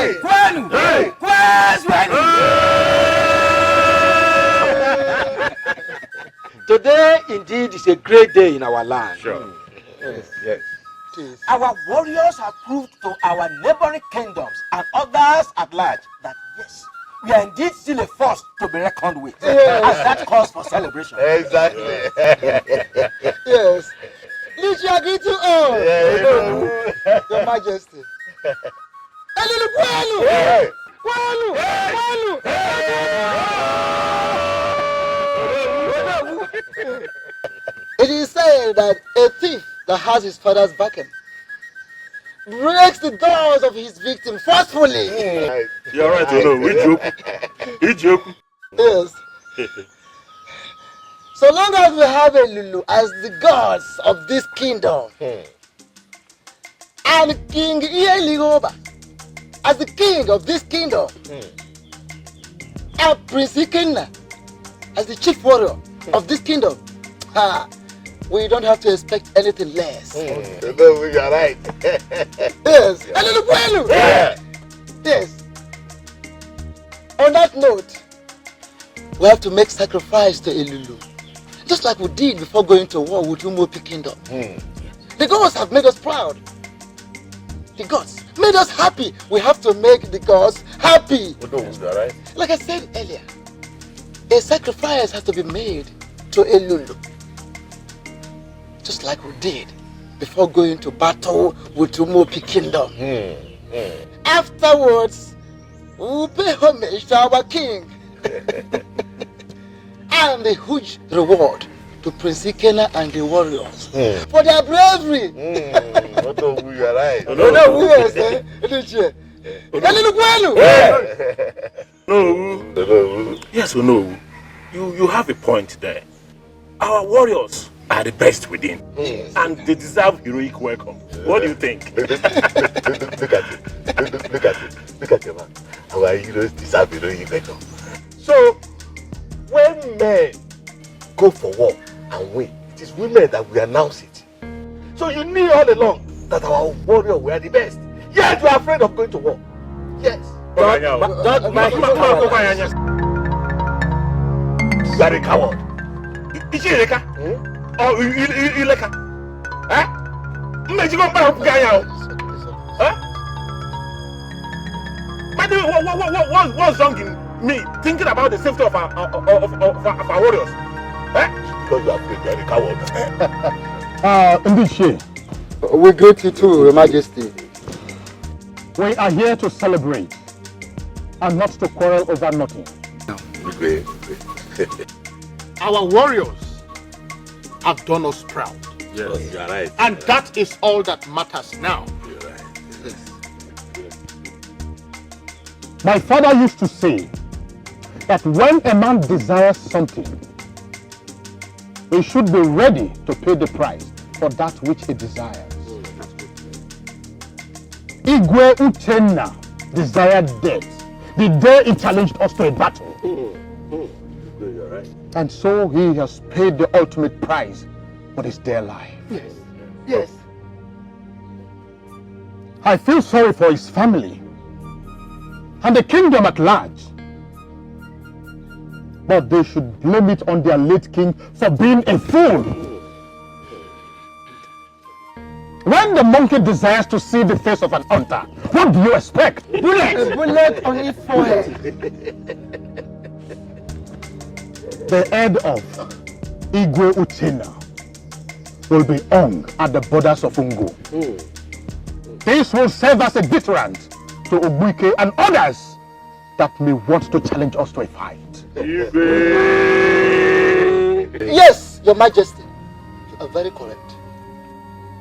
Hey! Kwenu! Hey! Kwenu! Today, indeed, is a great day in our land. Sure. Yes. Our warriors have proved to our neighboring kingdoms and others at large that yes, we are indeed still a force to be reckoned with. And that calls for celebration. Exactly. Yes. Please, you agree to all. Your Majesty. It is said that a thief that has his father's backing breaks the doors of his victim forcefully. You're right, we joke. Yes. So long as we have a Lulu as the gods of this kingdom, and King Ieligoba as the king of this kingdom, and Prince Ikenna as the chief warrior of this kingdom, we don't have to expect anything less. No, you are right. Yes. Yes. On that note, we have to make sacrifice to Elulu, just like we did before going to war with Umuopi Kingdom. The gods have made us proud. The gods made us happy. We have to make the gods happy. Right. Like I said earlier, a sacrifice has to be made to Elulu, just like we did before going to battle with Umuopi Kingdom. Afterwards, we will pay homage to our king and a huge reward to Prince Ikenna and the warriors for their bravery. You are right. No. Yes or no? You have a point there. Our warriors are the best within, and they deserve heroic welcome. What do you think? Look at your man. Our heroes deserve heroic welcome. So, when men go for war and win, it is women that will announce it. So you knew all along that our warriors were the best. Yet you are afraid of going to war. Yes. You are a coward. Is he Ileka? Or Ileka? Huh? By the way, what's wrong in me thinking about the safety of our warriors? Because you are afraid, you are a coward. Ndiche, we greet you too, Your Majesty. We are here to celebrate and not to quarrel over nothing. Our warriors have done us proud. Yes, you are right. And that is all that matters now. You are right. My father used to say that when a man desires something, he should be ready to pay the price for that which he desires. Igwe Uchenna desired death the day he challenged us to a battle. You are right. And so he has paid the ultimate price for his dear life. Yes. I feel sorry for his family and the kingdom at large. But they should blame it on their late king for being a fool. When the monkey desires to see the face of an hunter, what do you expect? A bullet on his forehead. The head of Igwe Uchenna will be hung at the borders of Ungo. This will serve as a deterrent to Obuike and others that may want to challenge us to a fight. Yes, Your Majesty. You are very correct.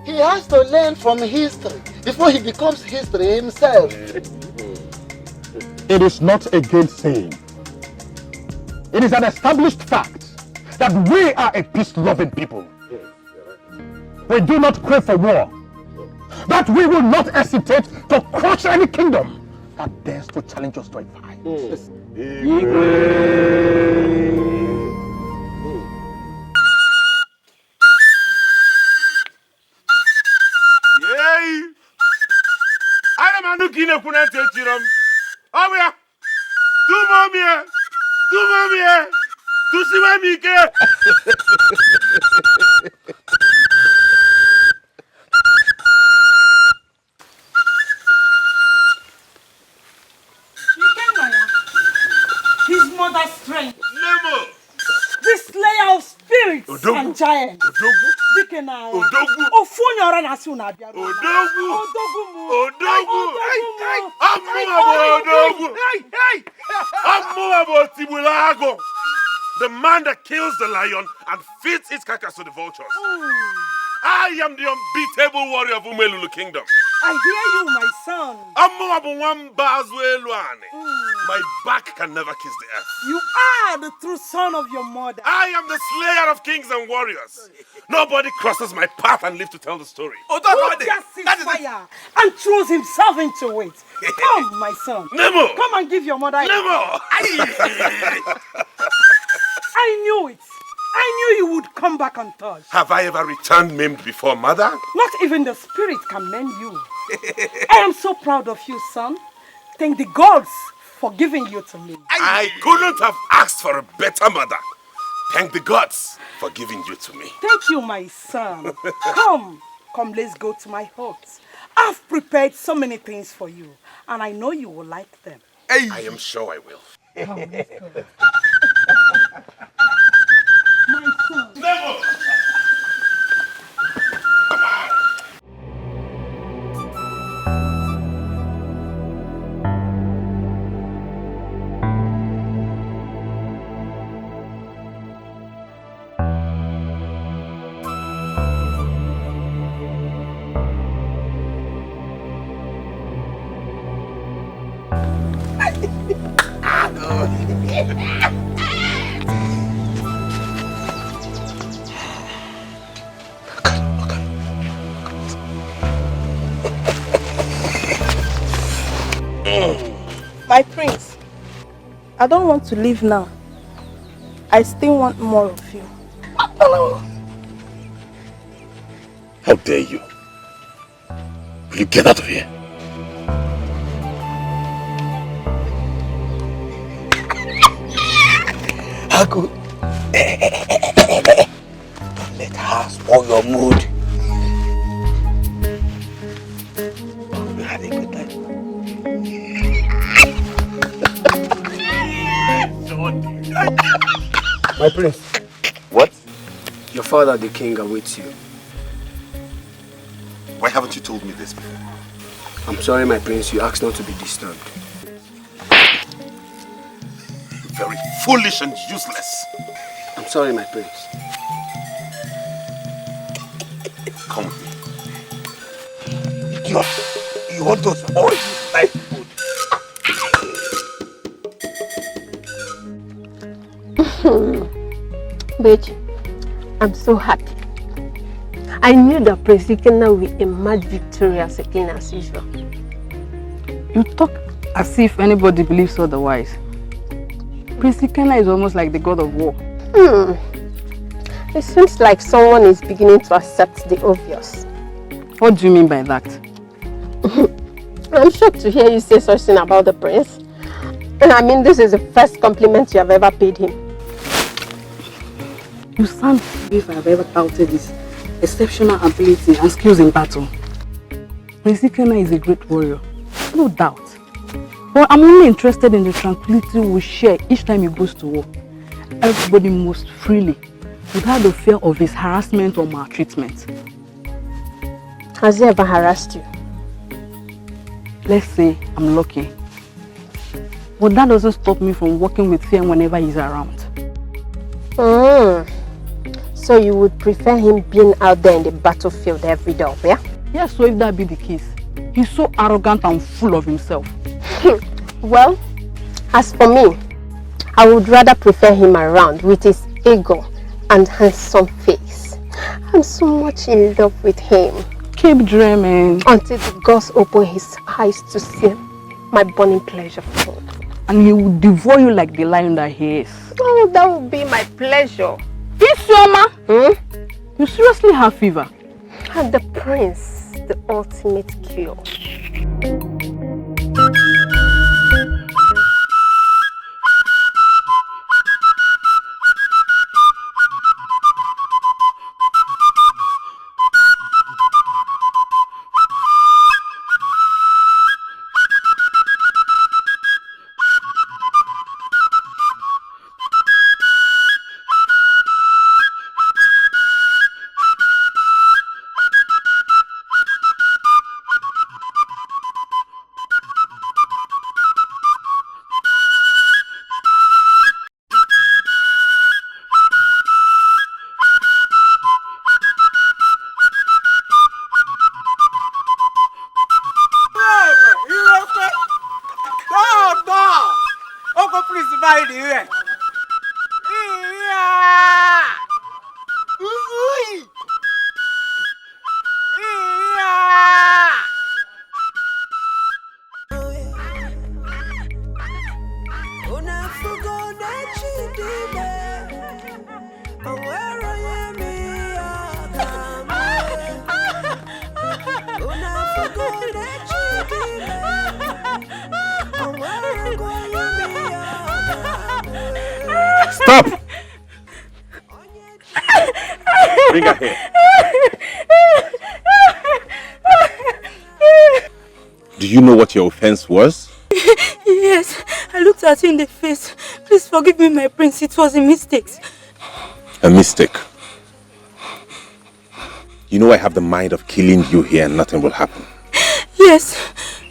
He has to learn from history before he becomes history himself. It is not a gainsaying. It is an established fact that we are a peace-loving people. We do not crave for war. That we will not hesitate to crush any kingdom that dares to challenge us to a fight. kine kuna techiram. Awia. Tu momie. Tu siwe mike. His mother's strength. Nemo. The slayer of spirits and giants. Odogu. Dikenaya. Odogu. Ofunyora na suna biaru. Odogu. Odogu. Amuabo Tibulago. The man that kills the lion and feeds its carcass to the vultures. I am the unbeatable warrior of Umelulu Kingdom. I hear you, my son. My back can never kiss the earth. You are the true son of your mother. I am the slayer of kings and warriors. Nobody crosses my path and lives to tell the story. Who just sees fire and throws himself into it. Come, my son. Nemo! Come and give your mother a Nemo! I knew it. I knew you would come back untouched. Have I ever returned maimed before, mother? Not even the spirit can mend you. I am so proud of you, son. Thank the gods for giving you to me. I couldn't have asked for a better mother. Thank the gods for giving you to me. Thank you, my son. Come, let's go to my hut. I've prepared so many things for you, and I know you will like them. I am sure I will. Come, let's go. My son. Never! My prince, I don't want to leave now. I still want more of you. How dare you? Will you get out of here? How good? Don't let her spoil your mood. We had a good time. My prince. What? Your father, the king, awaits you. Why haven't you told me this before? I'm sorry, my prince. You asked not to be disturbed. Very foolish and useless. I'm sorry, my prince. Come with me. Idiot! You want to spoil his life food? Bitch, I'm so happy. I knew that Prince Ikena will emerge victorious again as usual. You talk as if anybody believes otherwise. Prince Ikena is almost like the god of war. It seems like someone is beginning to accept the obvious. What do you mean by that? I'm shocked to hear you say such thing about the prince. And I mean, this is the first compliment you have ever paid him. You sound as if I have ever doubted his exceptional ability and skills in battle. Prince Ikena is a great warrior, no doubt. But I'm only interested in the tranquility we share each time he goes to war. Everybody moves freely, without the fear of his harassment or maltreatment. Has he ever harassed you? Let's say I'm lucky. But that doesn't stop me from working with fear whenever he's around. So you would prefer him being out there in the battlefield every day, yeah? Yes, so if that be the case, he's so arrogant and full of himself. Well, as for me, I would rather prefer him around with his ego and handsome face. I'm so much in love with him. Keep dreaming. Until the gods open his eyes to see my burning pleasure for him. And he will devour you like the lion that he is. Oh, that would be my pleasure. Isioma! You seriously have fever? And the prince, the ultimate cure. Bring her here. Do you know what your offense was? Yes, I looked at you in the face. Please forgive me, my prince. It was a mistake. A mistake? You know I have the mind of killing you here and nothing will happen. Yes,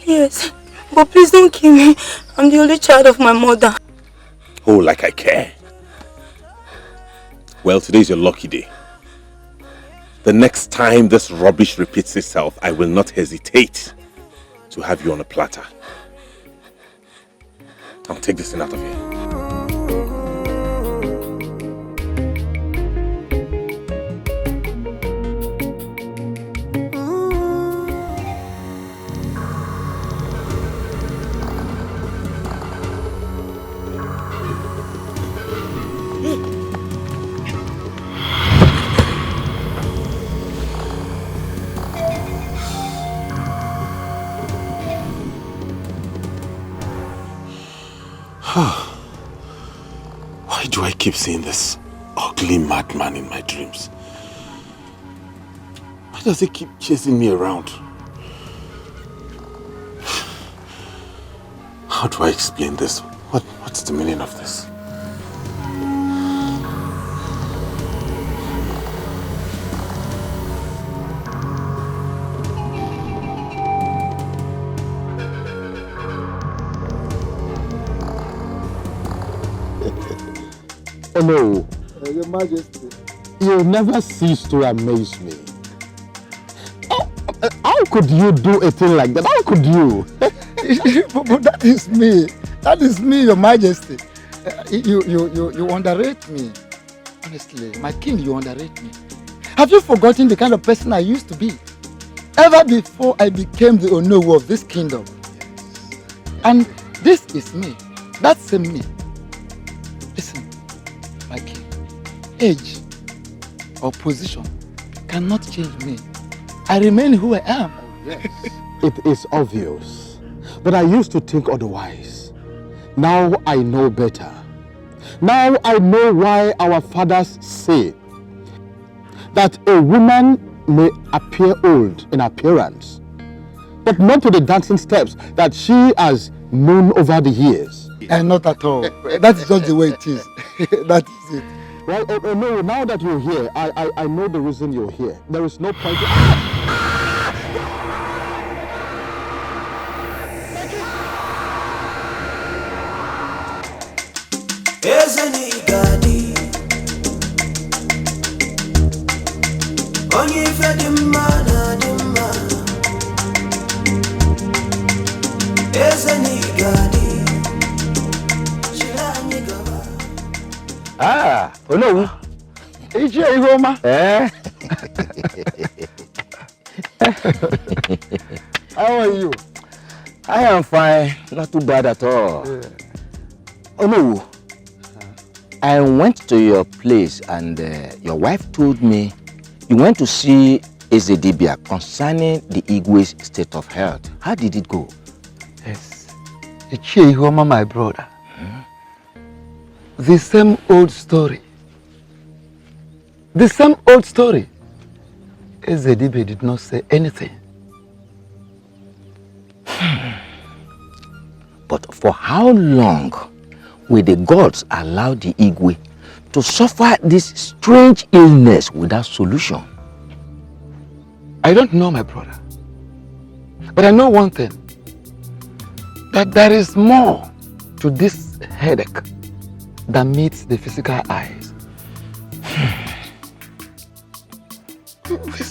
yes. But please don't kill me. I'm the only child of my mother. Oh, like I care. Well, today's your lucky day. The next time this rubbish repeats itself, I will not hesitate to have you on a platter. I'll take this thing out of here. Why do I keep seeing this ugly madman in my dreams? Why does he keep chasing me around? How do I explain this? What's the meaning of this? Oh no, Your Majesty. you never cease to amaze me. How could you do a thing like that? How could you? But that is me. That is me, Your Majesty. You underrate me. Honestly, my king, you underrate me. Have you forgotten the kind of person I used to be? Ever before I became the Onowu of this kingdom. And this is me. That's same me. Listen, my king, age or position cannot change me. I remain who I am. Yes. It is obvious that I used to think otherwise. Now I know better. Now I know why our fathers say that a woman may appear old in appearance, but not to the dancing steps that she has known over the years. And not at all. That's just the way it is. That is it. Well, no, now that you're here, I know the reason you're here. There is no point. Ah, Onowu. Ije Ihoma. How are you? I am fine, not too bad at all. Onowu, I went to your place and your wife told me you went to see Ezedibia concerning the Igwe's state of health. How did it go? Yes. Ije Ihoma, my brother. The same old story. The same old story. Ezedibe did not say anything. But for how long will the gods allow the Igwe to suffer this strange illness without solution? I don't know, my brother. But I know one thing. That there is more to this headache than meets the physical eyes.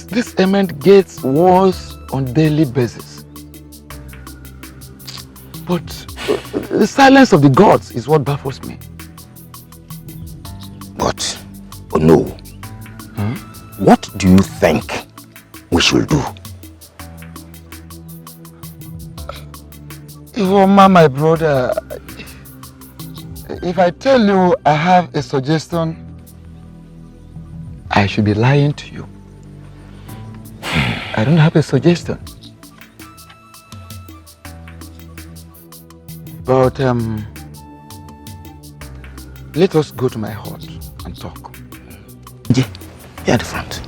This ailment gets worse on a daily basis. But the silence of the gods is what baffles me. But, oh no, what do you think we should do? Ihoma, my brother, if I tell you I have a suggestion, I should be lying to you. I don't have a suggestion. But let us go to my hut and talk. Yeah, here at the front.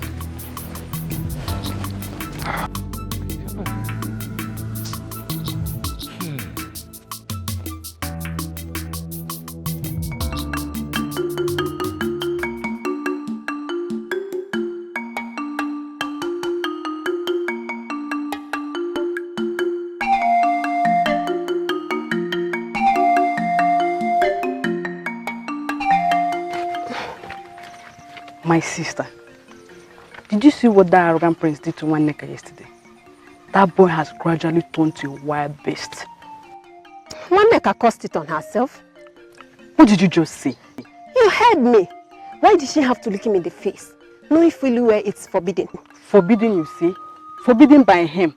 My sister, did you see what that arrogant prince did to Nwaneka yesterday? That boy has gradually turned to a wild beast. Nwaneka caused it on herself. What did you just say? You heard me. Why did she have to look him in the face? Knowing fully well it's forbidden. Forbidden, you see? Forbidden by him.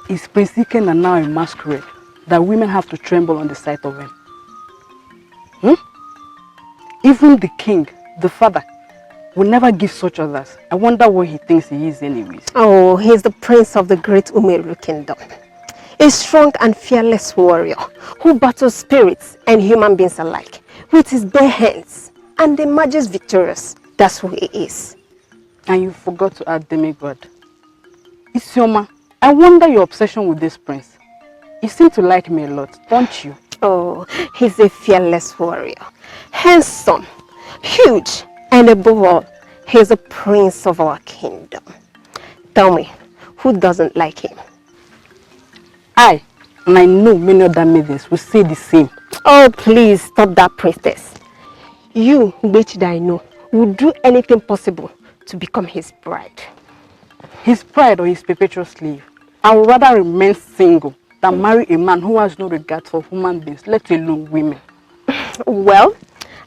Is Prince Iken now a masquerade that women have to tremble on the sight of him? Even the king, the father, will never give such others. I wonder what he thinks he is anyways. Oh, he is the prince of the great Umeru kingdom. A strong and fearless warrior who battles spirits and human beings alike with his bare hands and emerges victorious. That's who he is. And you forgot to add demigod. Isioma, I wonder your obsession with this prince. You seem to like me a lot, don't you? Oh, he's a fearless warrior. Handsome, huge, and above all, he's a prince of our kingdom. Tell me, who doesn't like him? And I know many other maidens will say the same. Oh, please stop that, princess. You, which that I know, will do anything possible to become his bride. His bride or his perpetual slave? I would rather remain single than marry a man who has no regard for human beings, let alone women. Well,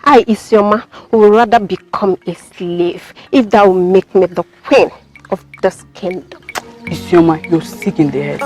I, Isioma, would rather become a slave if that will make me the queen of this kingdom. Isioma, you're sick in the head.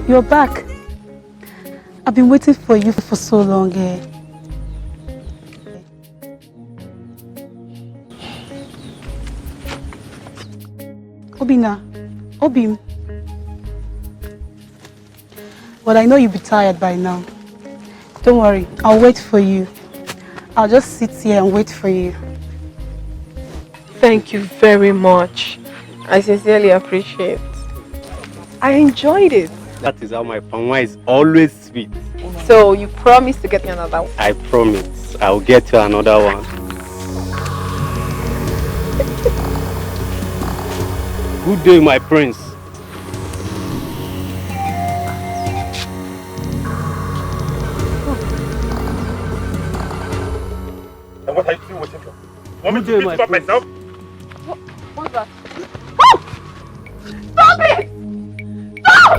You're back. I've been waiting for you for so long. Obim. But I know you'll be tired by now. Don't worry, I'll wait for you. I'll just sit here and wait for you. Thank you very much. I sincerely appreciate it. I enjoyed it. That is how my palm is always sweet. So you promise to get me another one? I promise. I'll get you another one. Good day, my prince. And what are you still waiting for? Want me to beat you up myself? What's that? Oh! Stop it! Stop!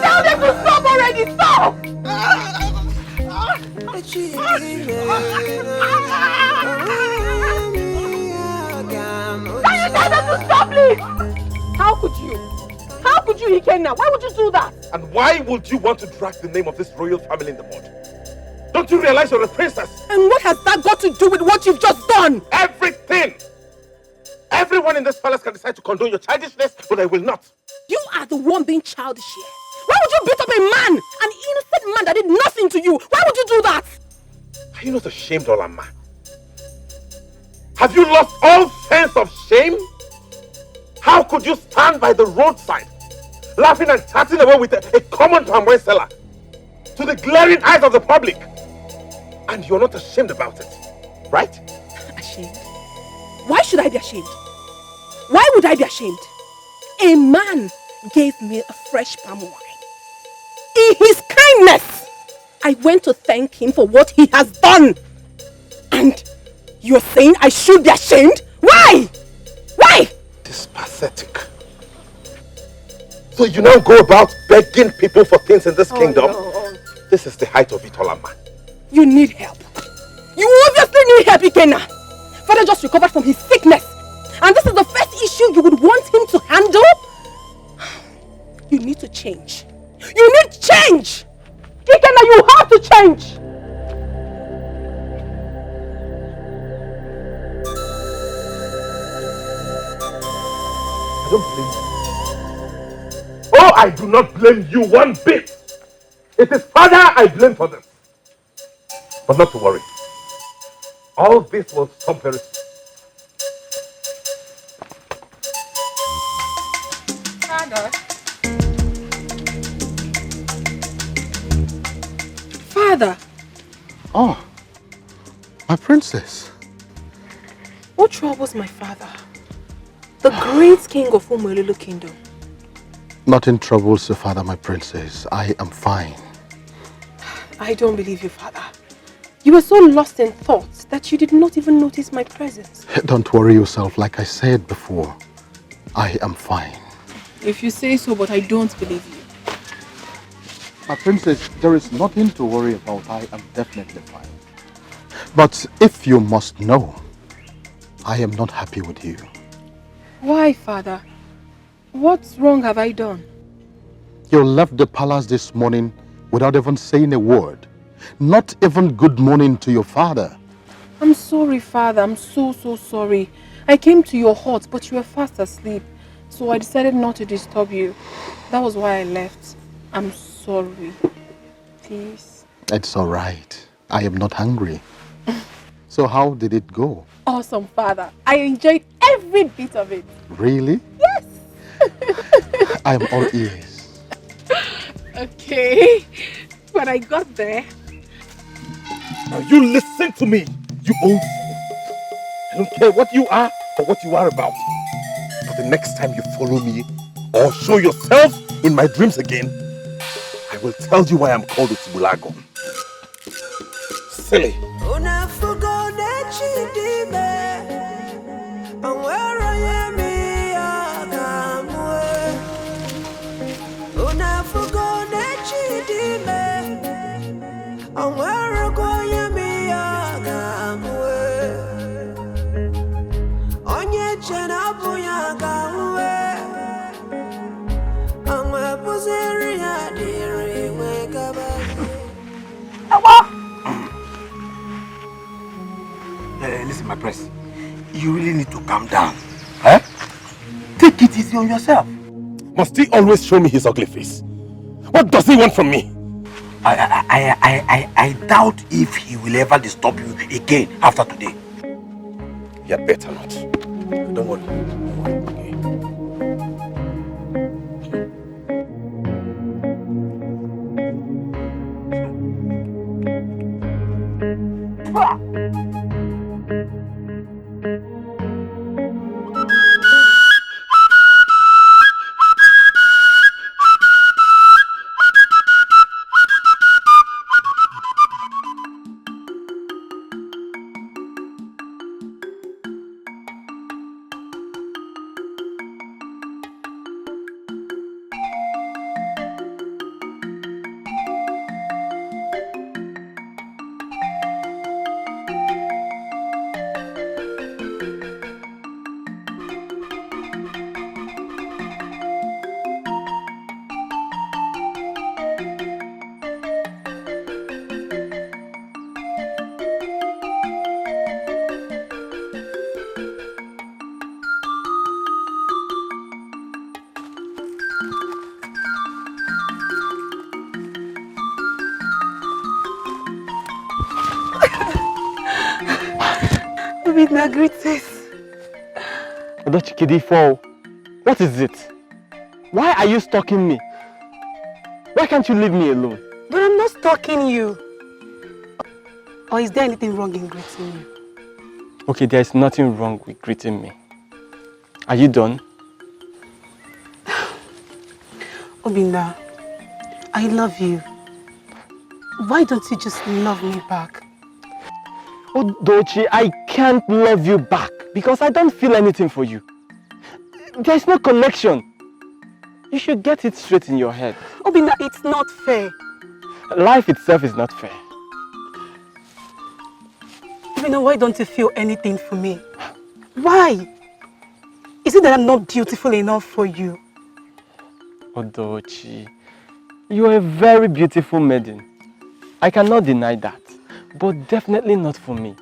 Tell them to stop already! Stop! Tell them to stop, please! How could you you, Ikenna? Why would you do that? And why would you want to drag the name of this royal family in the mud? Don't you realize you're a princess? And what has that got to do with what you've just done? Everything! Everyone in this palace can decide to condone your childishness, but I will not. You are the one being childish here. Why would you beat up a man? An innocent man that did nothing to you. Why would you do that? Are you not ashamed, Olama? Have you lost all sense of shame? How could you stand by the roadside, laughing and chatting away with a common palm wine seller to the glaring eyes of the public? And you're not ashamed about it, right? Ashamed? Why should I be ashamed? Why would I be ashamed? A man gave me a fresh palm wine. In his kindness, I went to thank him for what he has done. And you're saying I should be ashamed? Why? Why? This is pathetic. So you now go about begging people for things in this kingdom? No. This is the height of it, Olama. You need help. You obviously need help, Ikenna. Father just recovered from his sickness. And this is the first issue you would want him to handle? You need to change. You need change! Ikenna, you have to change! I don't blame you. Oh, I do not blame you one bit. It is Father I blame for this. But not to worry. All this will stop very soon. Father. Father. Oh, my princess. What troubles my father? The great king of Umelulu kingdom. Nothing troubles your father, my princess. I am fine. I don't believe you, father. You were so lost in thoughts that you did not even notice my presence. Don't worry yourself, like I said before. I am fine. If you say so, but I don't believe you. My princess, there is nothing to worry about. I am definitely fine. But if you must know, I am not happy with you. Why, father? What wrong have I done? You left the palace this morning without even saying a word. Not even good morning to your father. I'm sorry, father. I'm so sorry. I came to your hut, but you were fast asleep. So I decided not to disturb you. That was why I left. I'm sorry. Please. It's all right. I am not hungry. So how did it go? Awesome, father. I enjoyed every bit of it. Really? Yes. I am all ears. Okay. When I got there... Now you listen to me, you old fool. I don't care what you are or what you are about. But the next time you follow me or show yourself in my dreams again, I will tell you why I'm called Utibulago. Silly. Listen, my prince, you really need to calm down. Eh? Take it easy on yourself. Must he always show me his ugly face? What does he want from me? I doubt if he will ever disturb you again after today. You had better not. Don't worry. Obinna, greetings. Odochikidifo, what is it? Why are you stalking me? Why can't you leave me alone? But I'm not stalking you. Or is there anything wrong in greeting you? Okay, there is nothing wrong with greeting me. Are you done? Obinna, I love you. Why don't you just love me back? Odochi, I can't love you back because I don't feel anything for you. There's no connection. You should get it straight in your head. Obinna, it's not fair. Life itself is not fair. Obinna, why don't you feel anything for me? Why? Is it that I'm not beautiful enough for you? Odochi, you are a very beautiful maiden. I cannot deny that, but definitely not for me.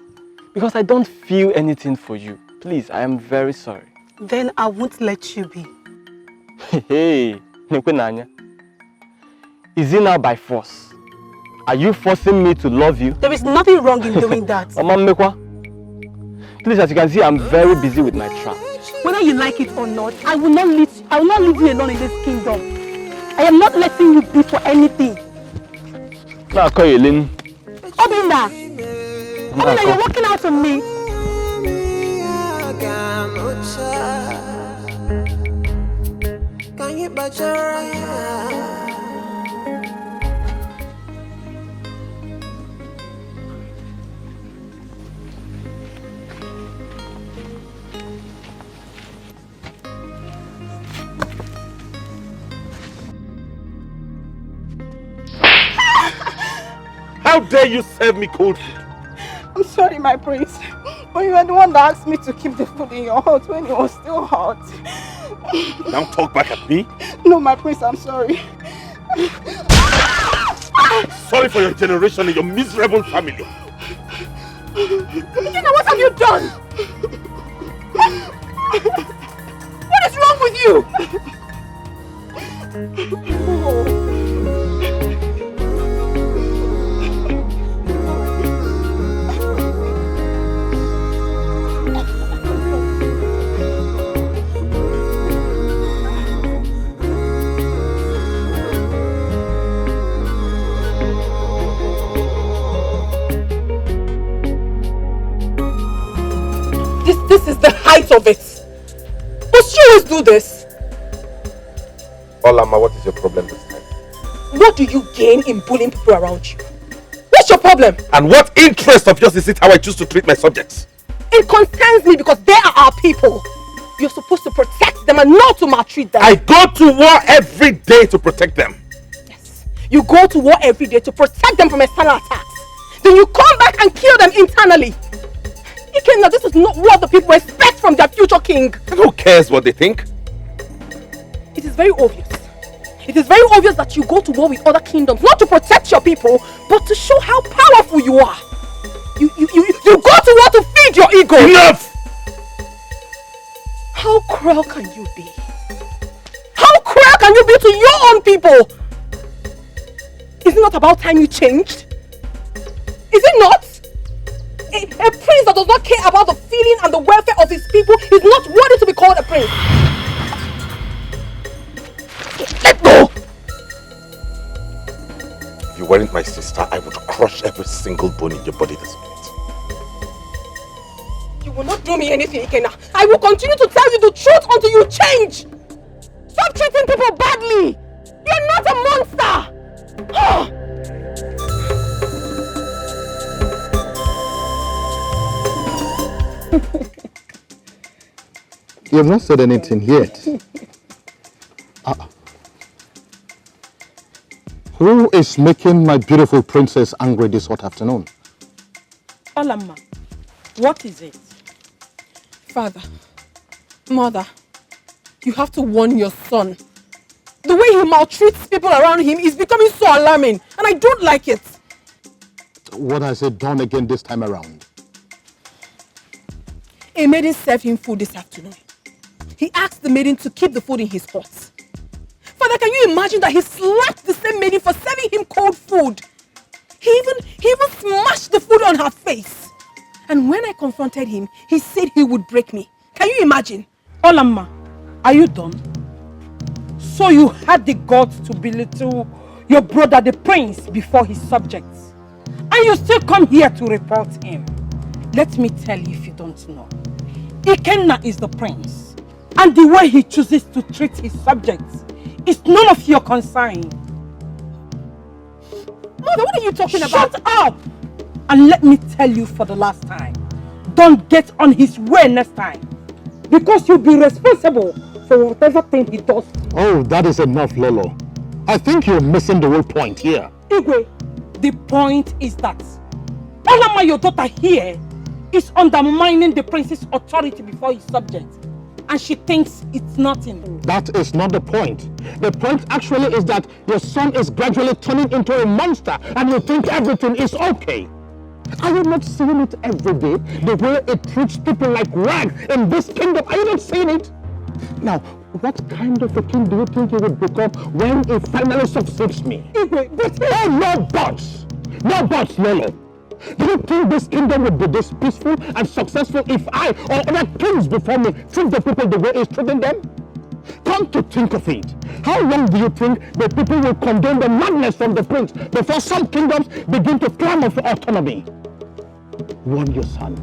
Because I don't feel anything for you. Please, I am very sorry. Then I won't let you be. Hey, Nekwenanya. Is it now by force? Are you forcing me to love you? There is nothing wrong in doing that. Mekwa, please, as you can see, I'm very busy with my trap. Whether you like it or not, I will not leave you alone in this kingdom. I am not letting you be for anything. Now, call you, Lynn. Obinna, you're walking out on me. Can you bet your How dare you serve me cold food? I'm sorry, my prince. But you were the one that asked me to keep the food in your hut when it was still hot. Now talk back at me? No, my prince, I'm sorry. Sorry for your generation and your miserable family. Tina, what have you done? What is wrong with you? This is the height of it. Must you always do this? Olama, what is your problem this time? What do you gain in bullying people around you? What's your problem? And what interest of yours is it how I choose to treat my subjects? It concerns me because they are our people. You're supposed to protect them and not to maltreat them. I go to war every day to protect them. Yes. You go to war every day to protect them from external attacks. Then you come back and kill them internally. Ikenna, this is not what the people expect from their future king. And who cares what they think? It is very obvious. It is very obvious that you go to war with other kingdoms, not to protect your people, but to show how powerful you are. You go to war to feed your ego. Enough! How cruel can you be? How cruel can you be to your own people? Is it not about time you changed? Is it not? A prince that does not care about the feeling and the welfare of his people is not worthy to be called a prince. Let go! If you weren't my sister, I would crush every single bone in your body this minute. You will not do me anything, Ikenna. I will continue to tell you the truth until you change. Stop treating people badly. You're not a monster. You have not said anything yet. Who is making my beautiful princess angry this hot afternoon? Olama, what is it? Father, mother, you have to warn your son. The way he maltreats people around him is becoming so alarming, and I don't like it. What has he done again this time around? A maiden served him food this afternoon. He asked the maiden to keep the food in his hut. Father, can you imagine that he slapped the same maiden for serving him cold food? He even smashed the food on her face. And when I confronted him, he said he would break me. Can you imagine? Olamma, are you done? So you had the guts to belittle your brother the prince before his subjects. And you still come here to report him. Let me tell you if you don't know. Ikenna is the prince. And the way he chooses to treat his subjects is none of your concern. Mother, what are you talking about? Shut up! And let me tell you for the last time. Don't get on his way next time. Because you'll be responsible for whatever thing he does. Oh, that is enough, Lolo. I think you're missing the whole point here. Igwe, the point is that Olamma, your daughter here, is undermining the prince's authority before his subjects. And she thinks it's nothing. That is not the point. The point actually is that your son is gradually turning into a monster and you think everything is okay. Are you not seeing it every day? The way it treats people like rag in this kingdom. Are you not seeing it? Now, what kind of a king do you think you would become when he finally succeeds me? Oh, no buts! No buts, Lolo. Do you think this kingdom would be this peaceful and successful if I or other kings before me treat the people the way he's treating them? Come to think of it, how long do you think the people will condone the madness from the prince before some kingdoms begin to clamor for autonomy? Warn your son.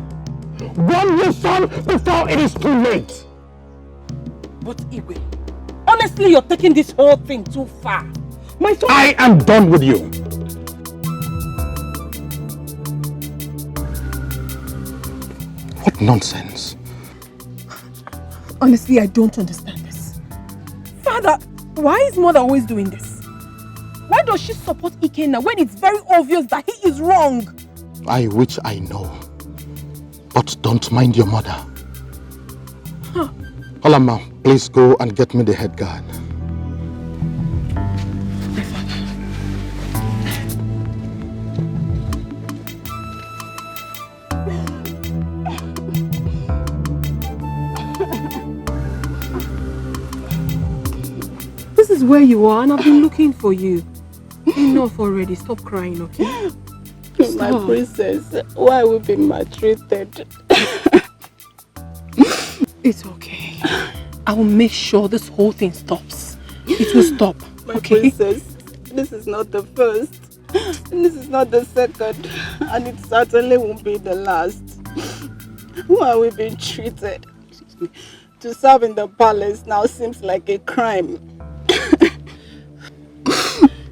Warn your son before it is too late. But Igwe, honestly, you're taking this whole thing too far. My son... I am done with you. What nonsense. Honestly, I don't understand this. Father, why is mother always doing this? Why does she support Ikenna when it's very obvious that he is wrong? Which I know. But don't mind your mother. Huh. Olamma, please go and get me the head guard. This is where you are and I've been looking for you. Enough already. Stop crying, okay? My princess, why are we being maltreated? It's okay. I will make sure this whole thing stops. It will stop, My okay? princess, this is not the first. This is not the second. And it certainly won't be the last. Why are we being treated? To serve in the palace now seems like a crime.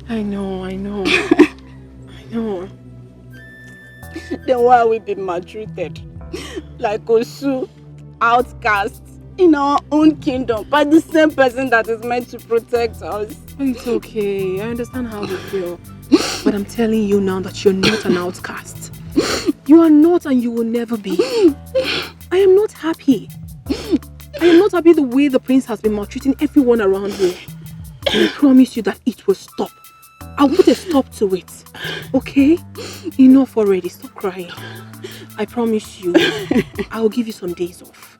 I know. I know. Then why are we being maltreated? Like Osu, outcasts in our own kingdom by the same person that is meant to protect us. It's okay. I understand how you feel. But I'm telling you now that you're not an outcast. You are not and you will never be. I am not happy. I am not happy the way the prince has been maltreating everyone around here. And I promise you that it will stop. I'll put a stop to it. Okay? Enough already. Stop crying. I promise you, I'll give you some days off.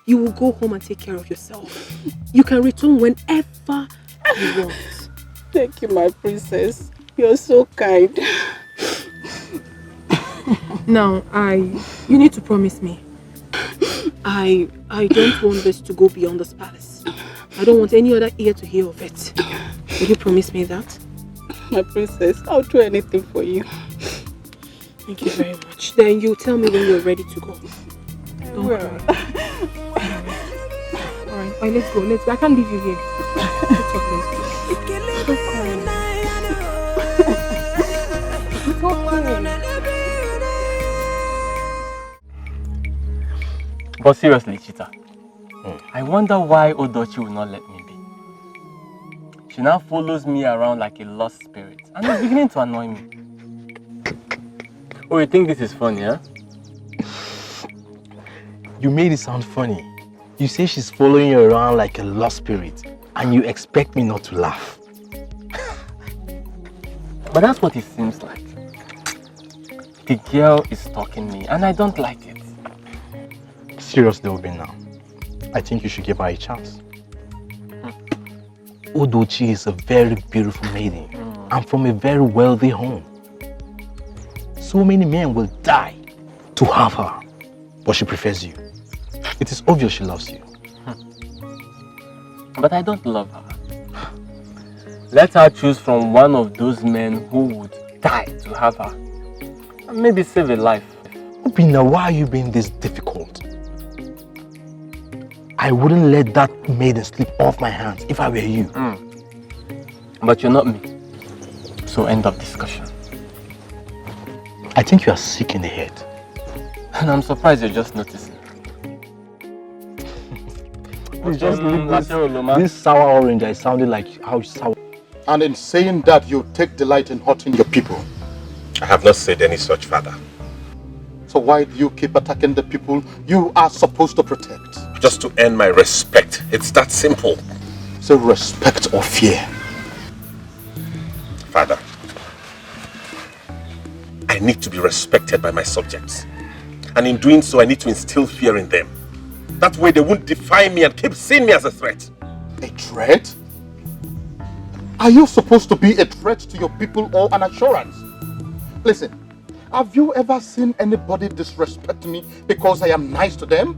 You will go home and take care of yourself. You can return whenever you want. Thank you, my princess. You're so kind. Now, you need to promise me. I don't want this to go beyond this palace. I don't want any other ear to hear of it. Will you promise me that? My princess, I'll do anything for you. Thank you very much. Then you tell me when you're ready to go. Don't cry. Alright, let's go. I can't leave you here. Let's go. Don't cry. It's okay. But seriously, Chita, I wonder why Odochi will not let me be. She now follows me around like a lost spirit and it's beginning to annoy me. Oh, you think this is funny, huh? You made it sound funny. You say she's following you around like a lost spirit and you expect me not to laugh. But that's what it seems like. The girl is stalking me and I don't like it. Seriously, Obi, now. I think you should give her a chance. Odochi is a very beautiful maiden. I'm from a very wealthy home. So many men will die to have her, but she prefers you. It is obvious she loves you. But I don't love her. Let her choose from one of those men who would die to have her. And maybe save a life. Obina, why are you being this difficult? I wouldn't let that maiden slip off my hands if I were you. But you're not me. So end of discussion. I think you are sick in the head. And I'm surprised you're just noticing. Please just leave this sour orange. I sounded like how sour. And in saying that, you take delight in hurting your people. I have not said any such, Father. So why do you keep attacking the people you are supposed to protect? Just to earn my respect. It's that simple. So respect or fear? Father, I need to be respected by my subjects. And in doing so, I need to instill fear in them. That way they won't defy me and keep seeing me as a threat. A threat? Are you supposed to be a threat to your people or an assurance? Listen, have you ever seen anybody disrespect me because I am nice to them?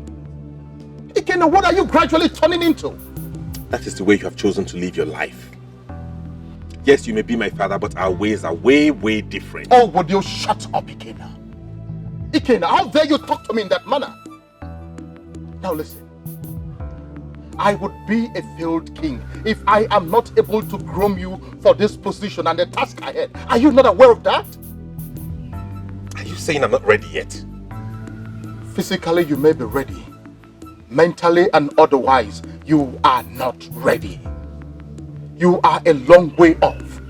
Ikena, what are you gradually turning into? That is the way you have chosen to live your life. Yes, you may be my father, but our ways are way, way different. Oh, would you shut up, Ikena? Ikena, how dare you talk to me in that manner? Now listen. I would be a failed king if I am not able to groom you for this position and the task ahead. Are you not aware of that? Are you saying I'm not ready yet? Physically, you may be ready. Mentally and otherwise, you are not ready. You are a long way off.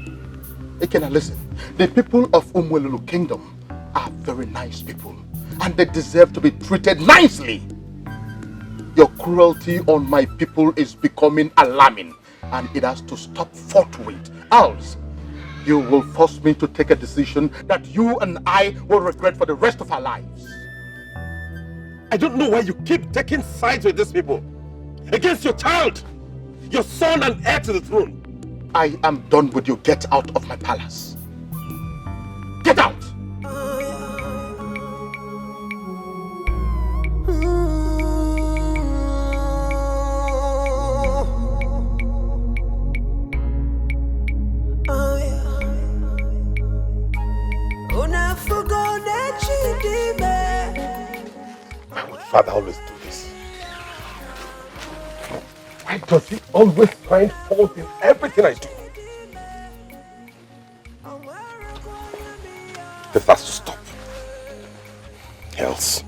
Ikena, listen. The people of Umwelulu Kingdom are very nice people, and they deserve to be treated nicely. Your cruelty on my people is becoming alarming, and it has to stop forthwith. Else, you will force me to take a decision that you and I will regret for the rest of our lives. I don't know why you keep taking sides with these people. Against your child, your son and heir to the throne. I am done with you. Get out of my palace. Get out! Why would Father always do this? Why does he always find fault in everything I do? This has to stop. Else.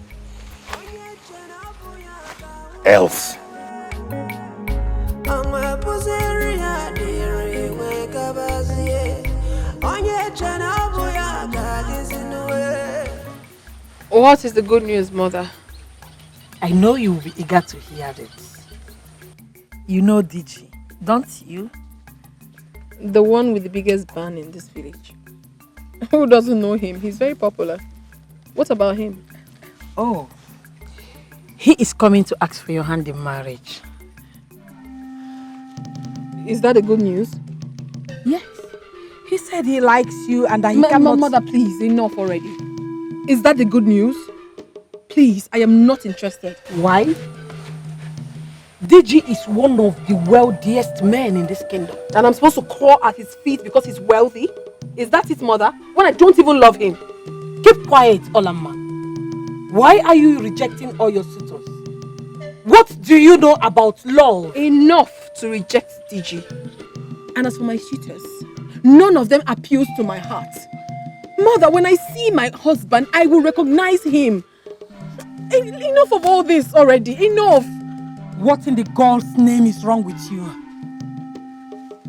What is the good news, Mother? I know you will be eager to hear it. You know DG, don't you? The one with the biggest band in this village. Who doesn't know him? He's very popular. What about him? Oh, he is coming to ask for your hand in marriage. Is that the good news? Yes. He said he likes you and that he cannot... Mother, please, enough already. Is that the good news? Please, I am not interested. Why? DG is one of the wealthiest men in this kingdom. And I'm supposed to crawl at his feet because he's wealthy? Is that it, Mother? When I don't even love him? Keep quiet, Olamma. Why are you rejecting all your suitors? What do you know about love? Enough to reject DG. And as for my suitors, none of them appeals to my heart. Mother, when I see my husband, I will recognize him. Enough of all this already. Enough. What in the God's name is wrong with you?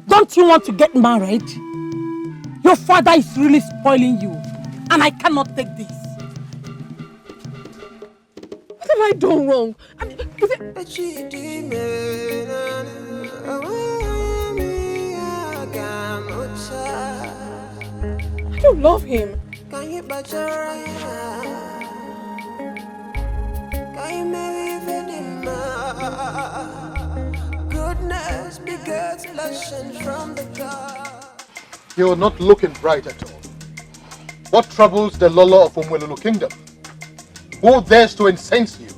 Don't you want to get married? Your father is really spoiling you. And I cannot take this. What have I done wrong? I mean, I don't love him. Goodness begets lesson from the God. You're not looking bright at all. What troubles the Lolo of Umwelulu Kingdom? Who dares to incense you?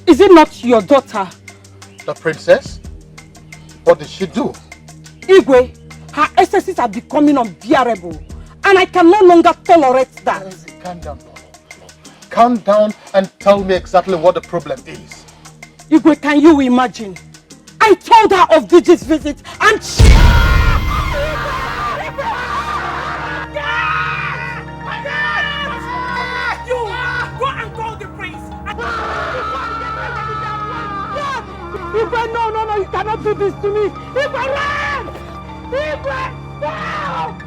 Is it not your daughter? The princess? What did she do? Igwe, her excesses are becoming unbearable, and I can no longer tolerate that. Calm down, Lolo. Calm down and tell me exactly what the problem is. Igwe, can you imagine? I told her of Digi's visit, and she... You, go and call the prince. Igwe, no, you cannot do this to me. Igwe, run! Igwe, no!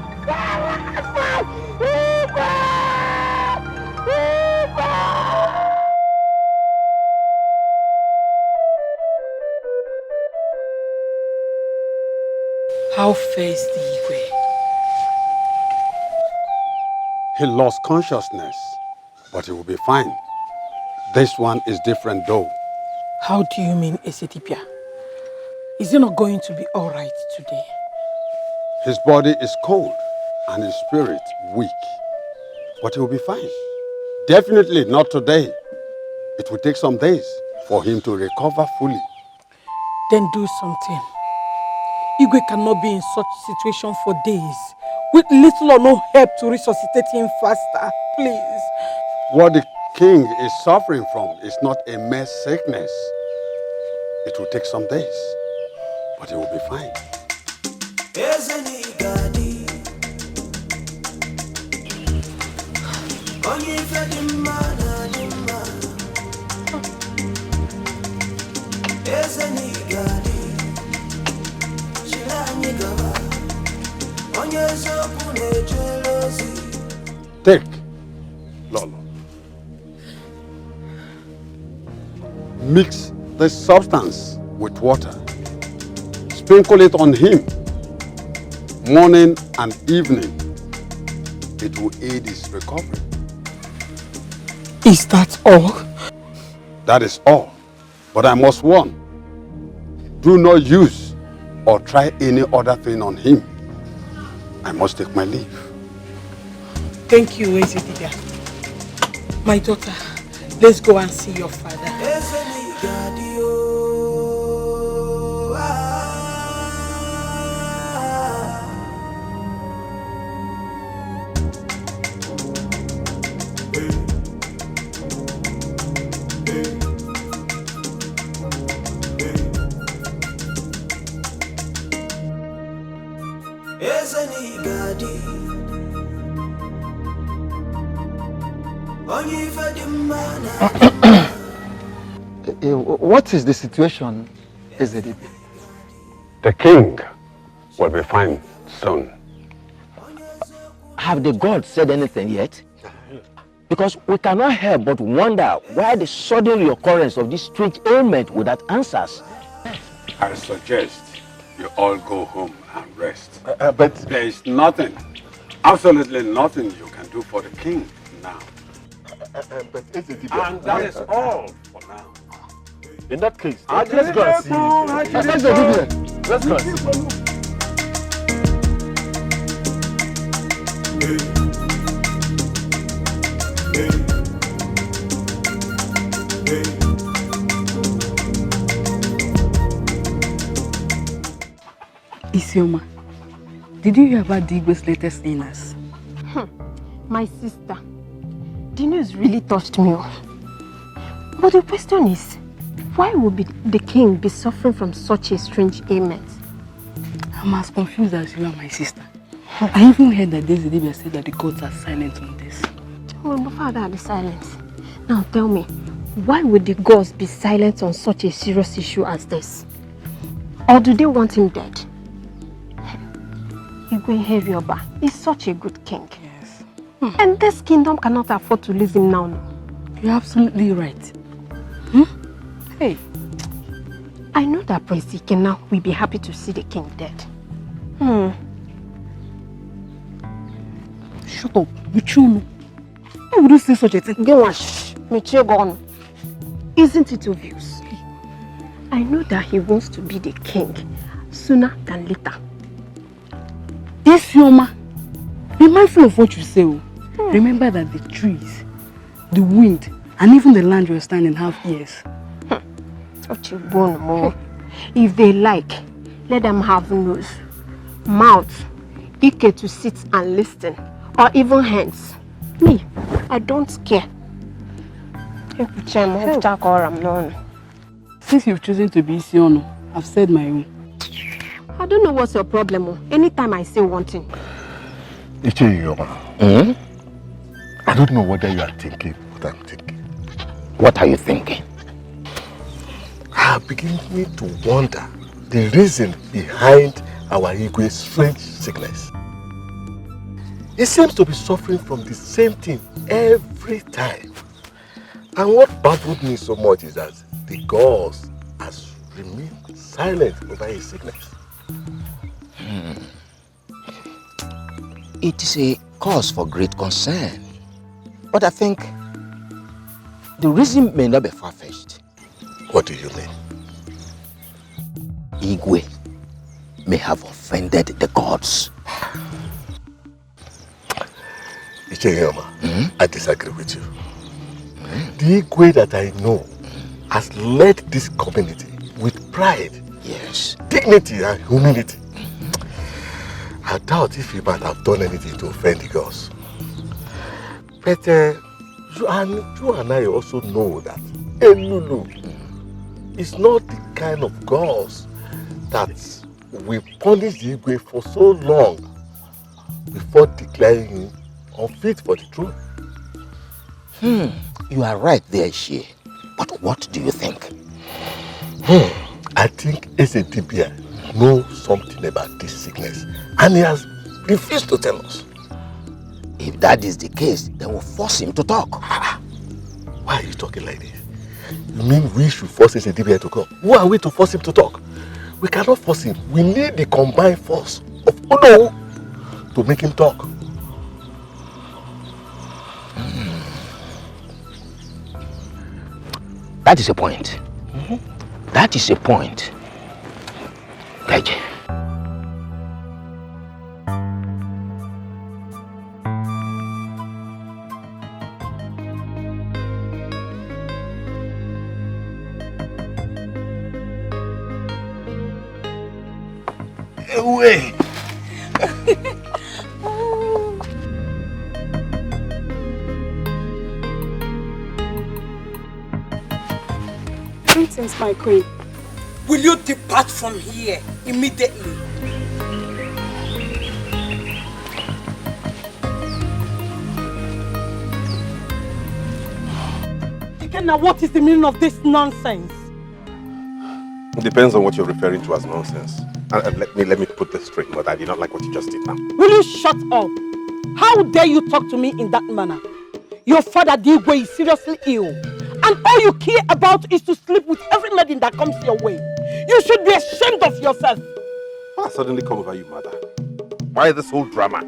How fares the Igwe? He lost consciousness, but he will be fine. This one is different though. How do you mean, Esetipia? Is he not going to be all right today? His body is cold and his spirit weak, but he will be fine. Definitely not today. It will take some days for him to recover fully. Then do something. Igwe cannot be in such situation for days, with little or no help to resuscitate him faster. Please. What the king is suffering from is not a mere sickness. It will take some days, but he will be fine. Take, Lolo. Mix this substance with water. Sprinkle it on him morning and evening. It will aid his recovery. Is that all? That is all. But I must warn. Do not use or try any other thing on him. I must take my leave. Thank you, Ezetibia. My daughter, let's go and see your father. What is the situation, Ezedibi? The king will be fine soon. Have the gods said anything yet? Because we cannot help but wonder why the sudden reoccurrence of this strange ailment without answers. I suggest you all go home and rest. But there is nothing, absolutely nothing you can do for the king now. And that is all for now. In that case, let's go and see. Let's go and see. Isioma, did you hear about Digwe's latest illness? My sister, the news really touched me. But the question is, why would the king be suffering from such a strange ailment? I'm as confused as you are, my sister. I even heard that Ezedibi said that the gods are silent on this. Well, my father are silent. Now tell me, why would the gods be silent on such a serious issue as this? Or do they want him dead? Igwe Herioba is such a good king. Yes. And this kingdom cannot afford to lose him now. You're absolutely right. Hey. I know that Prince Ikena will be happy to see the king dead. Shut up, Michuno. Why would you say such a thing? Isn't it obvious? I know that he wants to be the king sooner than later. Isioma, be mindful of what you say. Remember that the trees the wind, and even the land you're standing have ears. If they like, let them have nose, mouth, ike to sit and listen, or even hands. Me, I don't care. Since you've chosen to be Isiono, I've said my own. I don't know what's your problem. Anytime I say one thing. I don't know whether you are thinking what I'm thinking. What are you thinking? I begin to wonder the reason behind our Igwe's strange sickness. He seems to be suffering from the same thing every time. And what baffled me so much is that the gods has remained silent over his sickness. It is a cause for great concern. But I think the reason may not be far-fetched. What do you mean? Igwe may have offended the gods. I disagree with you. The Igwe that I know has led this community with pride, yes, dignity and humility. I doubt if he might have done anything to offend the gods. But you and I also know that Elulu is not the kind of gods that will punish the Igwe for so long before declaring him unfit for the throne. You are right there, Shie. But what do you think? I think Esedibia knows something about this sickness and he has refused to tell us. If that is the case, then we'll force him to talk. Why are you talking like this? You mean we should force Esedibia to come? Who are we to force him to talk? We cannot force him. We need the combined force of Odo to make him talk. That is a point. That is a point. Thank you. Away. Greetings, my queen. Will you depart from here immediately? Ikenna, what is the meaning of this nonsense? It depends on what you're referring to as nonsense. And let me put this straight, Mother. I did not like what you just did now. Will you shut up? How dare you talk to me in that manner? Your father, Digwe, is seriously ill. And all you care about is to sleep with every maiden that comes your way. You should be ashamed of yourself. What suddenly come over you, Mother? Why this whole drama?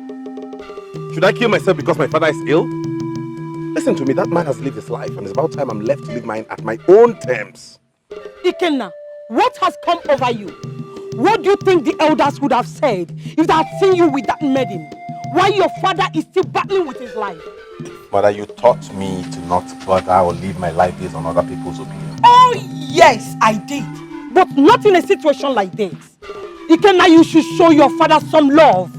Should I kill myself because my father is ill? Listen to me, that man has lived his life and it's about time I'm left to live mine at my own terms. Ikenna, what has come over you? What do you think the elders would have said if they had seen you with that maiden? Why your father is still battling with his life? Mother, you taught me to not bother or live my life based on other people's opinions. Oh, yes, I did. But not in a situation like this. Ikenna, you should show your father some love.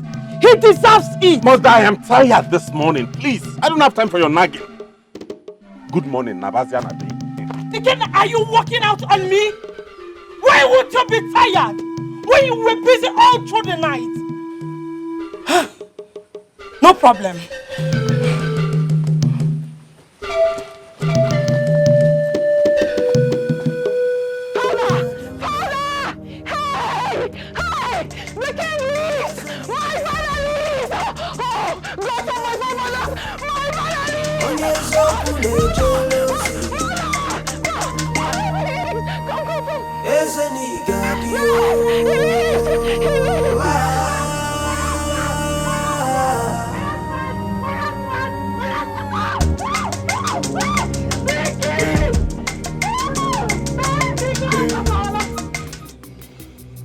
He deserves it. Mother, I am tired this morning. Please, I don't have time for your nagging. Good morning, Nabazia Nabi. Ikenna, are you walking out on me? Why would you be tired when you were busy all through the night? No problem.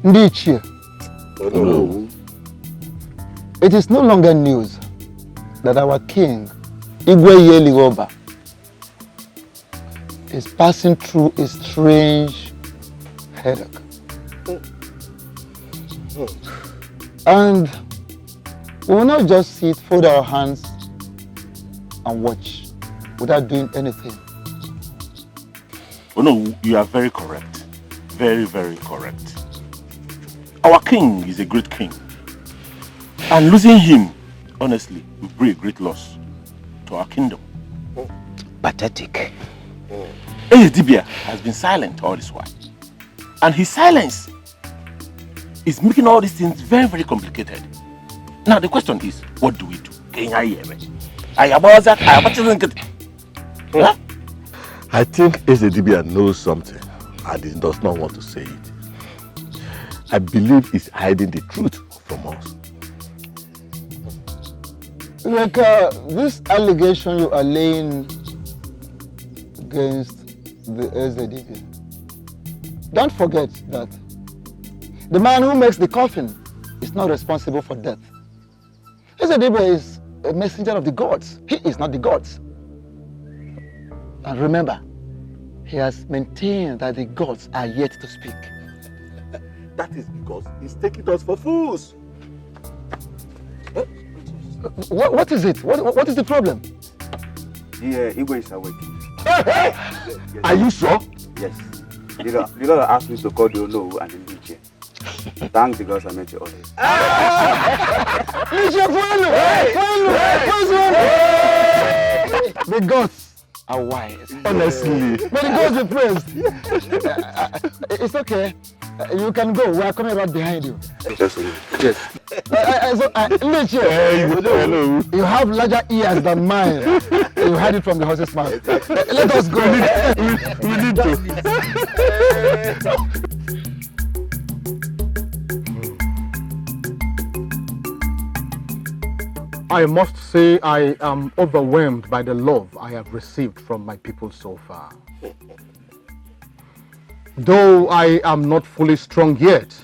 Ndichie, it is no longer news that our king, Igwe Yeligoba, is passing through a strange headache. And we will not just sit, fold our hands and watch without doing anything. Oh no, you are very correct. Very, very correct. Our king is a great king. And losing him, honestly, will bring a great loss to our kingdom. Pathetic. Dibia has been silent all this while. And his silence is making all these things very, very complicated. Now the question is, what do we do? I think Dibia knows something and he does not want to say it. I believe he's hiding the truth from us. Like this allegation you are laying against the SZDB, don't forget that the man who makes the coffin is not responsible for death. SZDB is a messenger of the gods. He is not the gods. And remember, he has maintained that the gods are yet to speak. That is because he's taking us for fools. What is it? What is the problem? Igwe is awake. Yes. Are you sure? Yes. The Lord asked me to call the Olo and the Niche. Thank the gods I met you all. The gods are wise. Honestly. May the gods be praised. It's okay. You can go. We are coming right behind you. Yes. Niche, you have larger ears than mine. You heard it from the horse's mouth. Let us go. We need to. I must say I am overwhelmed by the love I have received from my people so far. Though I am not fully strong yet,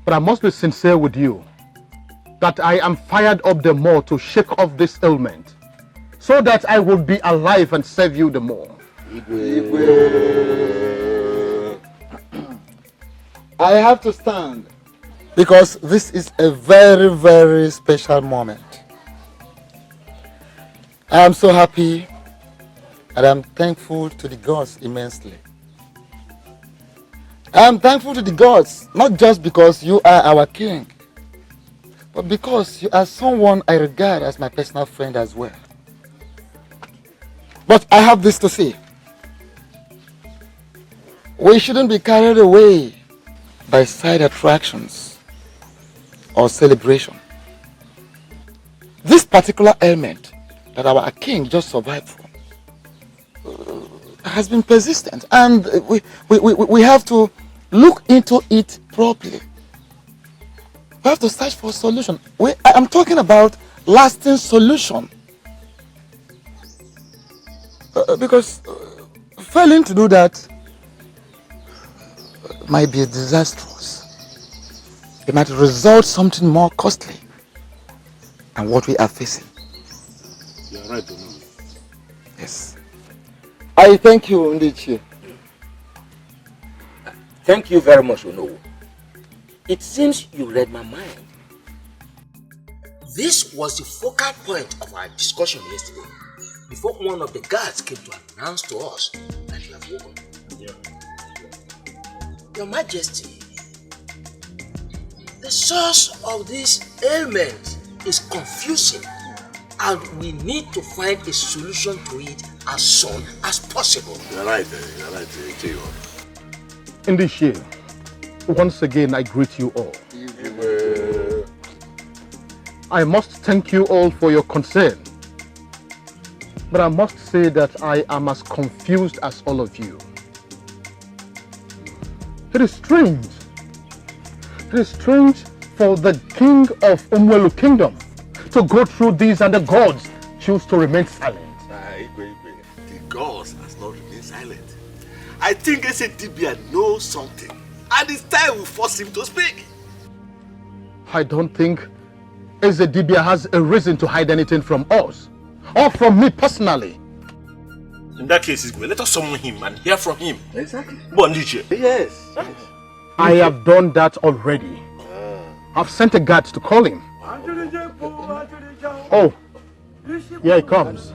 but I must be sincere with you that I am fired up the more to shake off this ailment so that I will be alive and serve you the more. I have to stand because this is a very, very special moment. I am so happy and I'm thankful to the gods immensely. I am thankful to the gods, not just because you are our king, but because you are someone I regard as my personal friend as well. But I have this to say. We shouldn't be carried away by side attractions or celebration. This particular ailment that our king just survived from has been persistent, and we have to look into it properly. We have to search for a solution. I'm talking about lasting solution. Because failing to do that might be disastrous. It might result something more costly than what we are facing. You're right, Ono. Yes. I thank you, Ndichi. Thank you very much, Ono. It seems you read my mind. This was the focal point of our discussion yesterday, before one of the guards came to announce to us that you have woken. Your Majesty, the source of this ailment is confusing, and we need to find a solution to it as soon as possible. You're right, Tio. In this year, once again I greet you all. I must thank you all for your concern, but I must say that I am as confused as all of you. It is strange. It is strange for the king of Umwelu Kingdom to go through these and the gods choose to remain silent. The gods has not remained silent. I think Dibia knows something, and it's time we force him to speak. I don't think Dibia has a reason to hide anything from us, or from me personally. In that case, let us summon him and hear from him. Exactly. Yes. I have done that already. I've sent a guard to call him. Oh, here he comes.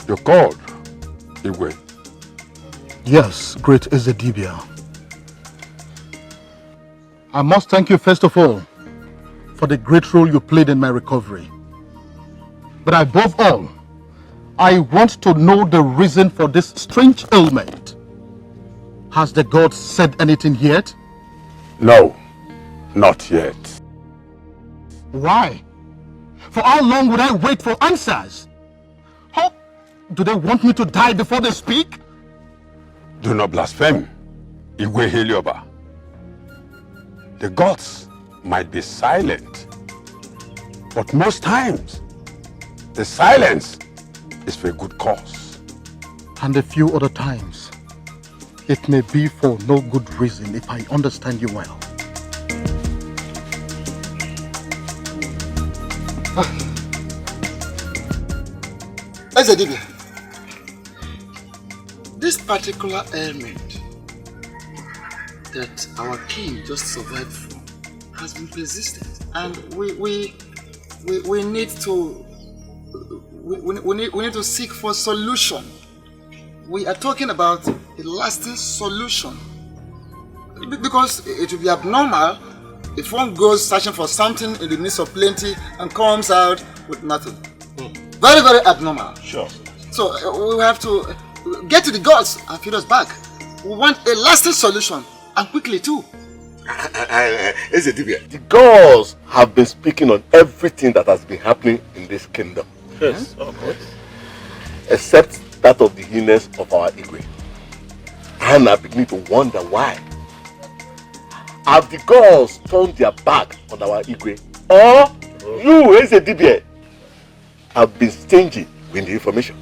You're called, Igwe. Yes, great Ezedibia. I must thank you first of all for the great role you played in my recovery. But above all, I want to know the reason for this strange ailment. Has the god said anything yet? No, not yet. Why? For how long would I wait for answers? How do they want me to die before they speak? Do not blaspheme, Igwe Helioba. The gods might be silent, but most times, the silence is for a good cause. And a few other times, it may be for no good reason if I understand you well. Ezedibia, this particular ailment that our king just survived from has been persistent, and we need to we need to seek for solution. We are talking about a lasting solution, because it will be abnormal if one goes searching for something in the midst of plenty and comes out with nothing. Very, very abnormal. Sure. So we have to get to the gods and feed us back. We want a lasting solution, and quickly too. The gods have been speaking on everything that has been happening in this kingdom. Yes, of course. Except that of the illness of our Igwe. And I begin to wonder why. Have the gods turned their back on our Igwe? Or you, Ezedibia, have been stingy with the information?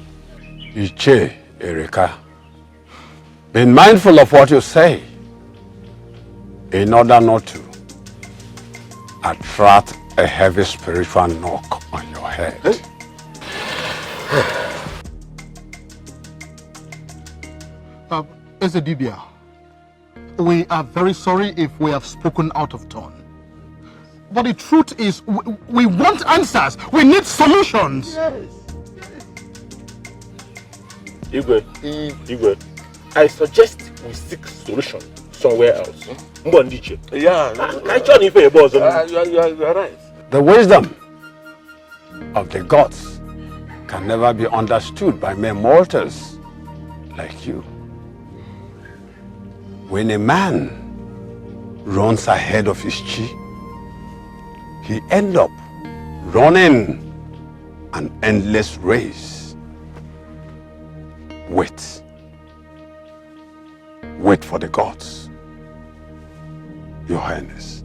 Iche, Erika, be mindful of what you say in order not to attract a heavy spiritual knock on your head. Ezedibia, we are very sorry if we have spoken out of turn. But the truth is, we want answers. We need solutions. Yes. Igwe, I suggest we seek solution somewhere else. Yeah, you are right. The wisdom of the gods can never be understood by mere mortals like you. When a man runs ahead of his chi, he ends up running an endless race. Wait. Wait for the gods, Your Highness.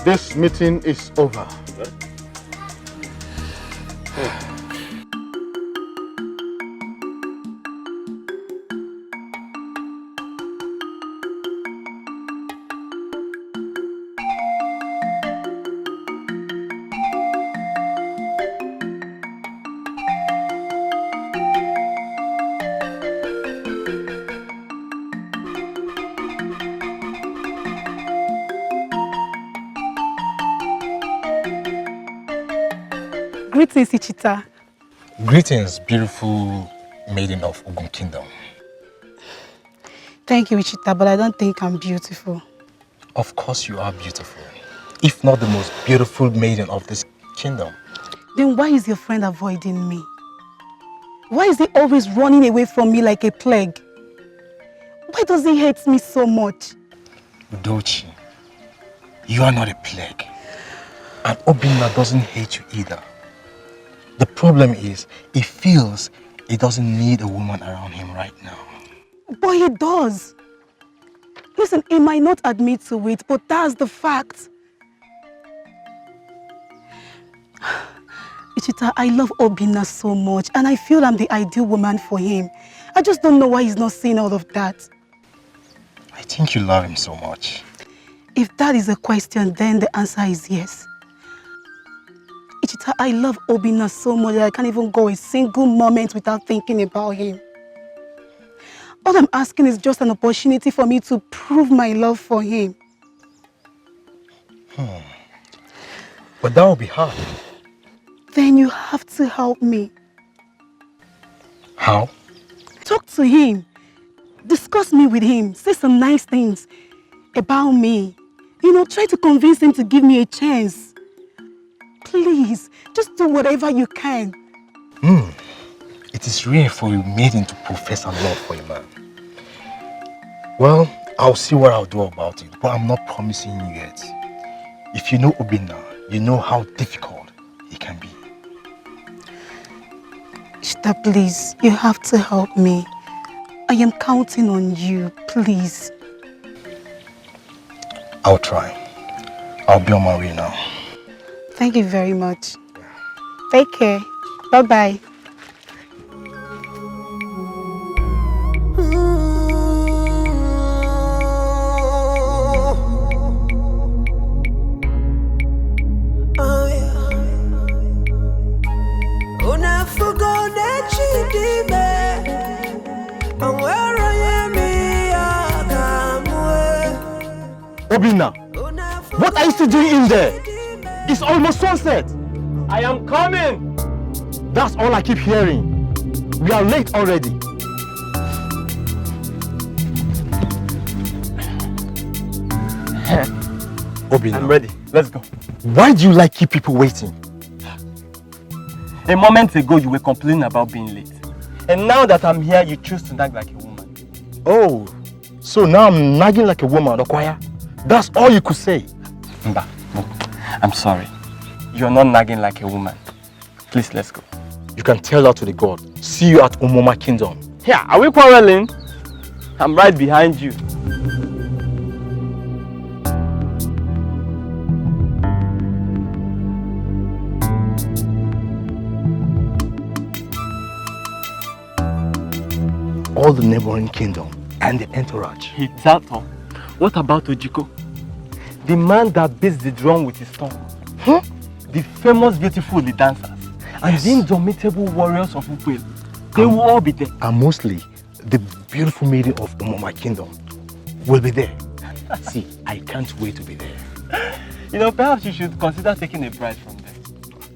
This meeting is over. Greetings, Ichita. Greetings, beautiful maiden of Ogun Kingdom. Thank you, Ichita, but I don't think I'm beautiful. Of course you are beautiful. If not the most beautiful maiden of this kingdom. Then why is your friend avoiding me? Why is he always running away from me like a plague? Why does he hate me so much? Udochi, you are not a plague. And Obinna doesn't hate you either. The problem is, he feels he doesn't need a woman around him right now. But he does. Listen, he might not admit to it, but that's the fact. Ichita, I love Obinna so much, and I feel I'm the ideal woman for him. I just don't know why he's not saying all of that. I think you love him so much. If that is a question, then the answer is yes. Ichita, I love Obinna so much that I can't even go a single moment without thinking about him. All I'm asking is just an opportunity for me to prove my love for him. But that will be hard. Then you have to help me. How? Talk to him. Discuss me with him. Say some nice things about me. You know, try to convince him to give me a chance. Please, just do whatever you can. It is rare for a maiden to profess her love for a man. Well, I'll see what I'll do about it, but I'm not promising you yet. If you know Obinna, you know how difficult he can be. Ishta, please, you have to help me. I am counting on you, please. I'll try. I'll be on my way now. Thank you very much. Take care. Bye-bye. Obinna, what are you still doing in there? It's almost sunset. I am coming. That's all I keep hearing. We are late already. Obinna, I'm ready. Let's go. Why do you like keep people waiting? A moment ago, you were complaining about being late. And now that I'm here, you choose to nag like a woman. Oh, so now I'm nagging like a woman, Okwaya? That's all you could say? Mba, look, I'm sorry. You're not nagging like a woman. Please, let's go. You can tell that to the god. See you at Umoma Kingdom. Yeah, are we quarreling? I'm right behind you. All the neighboring kingdom and the entourage. It's that all. What about Ojiko? The man that beats the drum with his tongue. The famous beautiful dancers. And the indomitable warriors of Ukwel. They will all be there. And mostly, the beautiful maiden of Umoma Kingdom will be there. See, I can't wait to be there. You know, perhaps you should consider taking a bride from them.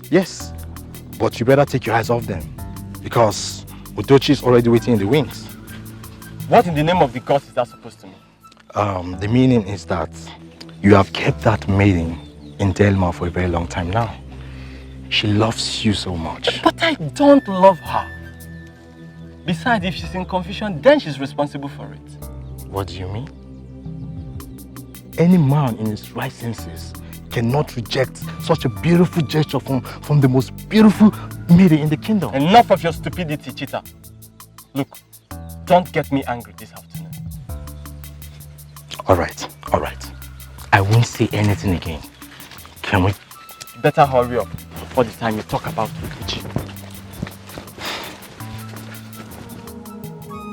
Yes, but you better take your eyes off them. Because Udochi is already waiting in the wings. What in the name of the gods is that supposed to mean? The meaning is that you have kept that maiden in Delma for a very long time now. She loves you so much. But I don't love her. Besides, if she's in confusion, then she's responsible for it. What do you mean? Any man in his right senses cannot reject such a beautiful gesture from the most beautiful maiden in the kingdom. Enough of your stupidity, Cheetah. Look, don't get me angry this afternoon. All right. I won't say anything again. Can we? Better hurry up before the time you talk about Ugezu.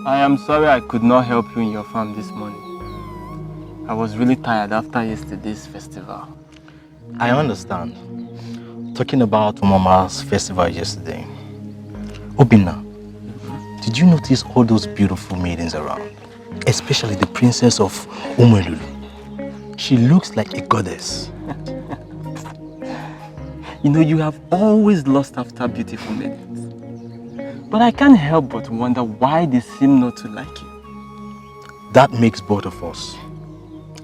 I am sorry I could not help you in your farm this morning. I was really tired after yesterday's festival. I understand. Talking about Mama's festival yesterday. Obinna, did you notice all those beautiful maidens around? Especially the princess of Umelulu. She looks like a goddess. You know, you have always lost after beautiful maidens. But I can't help but wonder why they seem not to like you. That makes both of us.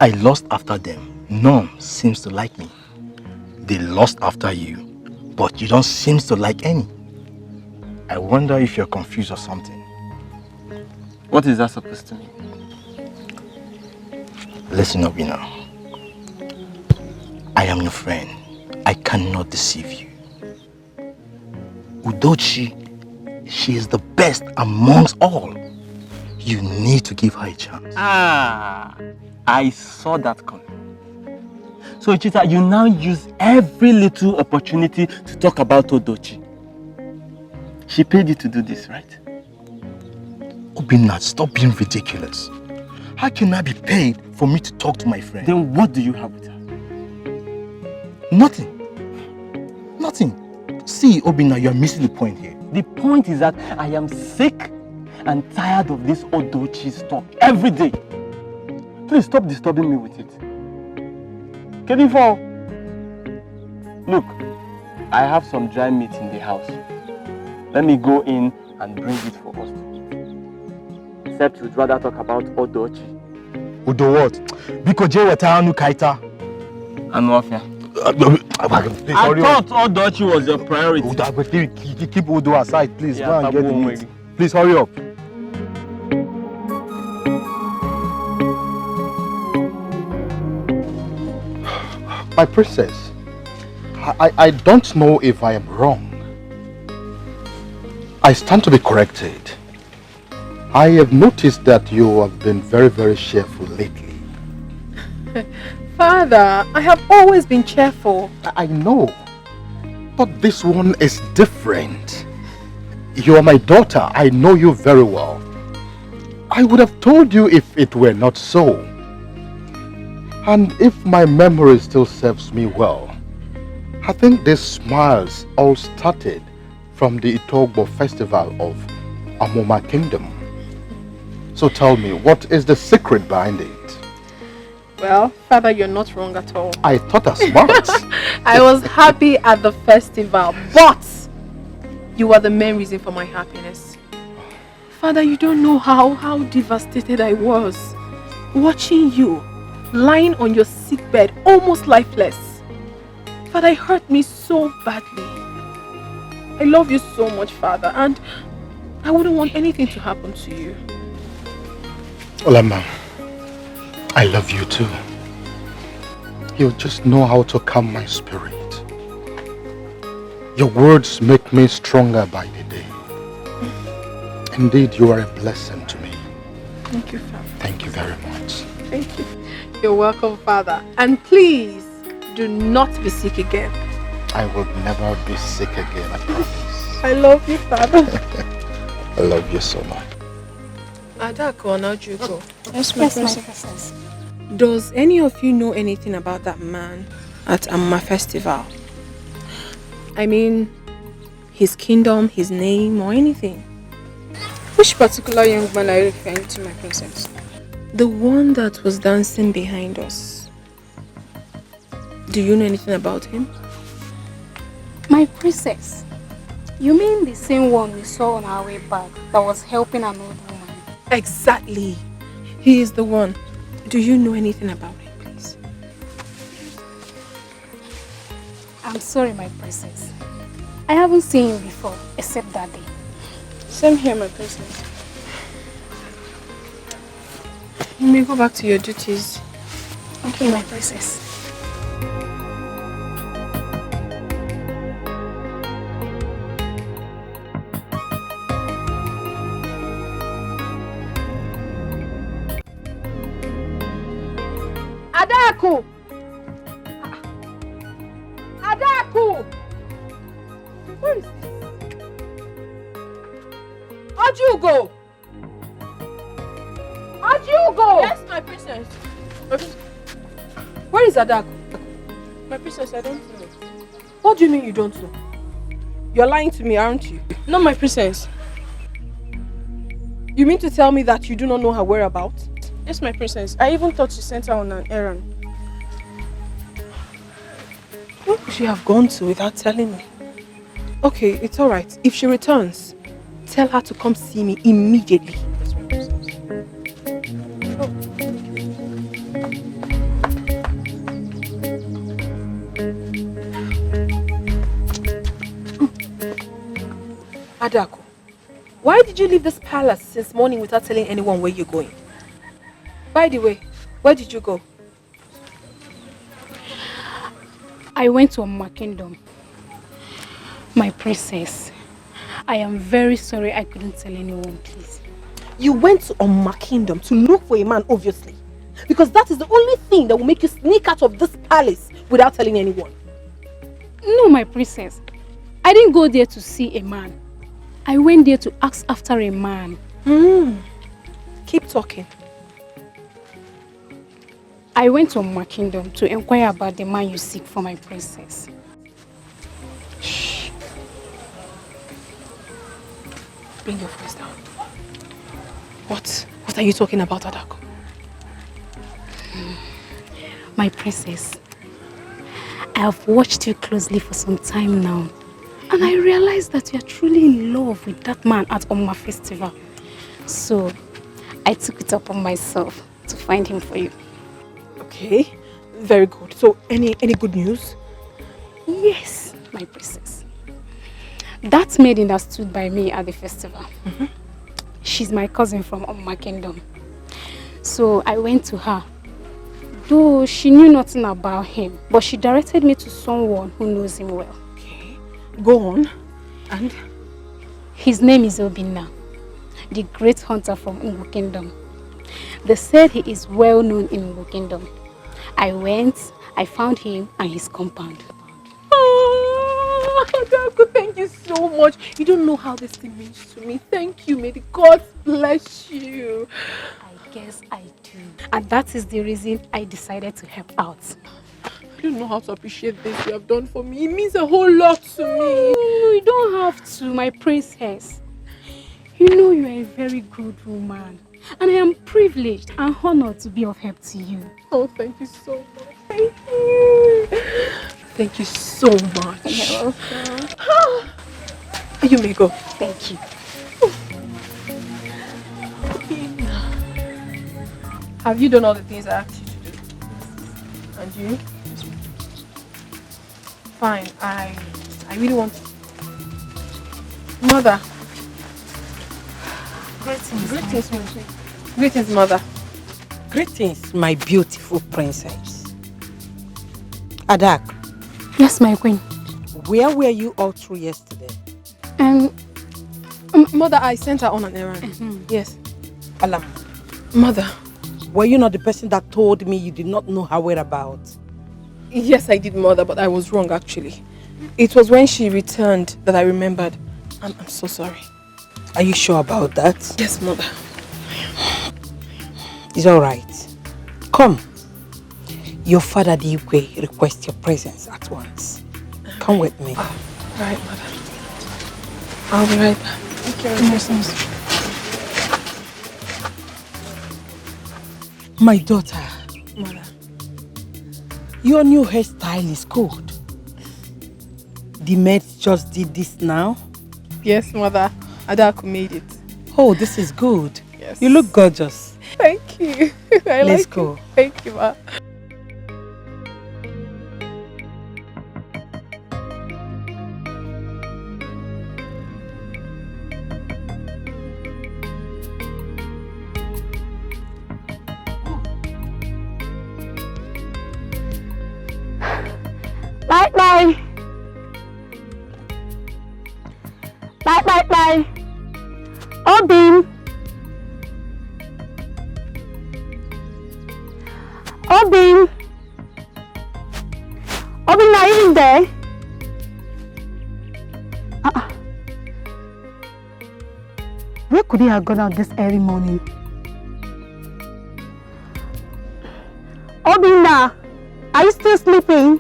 I lost after them. None seems to like me. They lost after you, but you don't seem to like any. I wonder if you're confused or something. What is that supposed to mean? Listen, Obina. I am your friend. I cannot deceive you. Udochi, she is the best amongst all. You need to give her a chance. Ah, I saw that coming. So, Chita, you now use every little opportunity to talk about Udochi. She paid you to do this, right? Obina, stop being ridiculous. How can I be paid for me to talk to my friend? Then what do you have with her? Nothing. Nothing. See, Obina, you are missing the point here. The point is that I am sick and tired of this Udochi talk every day. Please stop disturbing me with it. Kenifo, look, I have some dry meat in the house. Let me go in and bring it for us to eat. Except you'd rather talk about Udochi. Udo what? Biko je wata kaita. Anwafia. I thought Udochi was your priority. Keep Udo aside, please. Go and get the meat. Please hurry up. My princess, I don't know if I am wrong. I stand to be corrected. I have noticed that you have been very, very cheerful lately. Father, I have always been cheerful. I know, but this one is different. You are my daughter. I know you very well. I would have told you if it were not so. And if my memory still serves me well, I think these smiles all started from the Itogbo festival of Amoma Kingdom. So tell me, what is the secret behind it? Well, Father, you're not wrong at all. I thought as much. I was happy at the festival, but you are the main reason for my happiness. Father, you don't know how devastated I was watching you lying on your sick bed, almost lifeless. Father, it hurt me so badly. I love you so much, Father, and I wouldn't want anything to happen to you. Olama, I love you too. You just know how to calm my spirit. Your words make me stronger by the day. Indeed, you are a blessing to me. Thank you, Father. Thank you very much. Thank you. You're welcome, Father. And please, do not be sick again. I will never be sick again, I promise. I love you, Father. I love you so much. Adako, now Jugo. Yes, my princess. Does any of you know anything about that man at Amma Festival? I mean, his kingdom, his name, or anything? Which particular young man are you referring to, my princess? The one that was dancing behind us. Do you know anything about him? My princess, you mean the same one we saw on our way back that was helping an old woman? Exactly. He is the one. Do you know anything about him, please? I'm sorry, my princess. I haven't seen him before, except that day. Same here, my princess. You may go back to your duties. Okay, my princess. Adaku! Adaku! Where is this? Ugezu! Ugezu! Yes, my princess. Where is Adaku? My princess, I don't know. What do you mean you don't know? You're lying to me, aren't you? No, my princess. You mean to tell me that you do not know her whereabouts? Yes, my princess. I even thought you sent her on an errand. Where could she have gone to without telling me? Okay, it's alright. If she returns, tell her to come see me immediately. Yes, my princess. Adaku, Why did you leave this palace since morning without telling anyone where you're going? By the way, where did you go? I went to my kingdom. My princess, I am very sorry I couldn't tell anyone, please. You went to my kingdom to look for a man, obviously. Because that is the only thing that will make you sneak out of this palace without telling anyone. No, my princess. I didn't go there to see a man. I went there to ask after a man. Keep talking. I went to my kingdom to inquire about the man you seek for my princess. Shh. Bring your voice down. What are you talking about, Adako? My princess, I have watched you closely for some time now. And I realized that you are truly in love with that man at Oma Festival. So, I took it upon myself to find him for you. Okay, very good. So, any good news? Yes, my princess. That maiden that stood by me at the festival, she's my cousin from Oma Kingdom. So, I went to her. Though she knew nothing about him, but she directed me to someone who knows him well. Go on. And? His name is Obinna, the great hunter from Ungu Kingdom. They said he is well known in Ungu Kingdom. I went, I found him and his compound. Oh, Adako, thank you so much. You don't know how this thing means to me. Thank you. May the God bless you. I guess I do. And that is the reason I decided to help out. I don't know how to appreciate this you have done for me. It means a whole lot to me. You don't have to, my princess. You know you are a very good woman. And I am privileged and honored to be of help to you. Oh, thank you so much. Thank you. Thank you so much. You're welcome. You may go. Thank you. Have you done all the things I asked you to do? And you? Fine. I really want to. Mother. Greetings. Greetings, mother. Greetings, my beautiful princess. Adak. Yes, my queen. Where were you all through yesterday? Mother, I sent her on an errand. Yes. Alam. Mother. Were you not the person that told me you did not know her whereabouts? Yes, I did, mother, but I was wrong actually. It was when she returned that I remembered. I'm so sorry. Are you sure about that? Yes, mother. It's all right. Come. Your father, the Igwe, requests your presence at once. Come with me. Right, mother. I'll be right back. Okay, my daughter. Mother. Your new hairstyle is good. The maids just did this now? Yes, mother. Adako made it. Oh, this is good. Yes. You look gorgeous. Thank you. Let's go. Thank you, ma. Bye. Bye. Obin. Obin, are you there? Where could he have gone out this early morning? Obinna, are you still sleeping?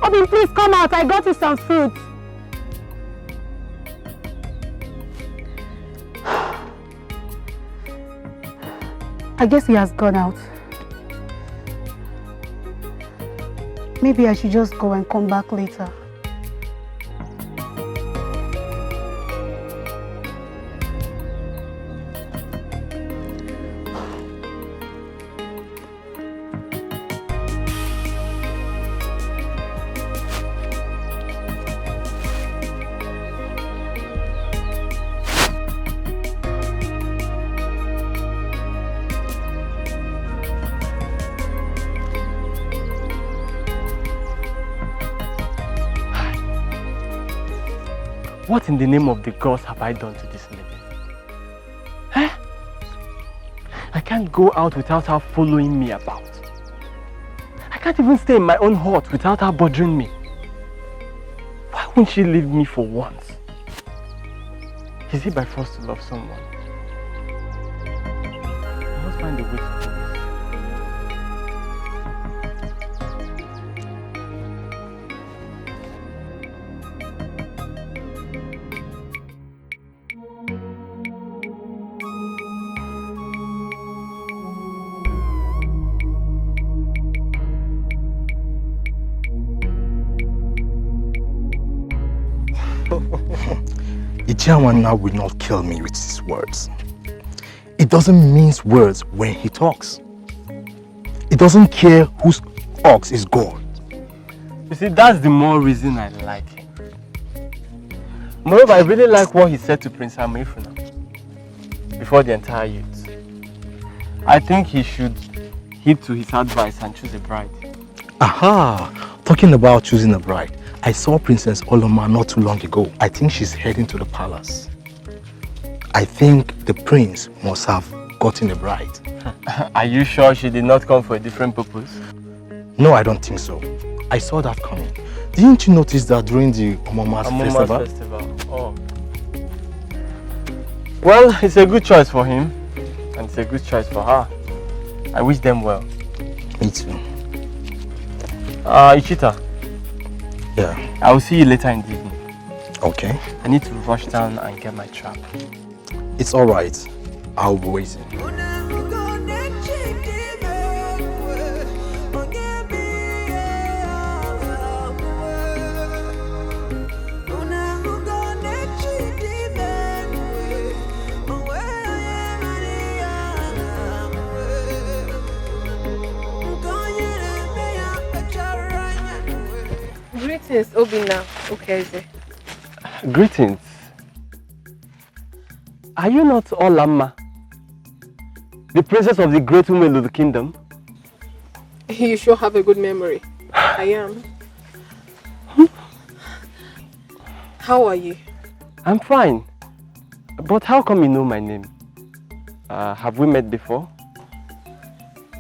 Obin, please come out. I got you some fruit. I guess he has gone out. Maybe I should just go and come back later. What in the name of the gods have I done to this lady? Huh? I can't go out without her following me about. I can't even stay in my own hut without her bothering me. Why won't she leave me for once? Is it by force to love someone? I must find a way to do this. Ijeawana will not kill me with his words. It doesn't mince words when he talks. It doesn't care whose ox is God. You see, that's the more reason I like him. Moreover, I really like what he said to Prince Amifuna before the entire youth. I think he should heed to his advice and choose a bride. Aha! Talking about choosing a bride, I saw Princess Oloma not too long ago. I think she's heading to the palace. I think the prince must have gotten a bride. Are you sure she did not come for a different purpose? No, I don't think so. I saw that coming. Didn't you notice that during the Omoma's festival? Oh. Well, it's a good choice for him, and it's a good choice for her. I wish them well. Me too. Ichita. Yeah. I will see you later in the evening. Okay. I need to rush down and get my trap. It's alright. I'll be waiting. Greetings, Obina. Ugezu. Greetings. Are you not Olamma, the princess of the great women of the kingdom? You sure have a good memory. I am. How are you? I'm fine. But how come you know my name? Have we met before?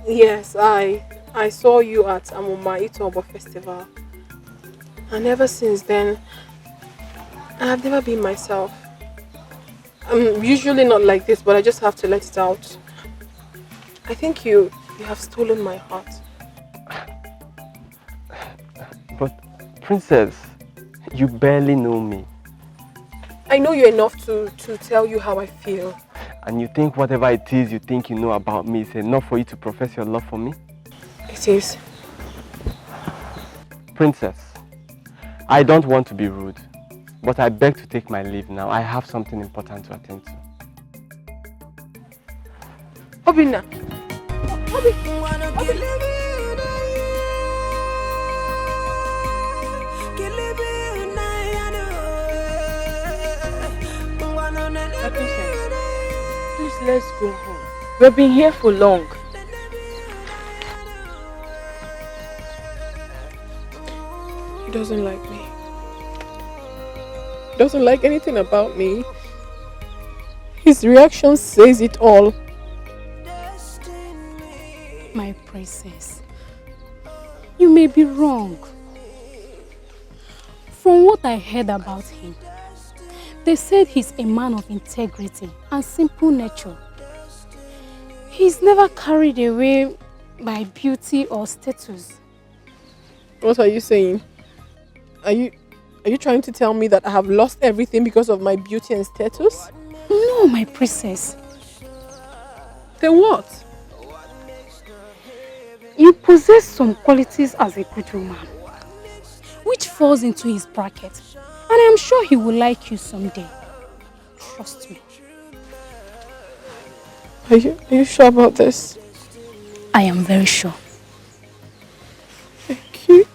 Yes, I saw you at Amuma Itobo Festival. And ever since then, I have never been myself. I'm usually not like this, but I just have to let it out. I think you have stolen my heart. But, Princess, you barely know me. I know you enough to tell you how I feel. And you think whatever it is you think you know about me is enough for you to profess your love for me? It is. Princess, I don't want to be rude, but I beg to take my leave now. I have something important to attend to. Obina. Please, let's go home. We've been here for long. He doesn't like me. He doesn't like anything about me. His reaction says it all. My princess, you may be wrong. From what I heard about him, they said he's a man of integrity and simple nature. He's never carried away by beauty or status. What are you saying? Are you trying to tell me that I have lost everything because of my beauty and status? No, my princess. Then what? You possess some qualities as a good woman, which falls into his bracket. And I'm sure he will like you someday. Trust me. Are you sure about this? I am very sure. Thank you.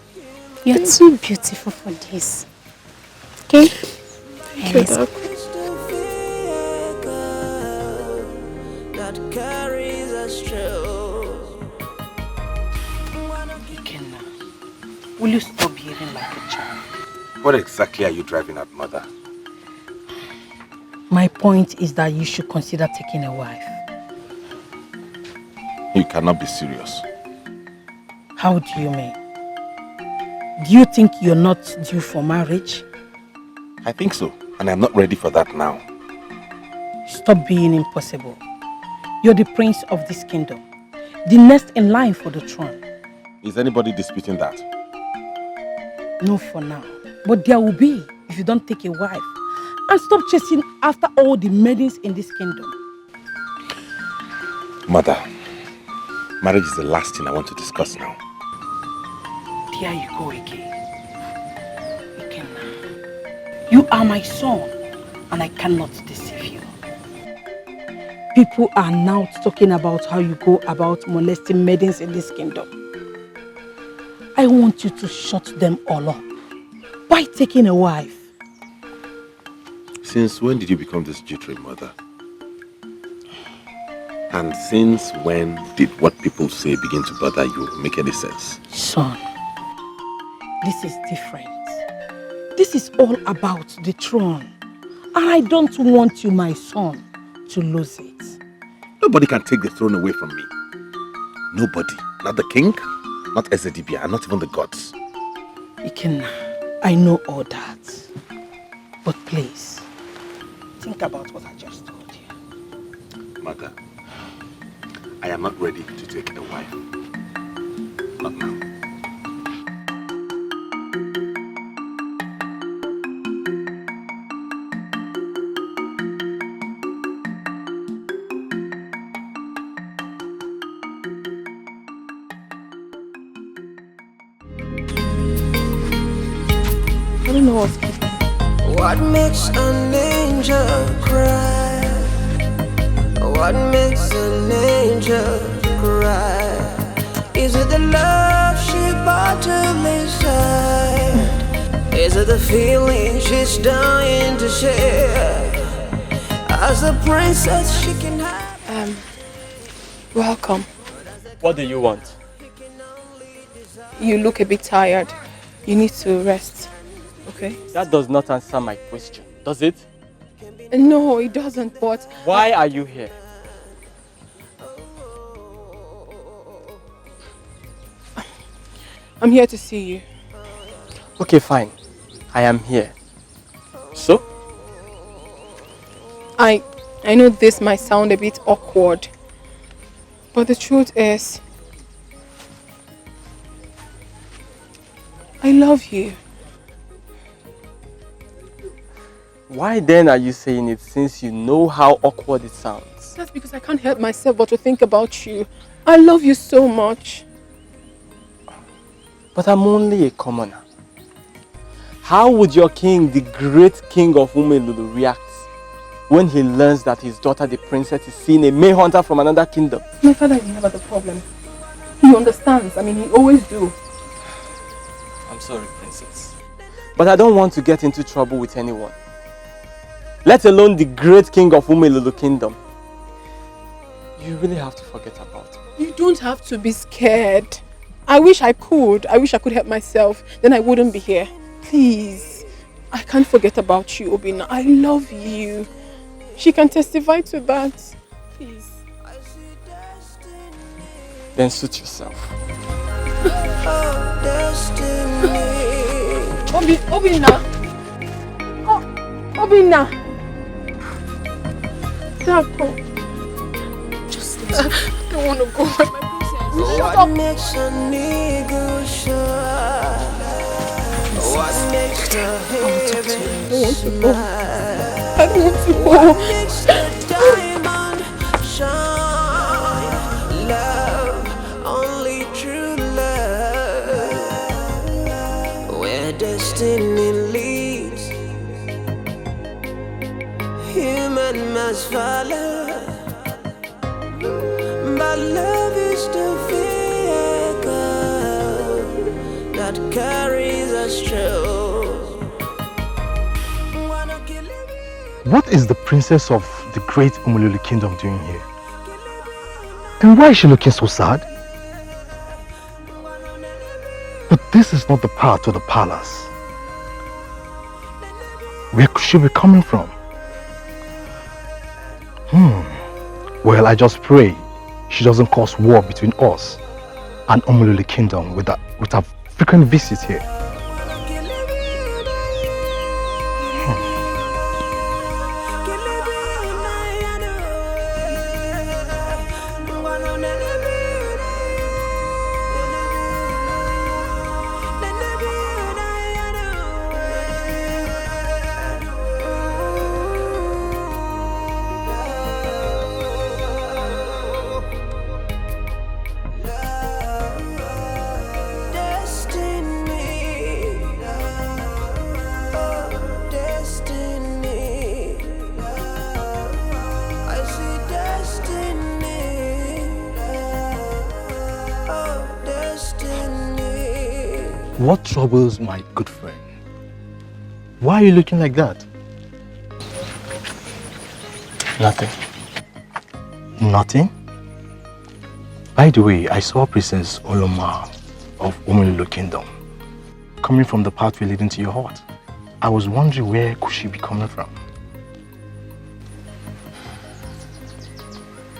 You're too beautiful for this. Okay? Thank you, Doc. Will you stop behaving like a child? What exactly are you driving at, Mother? point is that you should consider taking a wife. You cannot be serious. How do you mean? Do you think you're not due for marriage? I think so, and I'm not ready for that now. Stop being impossible. You're the prince of this kingdom, the next in line for the throne. Is anybody disputing that? No for now, but there will be if you don't take a wife and stop chasing after all the maidens in this kingdom. Mother, marriage is the last thing I want to discuss now. There you go again. You are my son, and I cannot deceive you. People are now talking about how you go about molesting maidens in this kingdom. I want you to shut them all up by taking a wife. Since when did you become this jittery, mother? And since when did what people say begin to bother you make any sense? Son, this is different. This is all about the throne. And I don't want you, my son, to lose it. Nobody can take the throne away from me. Nobody. Not the king, not Ezedibia, and not even the gods. Ikenna, I know all that. But please, think about what I just told you. Mother, I am not ready to take a wife. Not now. I don't know what's happening. What makes an angel cry? What makes an angel cry? Is it the love she bottled inside? Is it the feeling she's dying to share? As the princess she can have. Welcome. What do you want? You look a bit tired. You need to rest. Okay? That does not answer my question, does it? No, it doesn't, but... Why are you here? I'm here to see you. Okay, fine. I am here. So? I know this might sound a bit awkward, but the truth is, I love you. Why then are you saying it since you know how awkward it sounds? That's because I can't help myself but to think about you. I love you so much. But I'm only a commoner. How would your king, the great king of Umelulu, react when he learns that his daughter, the princess, is seeing a May hunter from another kingdom? My father is never the problem. He understands. I mean, he always do. I'm sorry, princess. But I don't want to get into trouble with anyone. Let alone the great king of Umelulu kingdom. You really have to forget about me. You don't have to be scared. I wish I could. I wish I could help myself. Then I wouldn't be here. Please. I can't forget about you, Obina. I love you. She can testify to that. Please. Then suit yourself. Obina. Oh, Obina. Dako. Just I don't want to go. My princess. What makes a nigga shine? What makes the heaven smile? I don't want to go. What makes the diamond shine? Love, only true love. Where destiny leads, human must follow. But love is the vehicle that carries us through. What is the princess of the great Umelulu kingdom doing here? And why is she looking so sad? But this is not the path to the palace. Where could she be coming from? Well, I just pray she doesn't cause war between us and Omolole Kingdom with her frequent visits here. What troubles my good friend? Why are you looking like that? Nothing. Nothing? By the way, I saw Princess Oloma of Omolole Kingdom coming from the pathway leading to your heart. I was wondering where could she be coming from?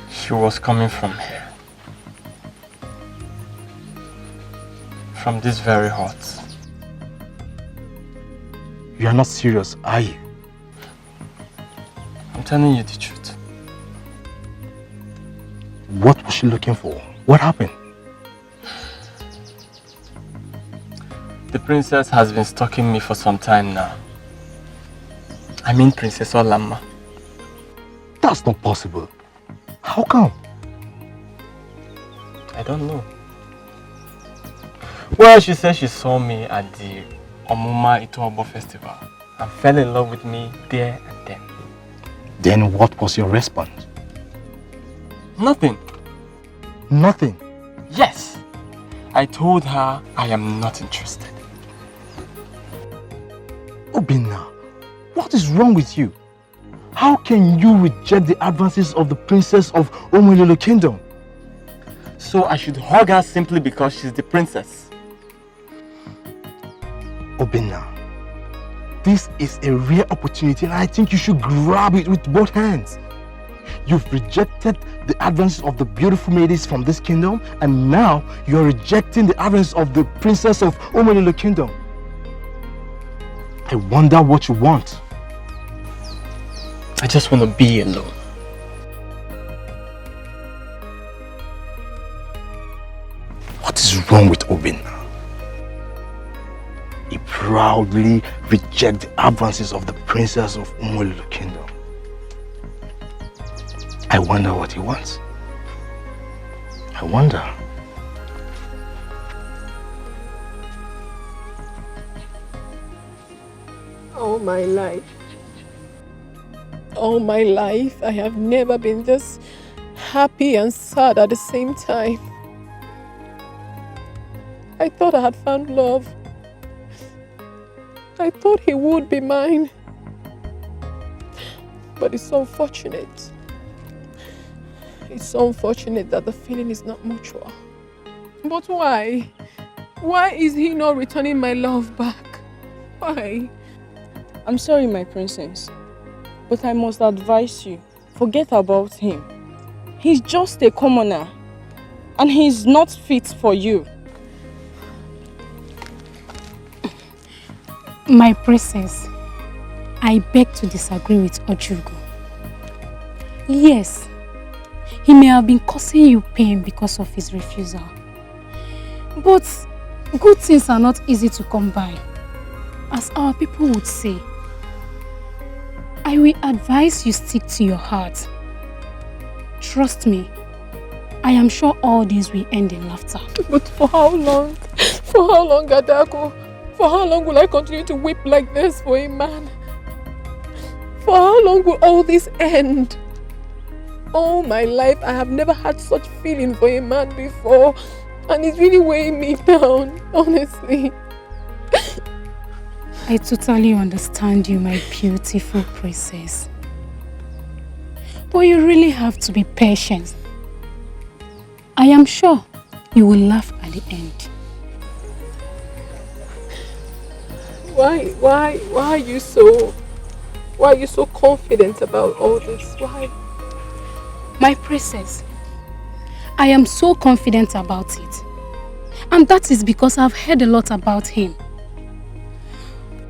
She was coming from here. From this very heart. You are not serious, are you? I'm telling you the truth. What was she looking for? What happened? The princess has been stalking me for some time now. I mean Princess Olama. That's not possible. How come? I don't know. Well, she said she saw me at the Omuma Itobo festival and fell in love with me there and then. Then what was your response? Nothing. Nothing? Yes. I told her I am not interested. Obinna, what is wrong with you? How can you reject the advances of the princess of Omolole Kingdom? So I should hug her simply because she's the princess? Obinna, this is a rare opportunity and I think you should grab it with both hands. You've rejected the advances of the beautiful maidens from this kingdom and now you're rejecting the advances of the princess of Omolole Kingdom. I wonder what you want. I just want to be alone. What is wrong with Obinna? He proudly rejects the advances of the princess of Omolole Kingdom. I wonder what he wants. I wonder. All my life. All my life, I have never been this happy and sad at the same time. I thought I had found love. I thought he would be mine. But it's unfortunate. It's so unfortunate that the feeling is not mutual. But why? Why is he not returning my love back? Why? I'm sorry, my princess, but I must advise you, forget about him. He's just a commoner, and he's not fit for you. My princess, I beg to disagree with Ugezu. Yes, he may have been causing you pain because of his refusal. But good things are not easy to come by, as our people would say. I will advise you stick to your heart. Trust me, I am sure all this will end in laughter. But for how long? For how long, Adako? For how long will I continue to weep like this for a man? For how long will all this end? All my life, I have never had such feeling for a man before. And it's really weighing me down, honestly. I totally understand you, my beautiful princess. But you really have to be patient. I am sure you will laugh at the end. Why are you so confident about all this? Why? My princess, I am so confident about it. And that is because I've heard a lot about him.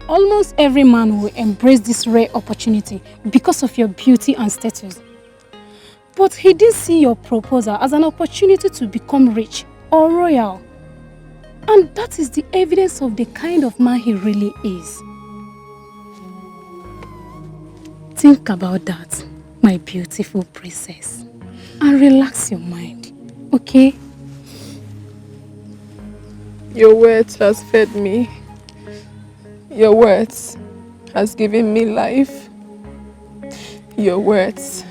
Almost every man will embrace this rare opportunity because of your beauty and status. But he didn't see your proposal as an opportunity to become rich or royal. And that is the evidence of the kind of man he really is. Think about that, my beautiful princess, and relax your mind, okay? Your words has fed me. Your words has given me life. Your words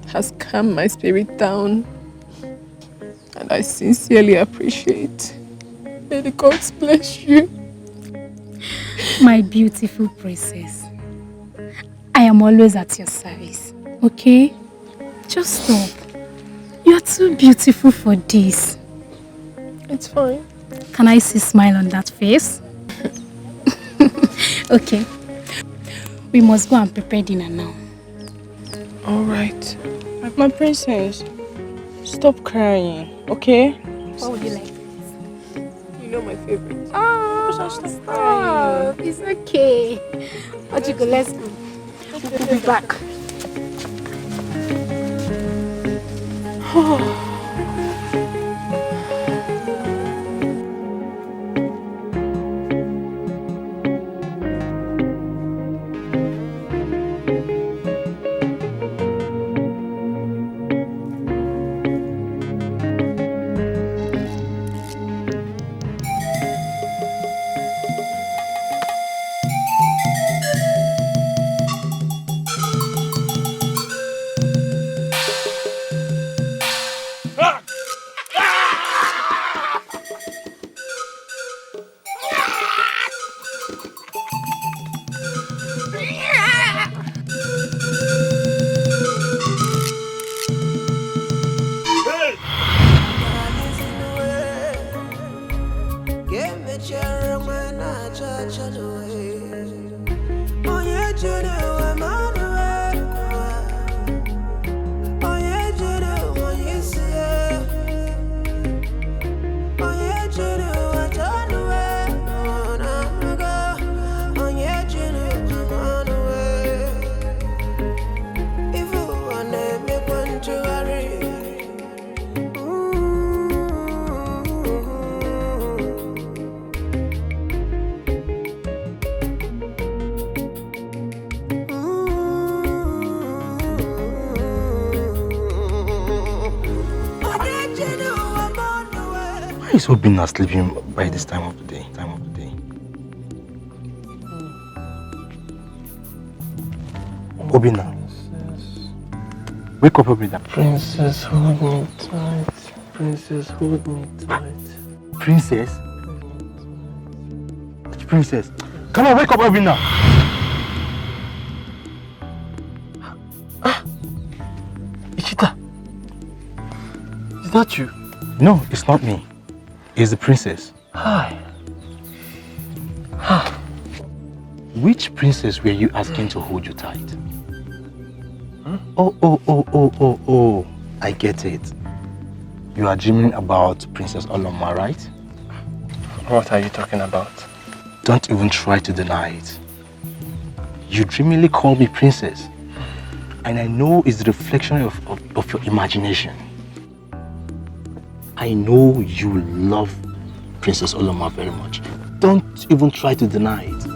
has calmed my spirit down. And I sincerely appreciate. May the gods bless you. My beautiful princess, I am always at your service, okay? Just stop. You're too beautiful for this. It's fine. Can I see a smile on that face? Okay. We must go and prepare dinner now. Alright. My princess, stop crying, okay? What would you like? You know my favorite. Oh, stop. It's okay. Ugezu, let's go. We'll be back. Why is Obinna sleeping by this time of the day? Obinna. Wake up, Obinna. Princess, hold me tight. Princess, hold me tight. Princess? Princess. Come on, wake up, Obinna. Ichita. Is that you? No, it's not me. It's the princess. Hi. Which princess were you asking to hold you tight? Huh? Oh, I get it. You are dreaming about Princess Oloma, right? What are you talking about? Don't even try to deny it. You dreamily call me princess. And I know it's the reflection of your imagination. I know you love Princess Oloma very much. Don't even try to deny it.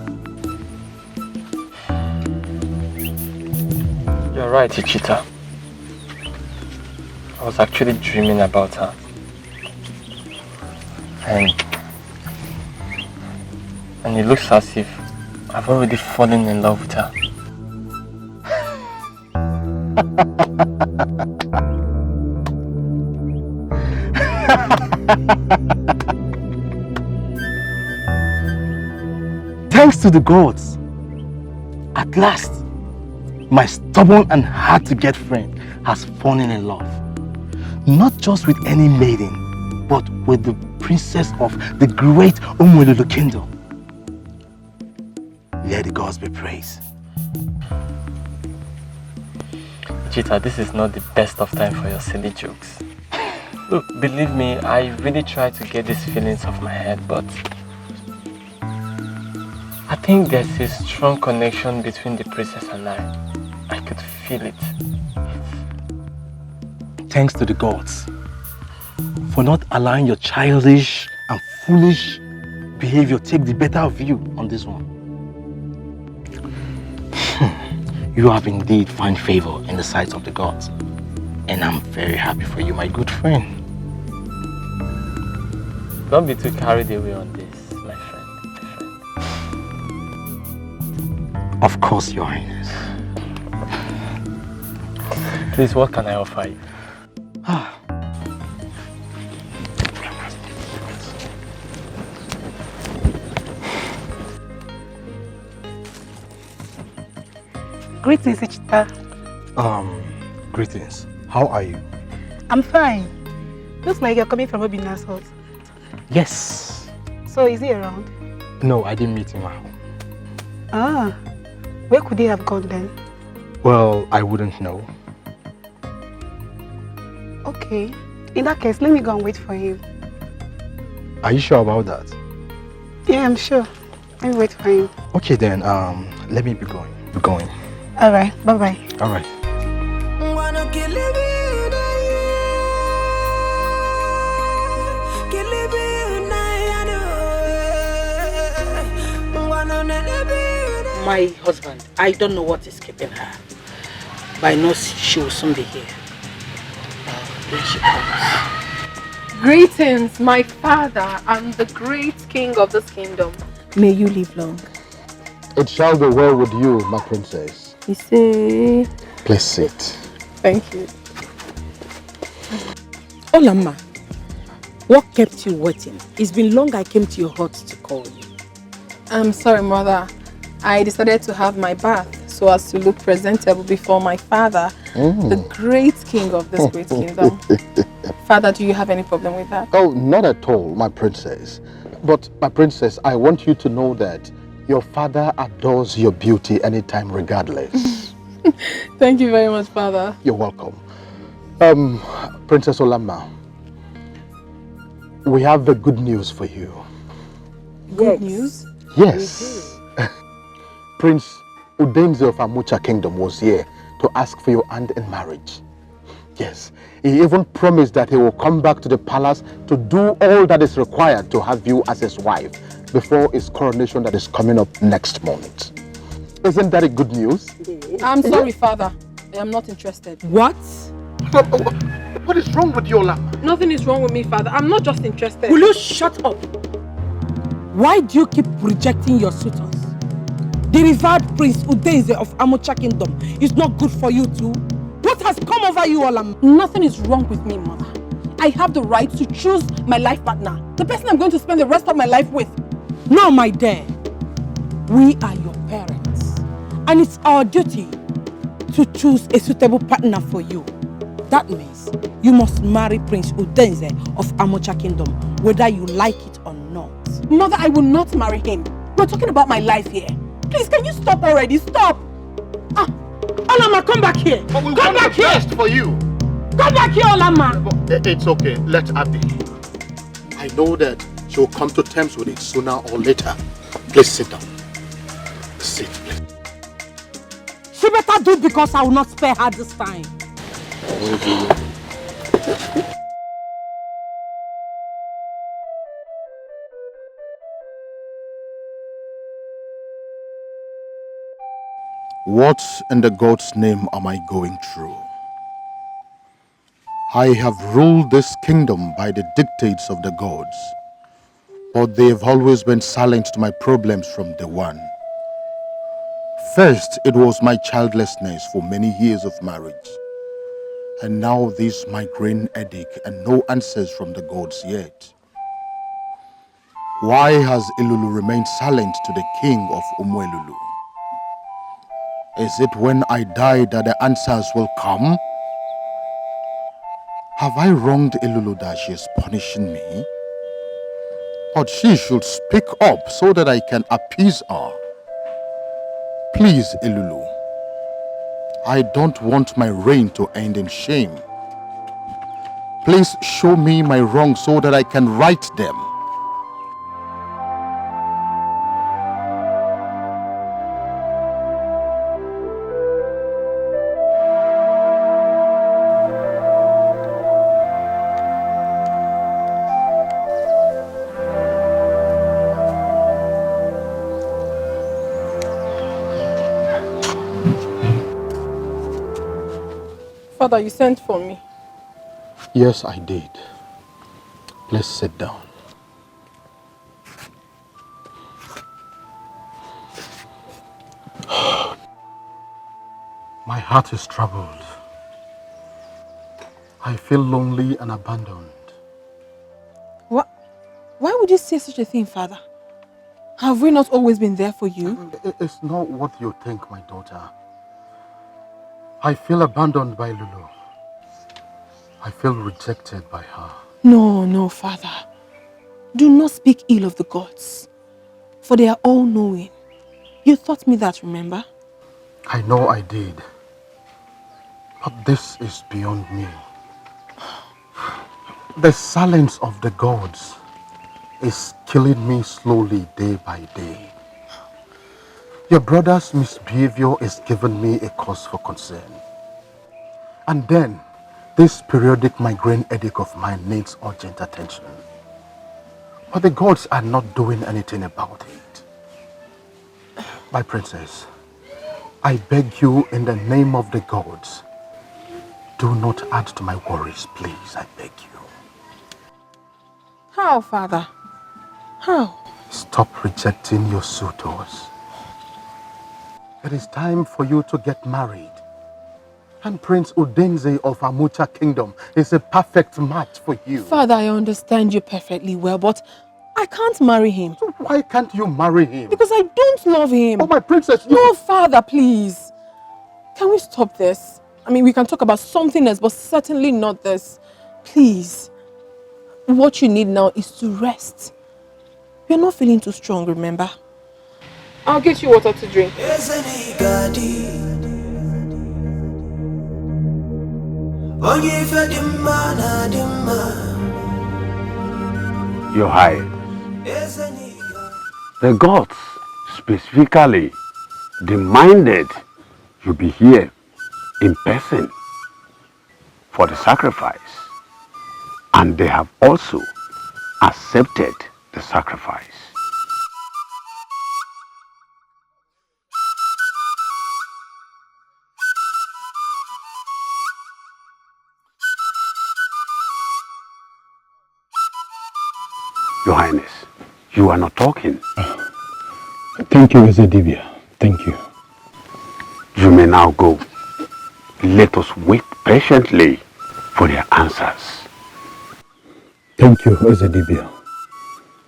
You're right, Ichita. I was actually dreaming about her. And it looks as if I've already fallen in love with her. Thanks to the gods, at last, my stubborn and hard-to-get friend has fallen in love. Not just with any maiden, but with the princess of the great Umwelulu kingdom. Let the gods be praised. Chita, this is not the best of time for your silly jokes. Look, believe me, I really try to get these feelings off my head, but I think there's a strong connection between the princess and I. I could feel it. Thanks to the gods for not allowing your childish and foolish behavior take the better of you on this one. You have indeed found favor in the sight of the gods, and I'm very happy for you, my good friend. Don't be too carried away on this, my friend. Of course, Your Highness. Please, what can I offer you? Greetings, Ichita. Greetings. How are you? I'm fine. Looks like you're coming from Obina's house. Yes. So is he around? No, I didn't meet him at home. Ah, where could he have gone then? Well, I wouldn't know. Okay. In that case, let me go and wait for him. Are you sure about that? Yeah, I'm sure. Let me wait for him. Okay then, let me be going. Alright, bye-bye. Alright. My husband, I don't know what is keeping her, but I know she will soon be here. When she comes. Greetings, my father and the great king of this kingdom. May you live long. It shall be well with you, my princess. You see? Please sit. Thank you. Olama, what kept you waiting? It's been long I came to your hut to call you. I'm sorry, mother. I decided to have my bath so as to look presentable before my father, the great king of this great kingdom. Father, do you have any problem with that? Oh, not at all, my princess. But, my princess, I want you to know that your father adores your beauty anytime, regardless. Thank you very much, father. You're welcome. Princess Olama, we have the good news for you. Good news? Yes. Prince Ugezu of Amucha Kingdom was here to ask for your hand in marriage. Yes, he even promised that he will come back to the palace to do all that is required to have you as his wife before his coronation that is coming up next month. Isn't that a good news? I'm sorry, father. I am not interested. What? What is wrong with you, Olama? Nothing is wrong with me, father. I'm not just interested. Will you shut up? Why do you keep rejecting your suitors? The revered Prince Ugezu of Amucha Kingdom is not good for you too. What has come over you, Olam? Nothing is wrong with me, mother. I have the right to choose my life partner, the person I'm going to spend the rest of my life with. No, my dear. We are your parents, and it's our duty to choose a suitable partner for you. That means you must marry Prince Ugezu of Amucha Kingdom, whether you like it or not. Mother, I will not marry him. We're talking about my life here. Please, can you stop already? Stop! Olama, come back here! But we come want back the here! best for you! Come back here, Olama! It's okay, let her be. I know that she will come to terms with it sooner or later. Please sit down. Sit, please. She better do because I will not spare her this time. What in the God's name am I going through? I have ruled this kingdom by the dictates of the gods, but they have always been silent to my problems from day one. First, it was my childlessness for many years of marriage, and now this migraine headache and no answers from the gods yet. Why has Ilulu remained silent to the king of Umwelulu? Is it when I die that the answers will come? Have I wronged Ilulu that she is punishing me? But she should speak up so that I can appease her. Please, Ilulu, I don't want my reign to end in shame. Please show me my wrongs so that I can right them. Father, you sent for me. Yes, I did. Please sit down. My heart is troubled. I feel lonely and abandoned. What? Why would you say such a thing, Father? Have we not always been there for you? It's not what you think, my daughter. I feel abandoned by Lulu. I feel rejected by her. No, Father. Do not speak ill of the gods, for they are all-knowing. You taught me that, remember? I know I did. But this is beyond me. The silence of the gods is killing me slowly day by day. Your brother's misbehavior is giving me a cause for concern. And then, this periodic migraine headache of mine needs urgent attention. But the gods are not doing anything about it. My princess, I beg you in the name of the gods, do not add to my worries, please, I beg you. How, Father? How? Stop rejecting your suitors. It is time for you to get married. And Prince Udenze of Amucha Kingdom is a perfect match for you. Father, I understand you perfectly well, but I can't marry him. So why can't you marry him? Because I don't love him. Oh, my princess, No, Father, please. Can we stop this? I mean, we can talk about something else, but certainly not this. Please. What you need now is to rest. You're not feeling too strong, remember? I'll get you water to drink. Your Highness, the gods specifically demanded you be here in person for the sacrifice, and they have also accepted the sacrifice. Your Highness, you are not talking. Thank you, Ezedibia. Thank you. You may now go. Let us wait patiently for their answers. Thank you, Ezedibia. I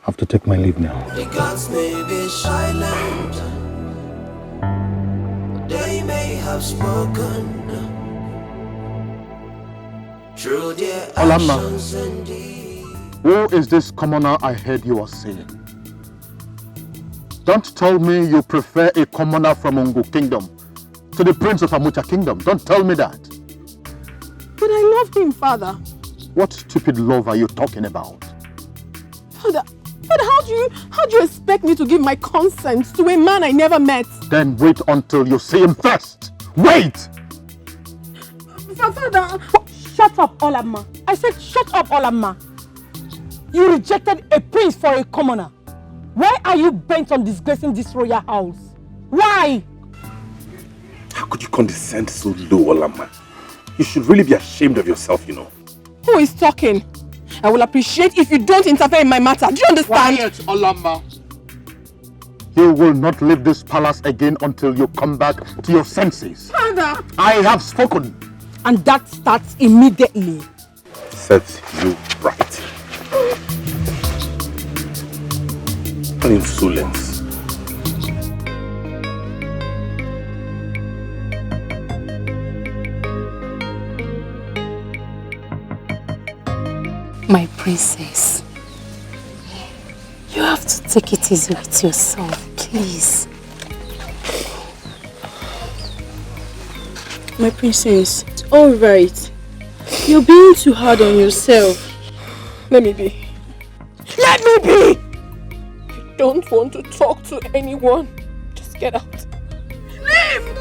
have to take my leave now. The gods may be silent, but they may have spoken through their actions and deeds. Who is this commoner I heard you were saying? Don't tell me you prefer a commoner from Ungu Kingdom to the Prince of Amucha Kingdom. Don't tell me that. But I love him, Father. What stupid love are you talking about? Father, how do you expect me to give my consent to a man I never met? Then wait until you see him first. Wait! Father, shut up, Olamma. I said shut up, Olamma. You rejected a prince for a commoner. Why are you bent on disgracing this royal house? Why? How could you condescend so low, Olamma? You should really be ashamed of yourself, you know. Who is talking? I will appreciate if you don't interfere in my matter. Do you understand? Quiet, Olamma. You will not leave this palace again until you come back to your senses. Father! I have spoken. And that starts immediately. Set you right. An insolence. My princess, you have to take it easy with yourself, please. My princess, it's alright. You're being too hard on yourself. Let me be. Let me be! I don't want to talk to anyone. Just get out. Leave!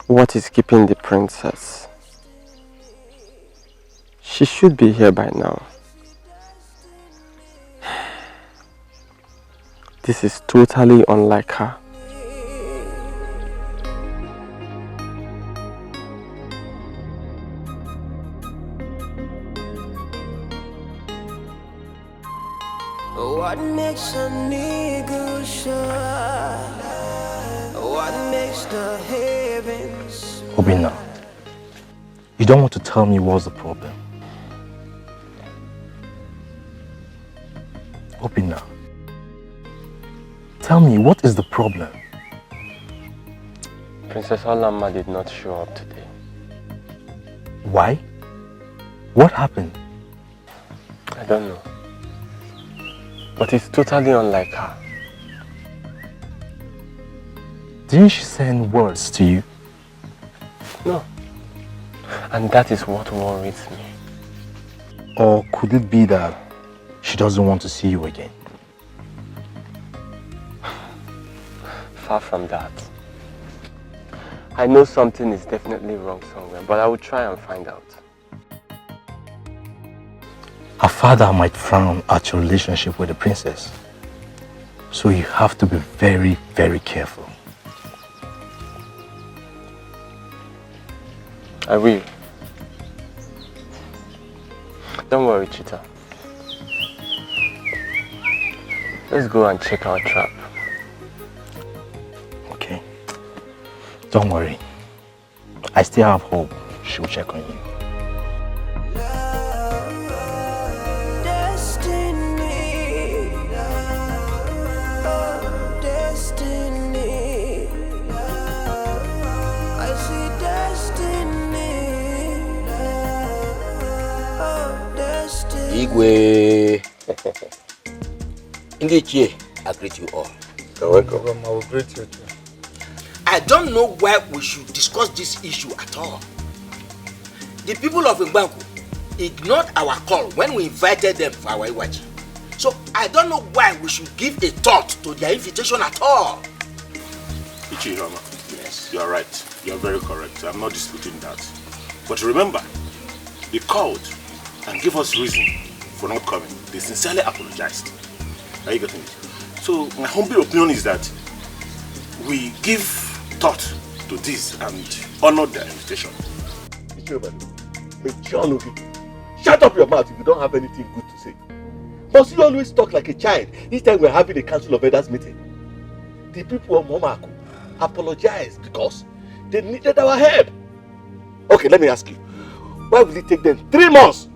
What is keeping the princess? She should be here by now. This is totally unlike her. What makes a nigga shine? What makes the heavens? Obina, you don't want to tell me what's the problem. Obina, tell me what is the problem? Princess Olama did not show up today. Why? What happened? I don't know. But it's totally unlike her. Didn't she send words to you? No. And that is what worries me. Or could it be that she doesn't want to see you again? Far from that. I know something is definitely wrong somewhere, but I will try and find out. Her father might frown at your relationship with the princess. So you have to be very, very careful. I will. Don't worry, Chita. Let's go and check our trap. Okay. Don't worry. I still have hope she'll check on you. Igwe. Ndichie, I greet you all. You're welcome. I will greet you too. I don't know why we should discuss this issue at all. The people of Mbanku ignored our call when we invited them for our Iwaji. So I don't know why we should give a thought to their invitation at all. Ichirama, yes, you are right. You are very correct. I'm not disputing that. But remember, they called and gave us reason for not coming. They sincerely apologized. Are you getting it? So my humble opinion is that we give thought to this and honor their invitation. Shut up your mouth if you don't have anything good to say. Must you always talk like a child each time we're having a council of elders meeting? The people of Momaku apologized because they needed our help. Okay, let me ask you. Why will it take them 3 months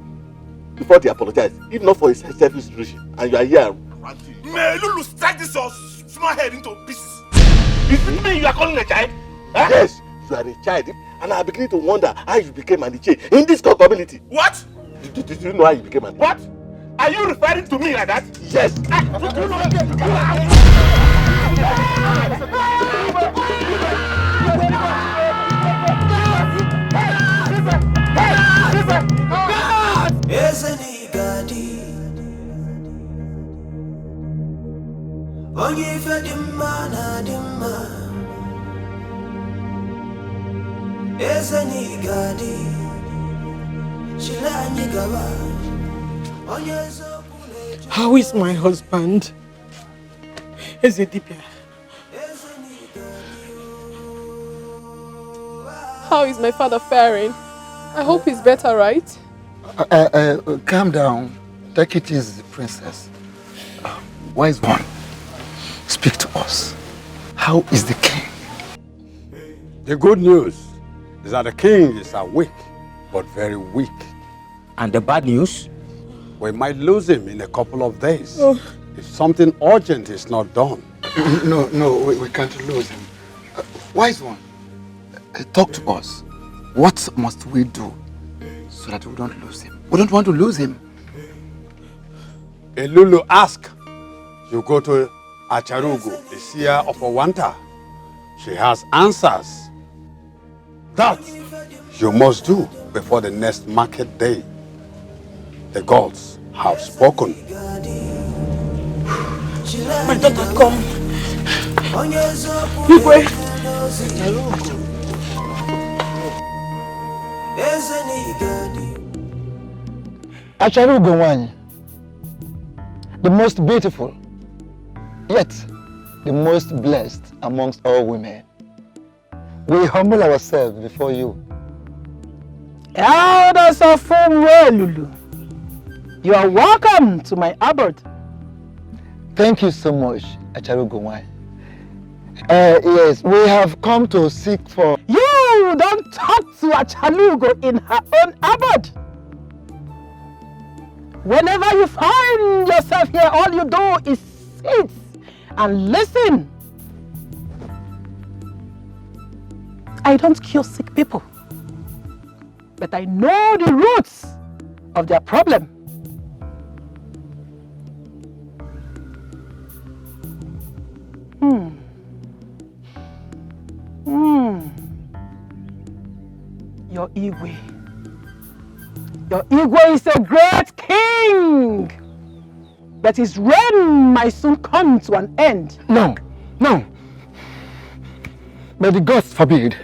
before they apologize, if not for a selfish reason? And you are here ranting. May Lulu strike this your small head into pieces. Is it me you are calling a child? Huh? Yes, you are a child, and I am beginning to wonder how you became an Iche in this community. What? Did you know how you became an Iche? What? Are you referring to me like that? Yes. Do you know How is my husband? Ezedipia. How is my father faring? I hope he's better, right? Calm down. Take it easy, princess. Wise one, speak to us. How is the king? The good news is that the king is awake but very weak. And the bad news? We might lose him in a couple of days if something urgent is not done. No, we can't lose him. Wise one, talk to us. What must we do so that we don't lose him? We don't want to lose him. Elulu, ask. You go to Acharugo, the seer of Owanta. She has answers. That you must do before the next market day. The gods have spoken. My daughter, come. Igwe. Acharugo one, the most beautiful, yet the most blessed amongst all women. We humble ourselves before you. Elders of Lulu, you are welcome to my abode. Thank you so much, Acharugo one. Yes, we have come to seek for... You don't talk to Achalugo in her own abode. Whenever you find yourself here, all you do is sit and listen. I don't cure sick people, but I know the roots of their problem. Your Igwe. Your Igwe is a great king, but his reign might soon come to an end. No. May the gods forbid.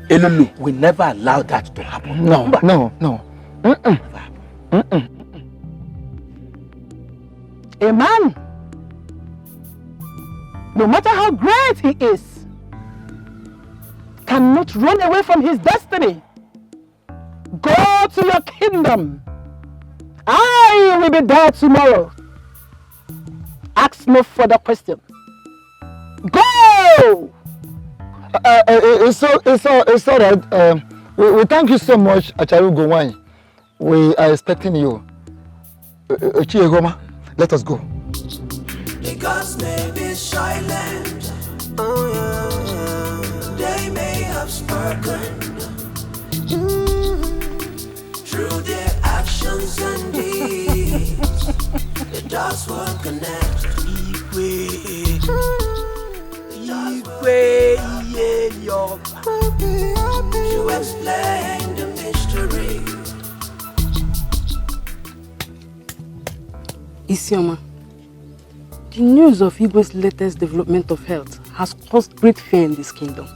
Elulu, we never allow that to happen. No. A man, no matter how great he is, cannot run away from his destiny. Go to your kingdom. I will be there tomorrow. Ask no further question. Go! It's all right. We thank you so much, Acharugo Wine. We are expecting you. Chiegoma, let us go. The gods may be silent. Oh yeah. They may have spoken. Through their actions and deeds, the dots will connect. To explain the mystery. Isioma, the news of Igwe's latest development of health has caused great fear in this kingdom.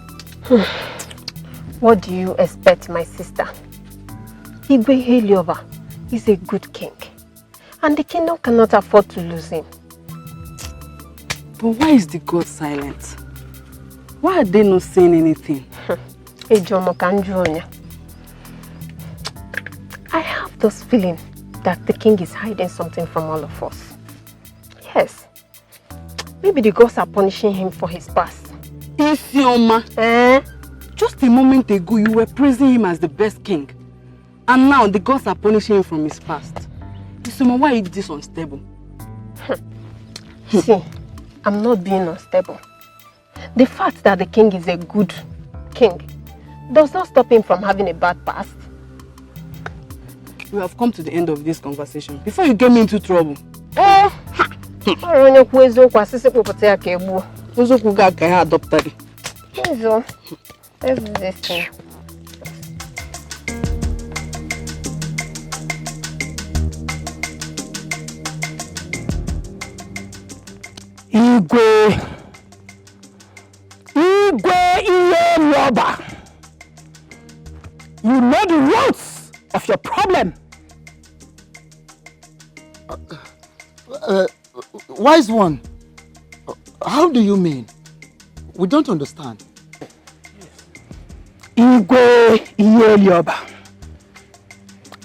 What do you expect, my sister? Igwe Heliova is a good king, and the kingdom cannot afford to lose him. But why is the god silent? Why are they not saying anything? I have this feeling that the king is hiding something from all of us. Yes. Maybe the gods are punishing him for his past. Isioma, just a moment ago you were praising him as the best king. And now the gods are punishing him from his past. Isioma, why is this unstable? See, I'm not being unstable. The fact that the king is a good king does not stop him from having a bad past. We have come to the end of this conversation before you get me into trouble. Let's do this thing. Igwe Iyeloba, you know the roots of your problem. Wise one, how do you mean? We don't understand. Igwe Iyeloba,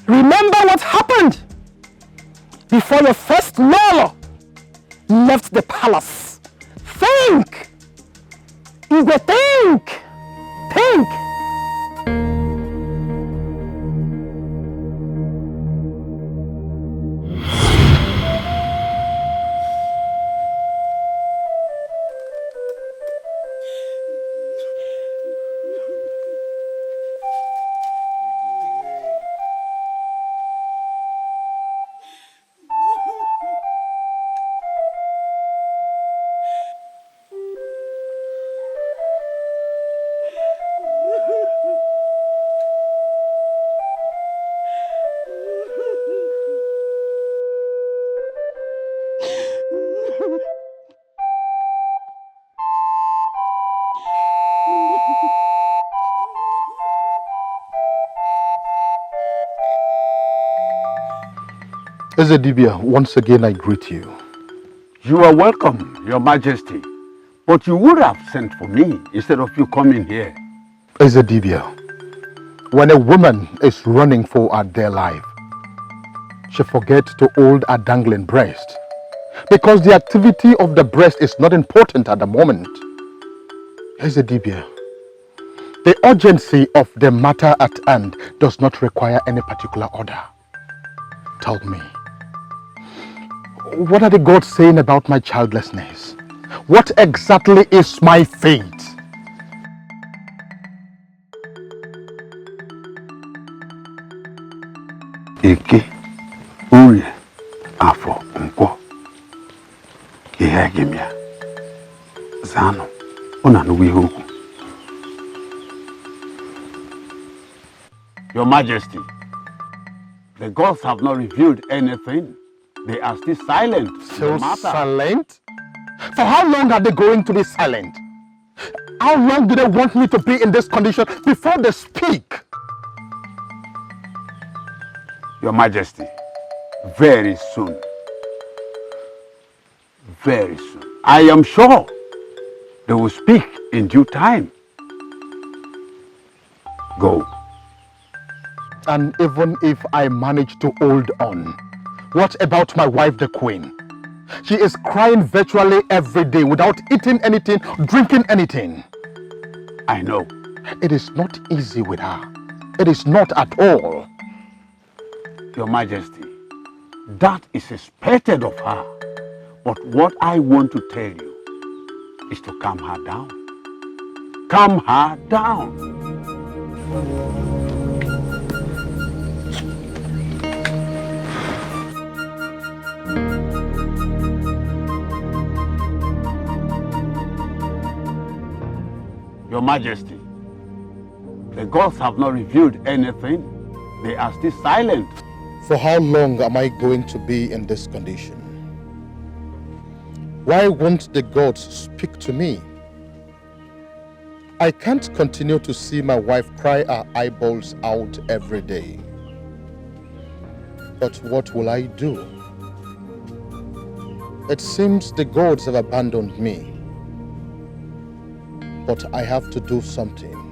remember what happened before your first Lolo left the palace. Think! Igwe, think! Ezedibia, once again I greet you. You are welcome, Your Majesty. But you would have sent for me instead of you coming here. Ezedibia, when a woman is running for her dear life, she forgets to hold a dangling breast. Because the activity of the breast is not important at the moment. Ezedibia, the urgency of the matter at hand does not require any particular order. Tell me, what are the gods saying about my childlessness? What exactly is my fate? Eke, Uri, Afo, Unko, Kihegimia, Zano, Unanuihuku. Your Majesty, the gods have not revealed anything. They are still silent. Still silent? For how long are they going to be silent? How long do they want me to be in this condition before they speak? Your Majesty, very soon. Very soon. I am sure they will speak in due time. Go. And even if I manage to hold on, what about my wife, the Queen? She is crying virtually every day without eating anything, drinking anything. I know. It is not easy with her. It is not at all. Your Majesty, that is expected of her. But what I want to tell you is to calm her down. Calm her down. Your Majesty, the gods have not revealed anything. They are still silent. For how long am I going to be in this condition? Why won't the gods speak to me? I can't continue to see my wife cry her eyeballs out every day. But what will I do? It seems the gods have abandoned me. But I have to do something.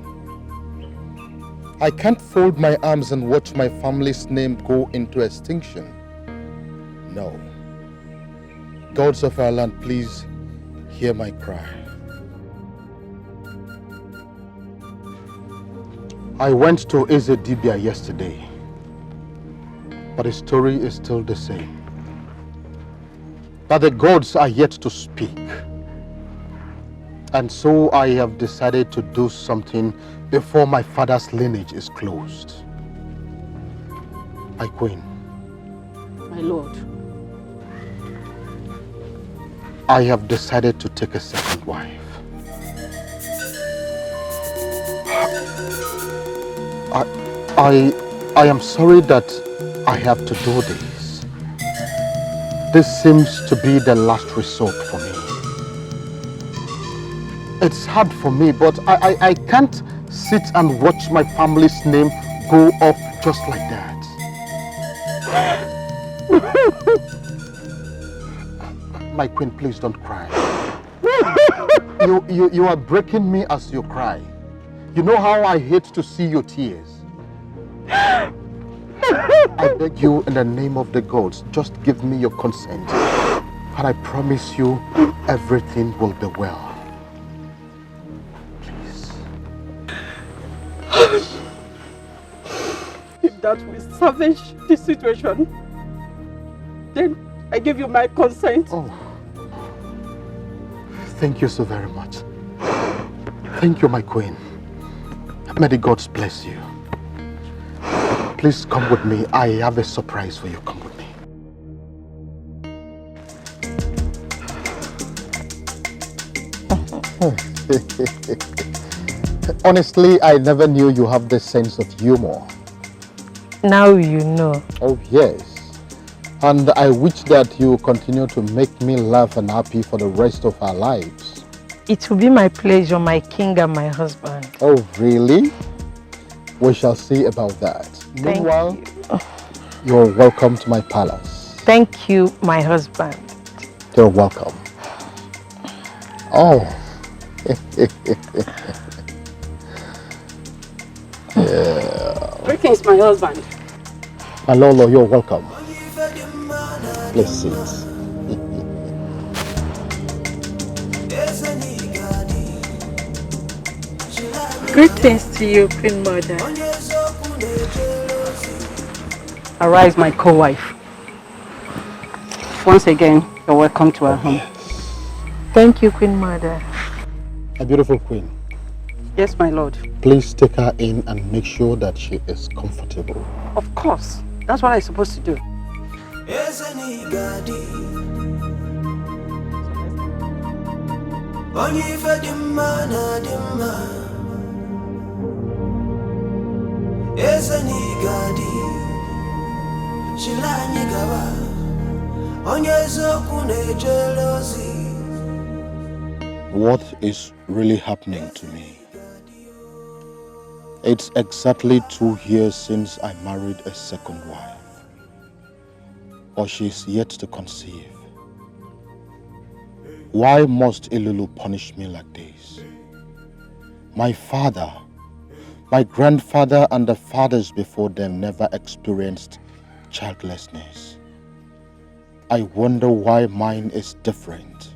I can't fold my arms and watch my family's name go into extinction. No. Gods of our land, please hear my cry. I went to Ezedibia yesterday, but the story is still the same. That the gods are yet to speak. And so I have decided to do something before my father's lineage is closed. My queen. My lord. I have decided to take a second wife. I am sorry that I have to do this. This seems to be the last resort for me. It's hard for me, but I can't sit and watch my family's name go up just like that. My queen, please don't cry. You are breaking me as you cry. You know how I hate to see your tears. I beg you in the name of the gods, just give me your consent. And I promise you everything will be well. If that will salvage the situation, then I give you my consent. Oh. Thank you so very much. Thank you, my queen. May the gods bless you. Please come with me. I have a surprise for you. Come with me. Honestly, I never knew you have this sense of humor. Now you know. Oh, yes. And I wish that you continue to make me laugh and happy for the rest of our lives. It will be my pleasure, my king and my husband. Oh, really? We shall see about that. Thank Meanwhile, you're welcome to my palace. Thank you, my husband. You're welcome. Oh. Yeah. Greetings, my husband. Malolo, you're welcome. Please sit. Greetings to you, Queen Mother. Arise, my co-wife. Once again, you're welcome to our home. Thank you, Queen Mother. A beautiful queen. Yes, my lord. Please take her in and make sure that she is comfortable. Of course. That's what I'm supposed to do. What is really happening to me? It's exactly 2 years since I married a second wife. Or she's yet to conceive. Why must Ilulu punish me like this? My father, my grandfather and the fathers before them never experienced childlessness. I wonder why mine is different.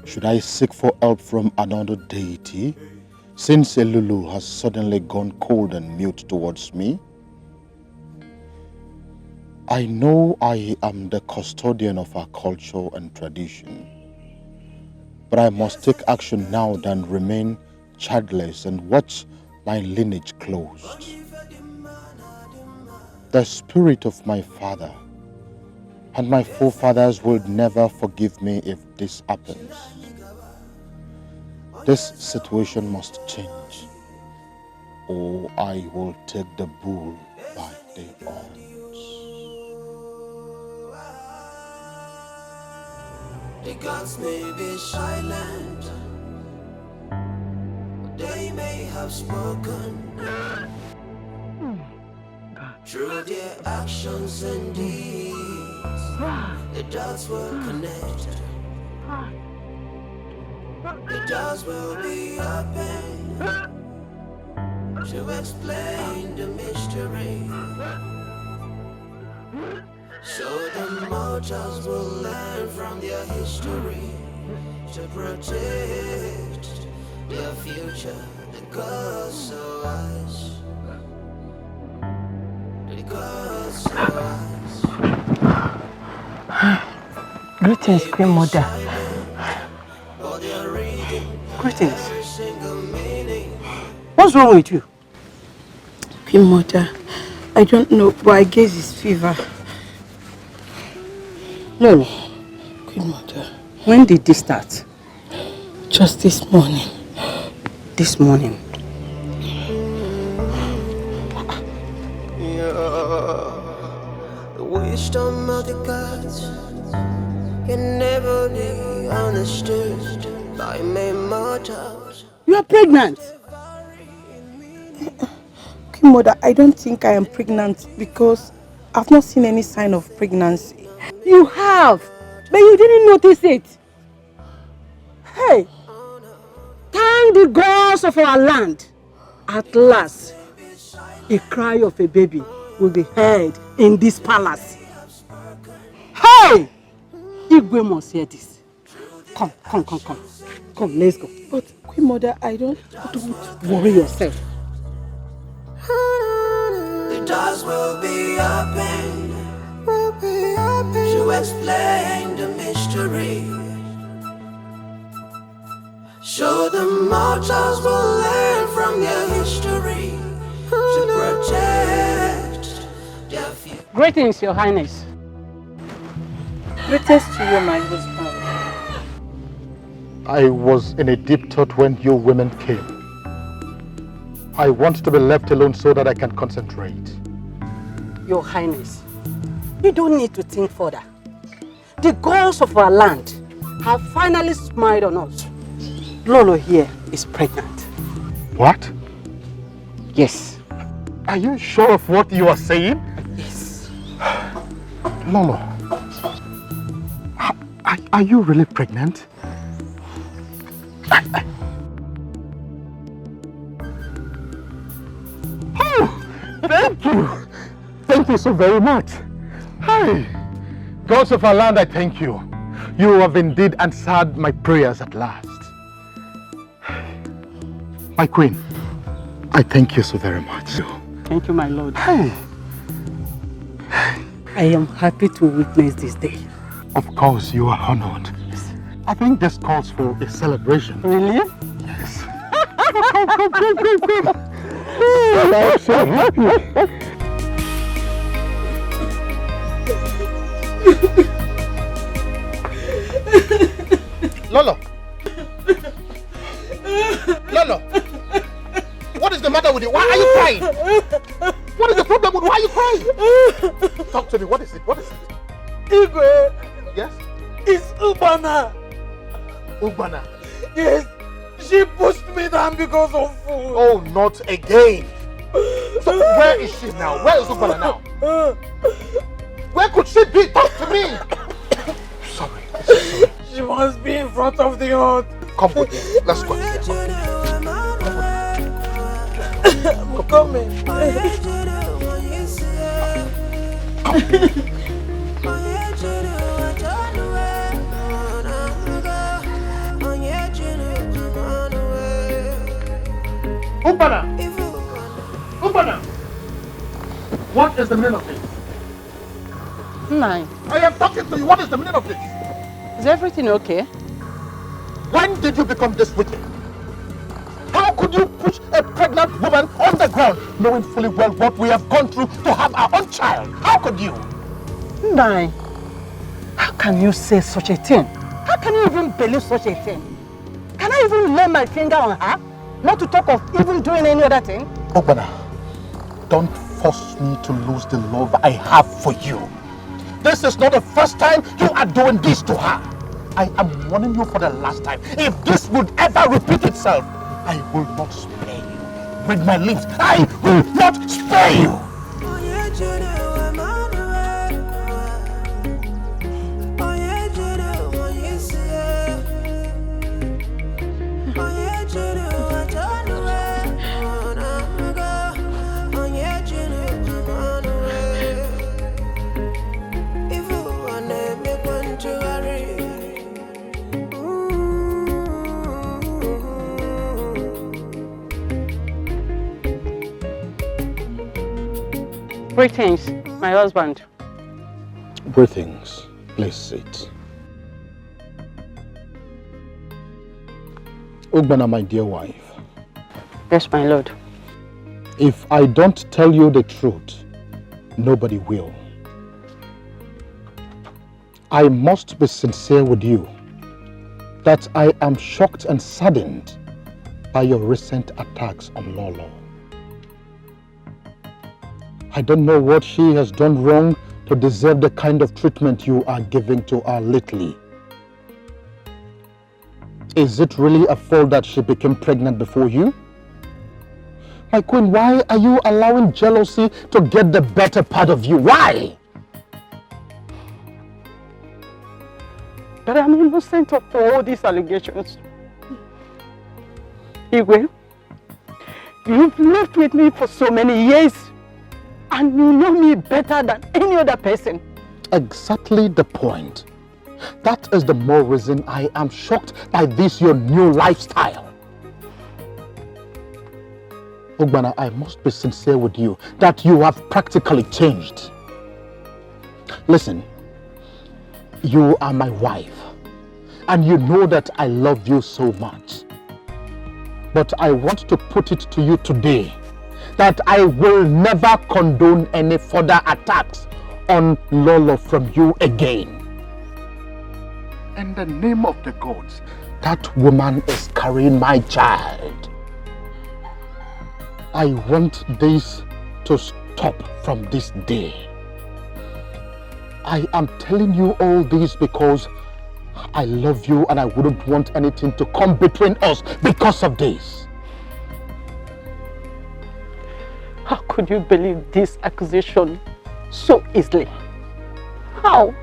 Should I seek for help from another deity, since Elulu has suddenly gone cold and mute towards me? I know I am the custodian of our culture and tradition, but I must take action now than remain childless and watch my lineage closed. The spirit of my father and my forefathers will never forgive me if this happens. This situation must change, or I will take the bull by the horns. The gods may be silent, they may have spoken. Through their actions and deeds, the dots will connect. The doors will be open to explain the mystery. So the mortals will learn from their history to protect their future. The gods so wise. The gods so wise. Greetings, Queen Mother. Greetings. What's wrong with you? Queen Mother, I don't know, but I guess it's fever. No. Queen Mother. When did this start? Just this morning. This morning? The wisdom of the gods can never be understood by mere mortals. You are pregnant. Queen Mother, I don't think I am pregnant because I've not seen any sign of pregnancy. You have, but you didn't notice it. Hey, thank the gods of our land. At last, a cry of a baby will be heard in this palace. Hey, Igwe must hear this. Come, let's go. But Queen Mother, don't worry yourself. The doors will be open to explain the mystery. So the mortals will learn from their history to protect their future. Greetings, Your Highness. Greetings to you, my husband. I was in a deep thought when you women came. I want to be left alone so that I can concentrate. Your Highness, you don't need to think further. The gods of our land have finally smiled on us. Lolo here is pregnant. What? Yes. Are you sure of what you are saying? Yes. Lolo, are you really pregnant? Oh, thank you. Thank you so very much. Hey, gods of our land, I thank you. You have indeed answered my prayers at last. My queen, I thank you so very much. Thank you, my lord. Hey. I am happy to witness this day. Of course, you are honored. I think this calls for a celebration. Really? Yes. Come. I'm so happy. Lolo! Lolo! What is the matter with you? Why are you crying? What is the problem with why are you crying? Talk to me. What is it? What is it? Igwe! Yes? It's Ubana! Ubana? Yes! She pushed me down because of food! Oh, not again! So where is she now? Where is Ubana now? Where could she be? Talk to me! Sorry. She must be in front of the hut. Come with me. Let's go. I'm coming. Ubana! Ubana! What is the meaning of this? Nine. I am talking to you. What is the meaning of this? Is everything okay? When did you become this wicked? How could you push a pregnant woman on the ground, knowing fully well what we have gone through to have our own child? How could you? Nine. How can you say such a thing? How can you even believe such a thing? Can I even lay my finger on her? Not to talk of even doing any other thing? Obana, don't force me to lose the love I have for you. This is not the first time you are doing this to her. I am warning you for the last time. If this would ever repeat itself, I will not spare you. With my lips, I will not spare you. Greetings, my husband. Greetings. Please sit. Ugbana, my dear wife. Yes, my lord. If I don't tell you the truth, nobody will. I must be sincere with you that I am shocked and saddened by your recent attacks on Lolo. I don't know what she has done wrong to deserve the kind of treatment you are giving to her lately. Is it really a fault that she became pregnant before you? My queen, why are you allowing jealousy to get the better part of you? Why? But I'm innocent of all these allegations. Igwe, you've lived with me for so many years. And you know me better than any other person. Exactly the point. That is the more reason I am shocked by this your new lifestyle. Ugbana, I must be sincere with you that you have practically changed. Listen, you are my wife and you know that I love you so much. But I want to put it to you today that I will never condone any further attacks on Lolo from you again. In the name of the gods, that woman is carrying my child. I want this to stop from this day. I am telling you all this because I love you and I wouldn't want anything to come between us because of this. How could you believe this accusation so easily? How?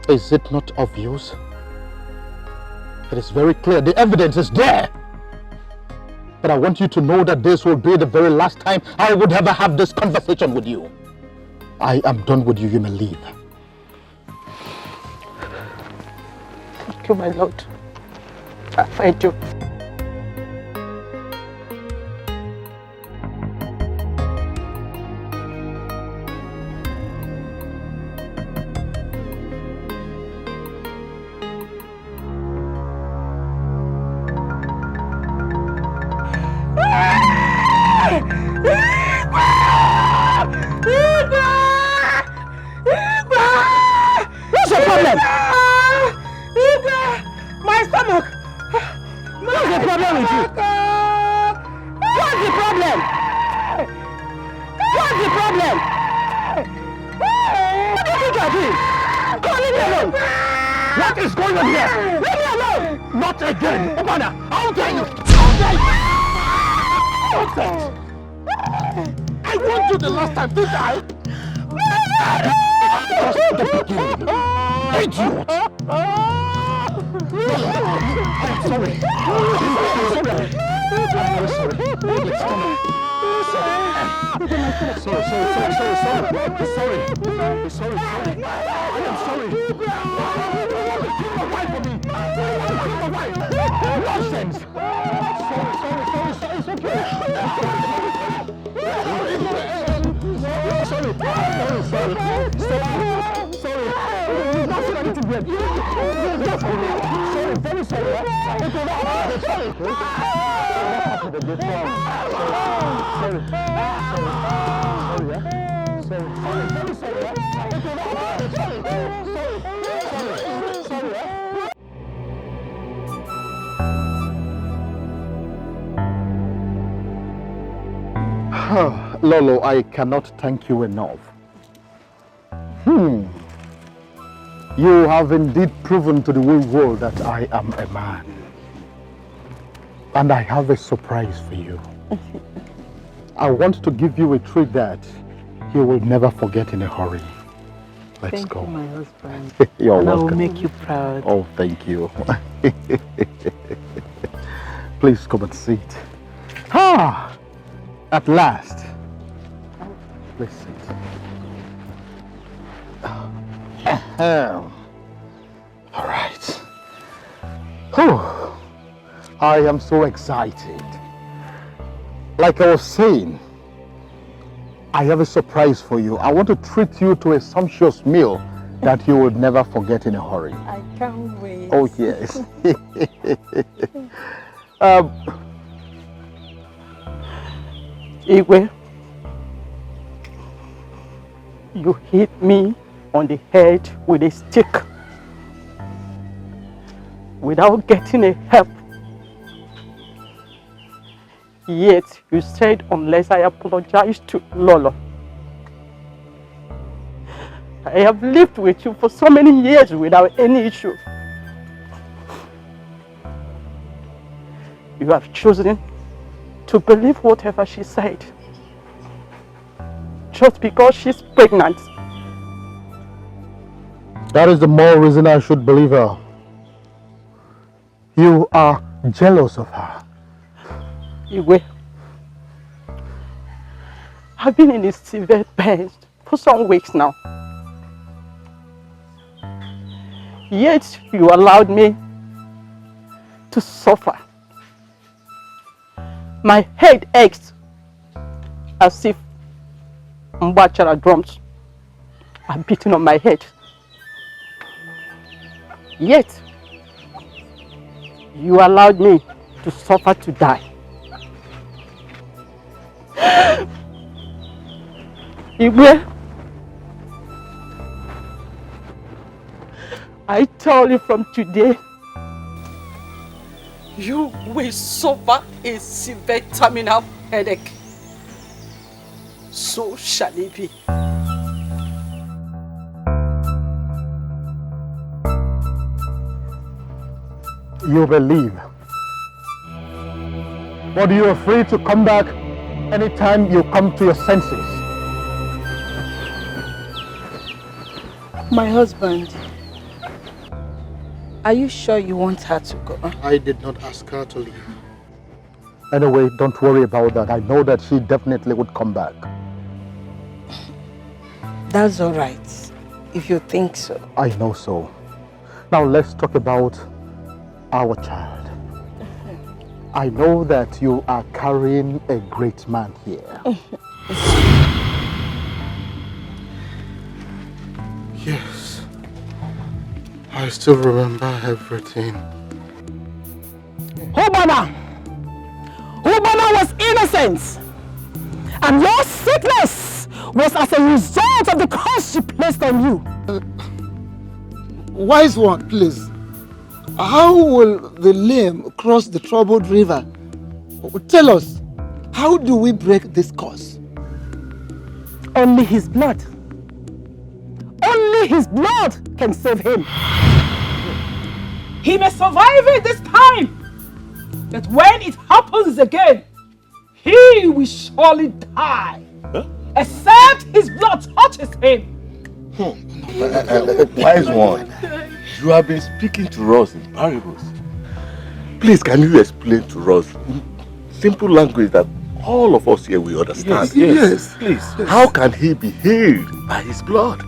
Is it not obvious? It is very clear. The evidence is there. But I want you to know that this will be the very last time I would ever have this conversation with you. I am done with you. You may leave. Thank you, my lord. I do. What's your problem? My stomach! What's the problem with you? What's the problem? What's the problem? What do you think you're doing? Come leave me alone! What is going on here? Leave me alone! Not again! Obana, how dare you? How dare you? Nonsense! I warned you the last time, didn't I? Just the beginning. Idiot! I'm sorry. I'm sorry. It's coming. Sorry. I am sorry. Keep away from me. Nonsense. Sorry. It's okay. Sorry. You've not seen anything yet. Sorry, very sorry. Sorry. Lolo, I cannot thank you enough. You have indeed proven to the whole world that I am a man. And I have a surprise for you. I want to give you a treat that you will never forget in a hurry. Let's go. Thank you, my husband. You're and welcome. I will make you proud. Oh, thank you. Please come and sit. At last. Please sit. All right. I am so excited. Like I was saying, I have a surprise for you. I want to treat you to a sumptuous meal that you would never forget in a hurry. I can't wait. Oh, yes. Igwe, you hit me on the head with a stick without getting a help. Yet you said unless I apologize to Lolo. I have lived with you for so many years without any issue. You have chosen to believe whatever she said. Just because she's pregnant. That is the more reason I should believe her. You are jealous of her. Igwe, I've been in a severe pain for some weeks now. Yet you allowed me to suffer. My head aches as if Mbachara drums are beating on my head. Yet you allowed me to suffer to die. Igwe, I tell you from today, you will suffer a severe terminal headache. So shall it be. You believe. But you are free to come back anytime you come to your senses. My husband, are you sure you want her to go? I did not ask her to leave. Anyway, don't worry about that. I know that she definitely would come back. That's all right, if you think so. I know so. Now let's talk about our child. I know that you are carrying a great man here. Yes. I still remember everything. Ubana was innocent, and your sickness was as a result of the curse she placed on you. Wise one, please. How will the lame cross the troubled river? Tell us, how do we break this curse? Only his blood. Only his blood can save him. He may survive it this time, but when it happens again, he will surely die. Huh? Except his blood touches him. Wise one, you have been speaking to us in parables. Please, can you explain to us in simple language that all of us here will understand? Yes. Please. Yes. How can he be healed by his blood?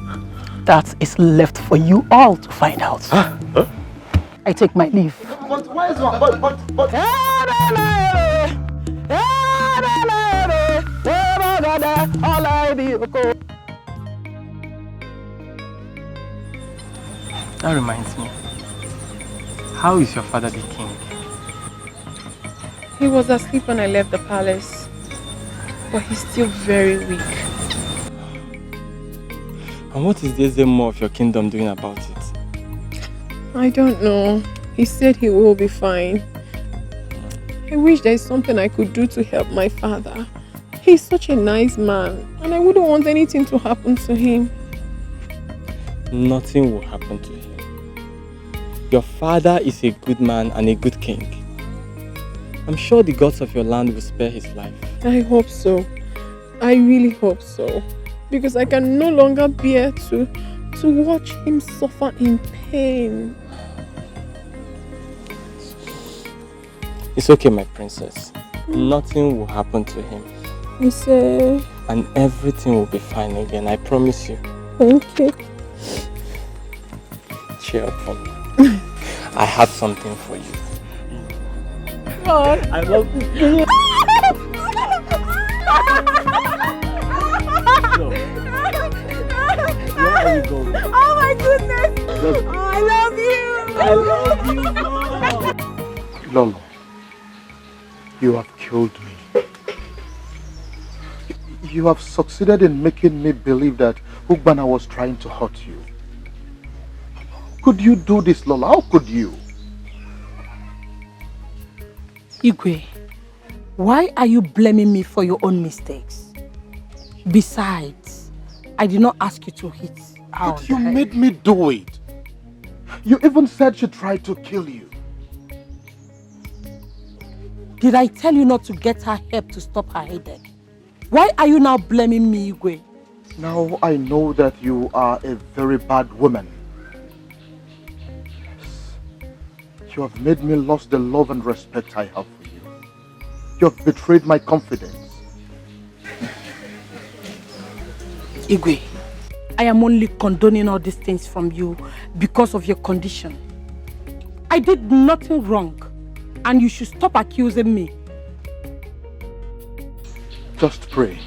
That is left for you all to find out. Huh? I take my leave. But wise one, but... That reminds me. How is your father the king? He was asleep when I left the palace, but he's still very weak. And what is this more of your kingdom doing about it? I don't know. He said he will be fine. I wish there is something I could do to help my father. He's such a nice man, and I wouldn't want anything to happen to him. Nothing will happen to him. Your father is a good man and a good king. I'm sure the gods of your land will spare his life. I hope so. I really hope so. Because I can no longer bear to watch him suffer in pain. It's okay, my princess. Nothing will happen to him. You say? And everything will be fine again, I promise you. Thank you. Cheer up for me. I have something for you. God. I love you. Where are you going? Oh my goodness! Oh, I love you! I love you! Lolo, you have killed me. You have succeeded in making me believe that Ugbana was trying to hurt you. Could you do this, Lola? How could you? Igwe, why are you blaming me for your own mistakes? Besides, I did not ask you to hit her. But you made me do it. You even said she tried to kill you. Did I tell you not to get her help to stop her headache? Why are you now blaming me, Igwe? Now I know that you are a very bad woman. You have made me lose the love and respect I have for you. You have betrayed my confidence. Igwe, I am only condoning all these things from you because of your condition. I did nothing wrong, and you should stop accusing me. Just pray.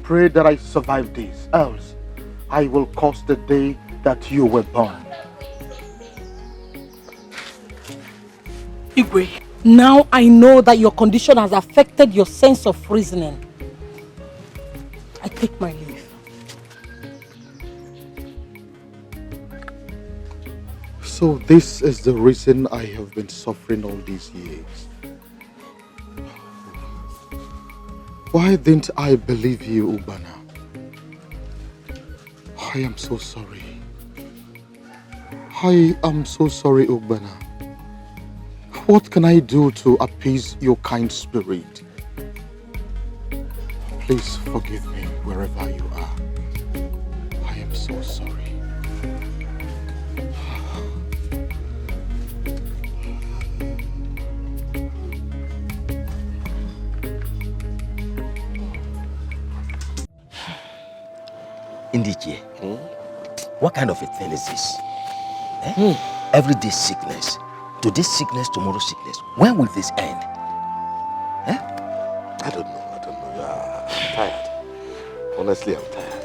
Pray that I survive this, else I will curse the day that you were born. Igwe, now I know that your condition has affected your sense of reasoning. I take my leave. So this is the reason I have been suffering all these years. Why didn't I believe you, Ubana? I am so sorry. I am so sorry, Ubana. What can I do to appease your kind spirit? Please forgive me wherever you are. I am so sorry. Indiche, what kind of a thing is this? Everyday sickness. Today's sickness, tomorrow's sickness. When will this end? I don't know. Yeah, I'm tired. Honestly, I'm tired.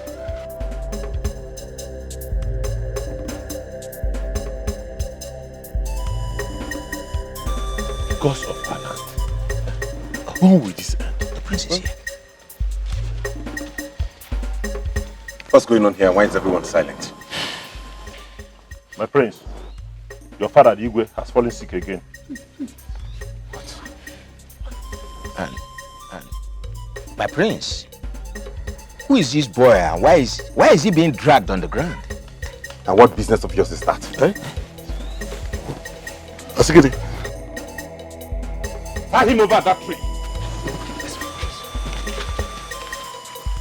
Because of Anand. When will this end? The prince is here. What's going on here? Why is everyone silent? My prince, your father, the Igwe, has fallen sick again. What? And my prince, who is this boy and why is he being dragged on the ground? And what business of yours is that? Asigede, tie him over that tree.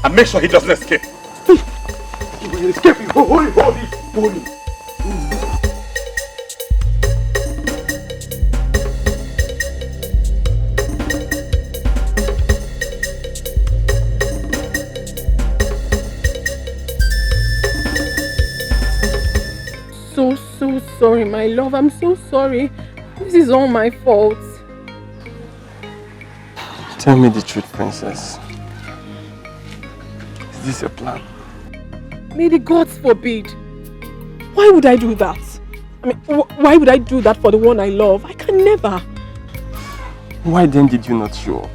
And make sure he doesn't escape. He will escape. Hold him. So sorry, my love. I'm so sorry. This is all my fault. Tell me the truth, princess. Is this your plan? May the gods forbid. Why would I do that? I mean, why would I do that for the one I love? I can never. Why then did you not show up?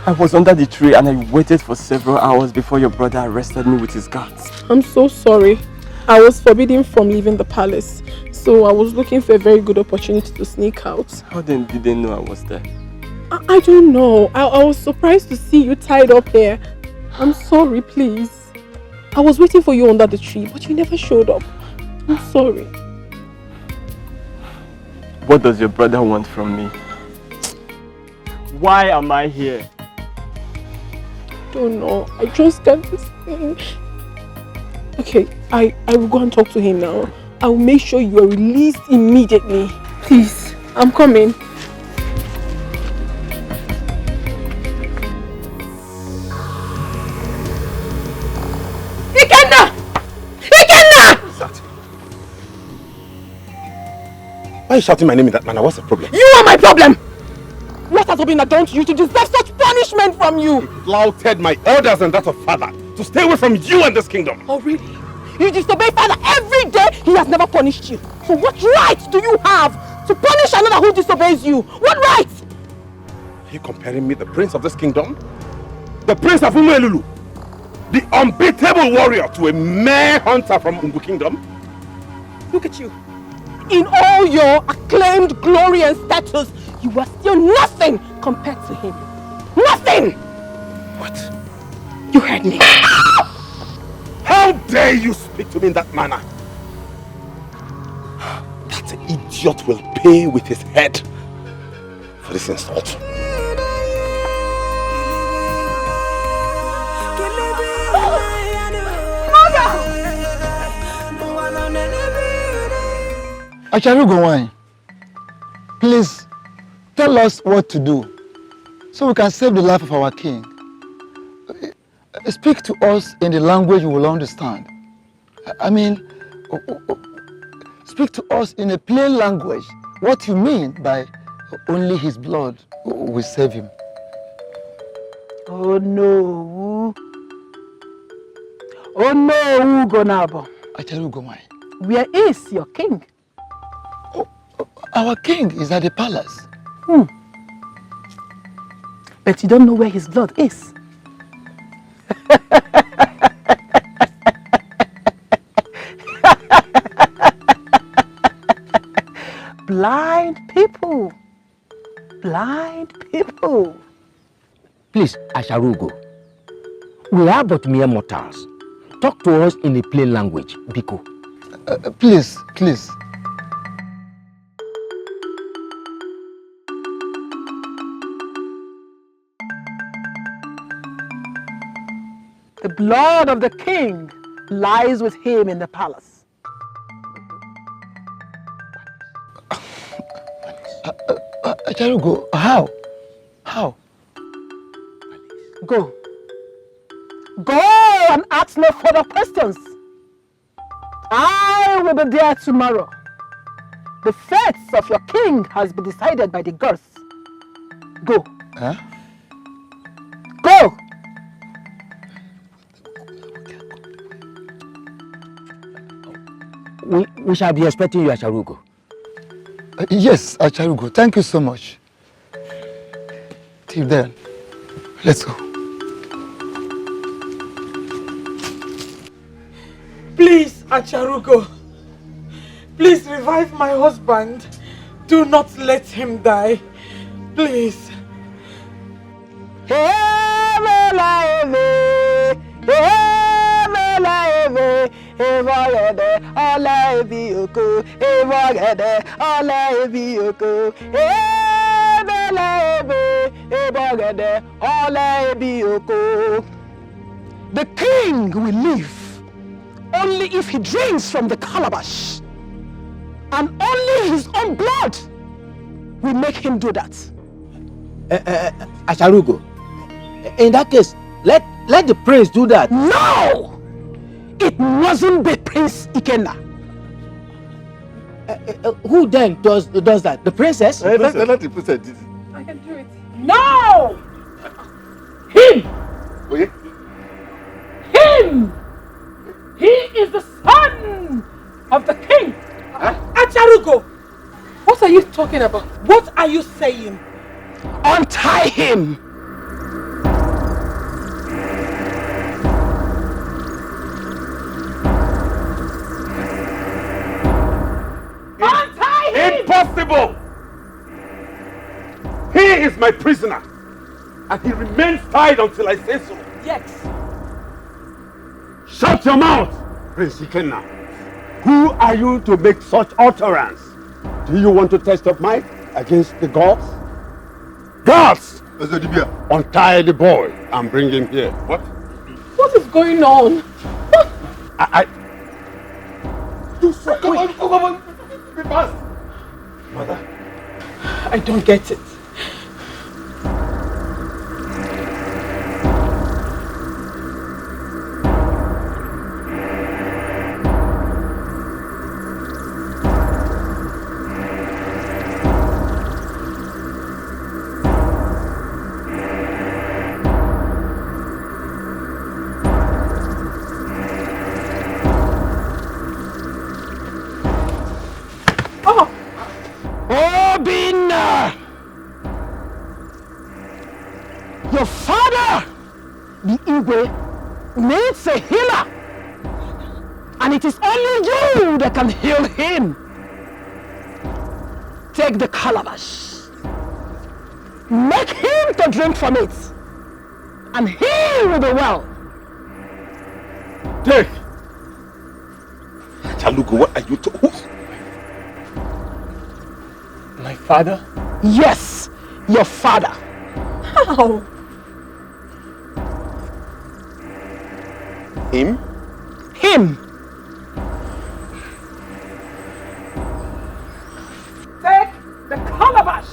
I was under the tree and I waited for several hours before your brother arrested me with his guards. I'm so sorry. I was forbidden from leaving the palace, so I was looking for a very good opportunity to sneak out. How then did they know I was there? I don't know. I was surprised to see you tied up here. I'm sorry, please. I was waiting for you under the tree, but you never showed up. I'm sorry. What does your brother want from me? Why am I here? Don't know. I just can't explain. Okay, I will go and talk to him now. I will make sure you are released immediately. Please, I'm coming. Why are you shouting my name in that manner? What's the problem? You are my problem! What has Obina done to you to deserve such punishment from you? He flouted my orders and that of father to stay away from you and this kingdom. Oh really? You disobey father every day. He has never punished you. So what right do you have to punish another who disobeys you? What right? Are you comparing me, the prince of this kingdom, the prince of Umelulu, the unbeatable warrior, to a mere hunter from Ungu kingdom? Look at you. In all your acclaimed glory and status, you are still nothing compared to him. Nothing! What? You heard me. How dare you speak to me in that manner? That idiot will pay with his head for this insult. Acharugo, please tell us what to do so we can save the life of our king. Speak to us in the language we will understand. I mean, speak to us in a plain language what you mean by only his blood will save him. Oh no. Oh no, Ugonabo. Acharugo, where is your king? Our king is at the palace. But you don't know where his blood is. Blind people. Blind people. Please, Asharugo, we are but mere mortals. Talk to us in a plain language, Biko. Please, please. The blood of the king lies with him in the palace. Charugo, how? How? Go. Go and ask no further questions. I will be there tomorrow. The fate of your king has been decided by the gods. Go. Huh? Go! We shall be expecting you, Acharugo. Yes, Acharugo. Thank you so much. Till then, let's go. Please, Acharugo. Please revive my husband. Do not let him die. Please. The king will live only if he drinks from the calabash, and only his own blood will make him do that. Acharugo, in that case, let the prince do that. No! It mustn't be Prince Ikenna. Who then does that? The princess? Let the princess do it. I can do it. No! Him! Okay. Him! He is the son of the king. Acharugo! What are you talking about? What are you saying? Untie him! Untie him! Impossible! He is my prisoner, and he remains tied until I say so. Yes. Shut your mouth, Prince Ikenna. Who are you to make such utterance? Do you want to test your might against the gods? Gods! Untie the boy and bring him here. What? What is going on? What? Do so. Come on. Be fast. Mother, I don't get it. Your father, the Igwe, needs a healer. And it is only you that can heal him. Take the calabash. Make him to drink from it. And he will be well. Take. Chalugo, what are you talking? My father? Yes, your father. How? Him? Him. Take the calabash.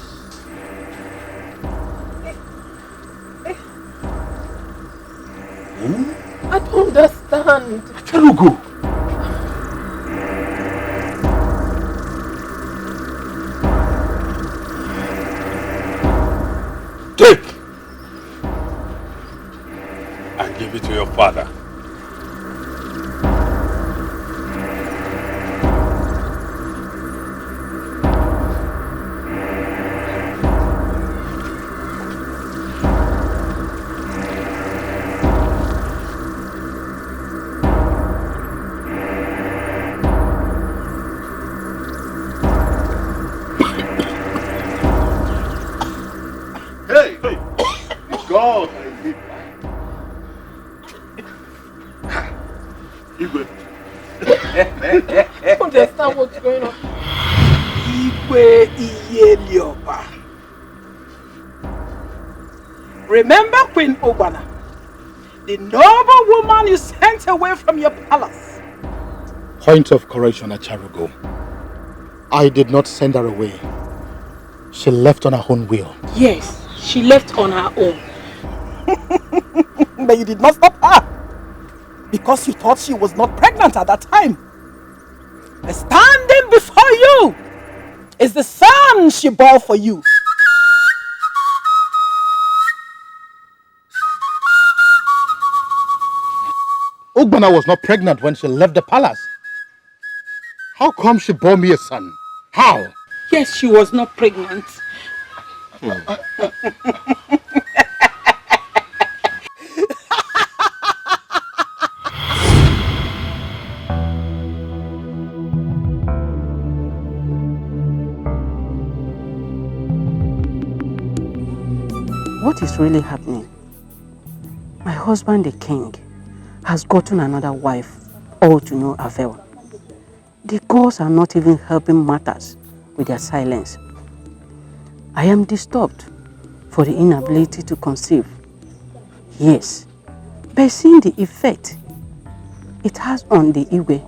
I don't understand. Chalugo. Take and give it to your father. God, I live by. I don't understand what's going on. Igwe Iyelioba. Remember Queen Ogwana? The noble woman you sent away from your palace. Point of correction, Acharugo. I did not send her away. She left on her own will. Yes, she left on her own. But you did not stop her. Because you thought she was not pregnant at that time. And standing before you is the son she bore for you. Ugbana was not pregnant when she left the palace. How come she bore me a son? How? Yes, she was not pregnant. What is really happening? My husband, the king, has gotten another wife, all to no avail. The gods are not even helping matters with their silence. I am disturbed for the inability to conceive. Yes, by seeing the effect it has on the Igwe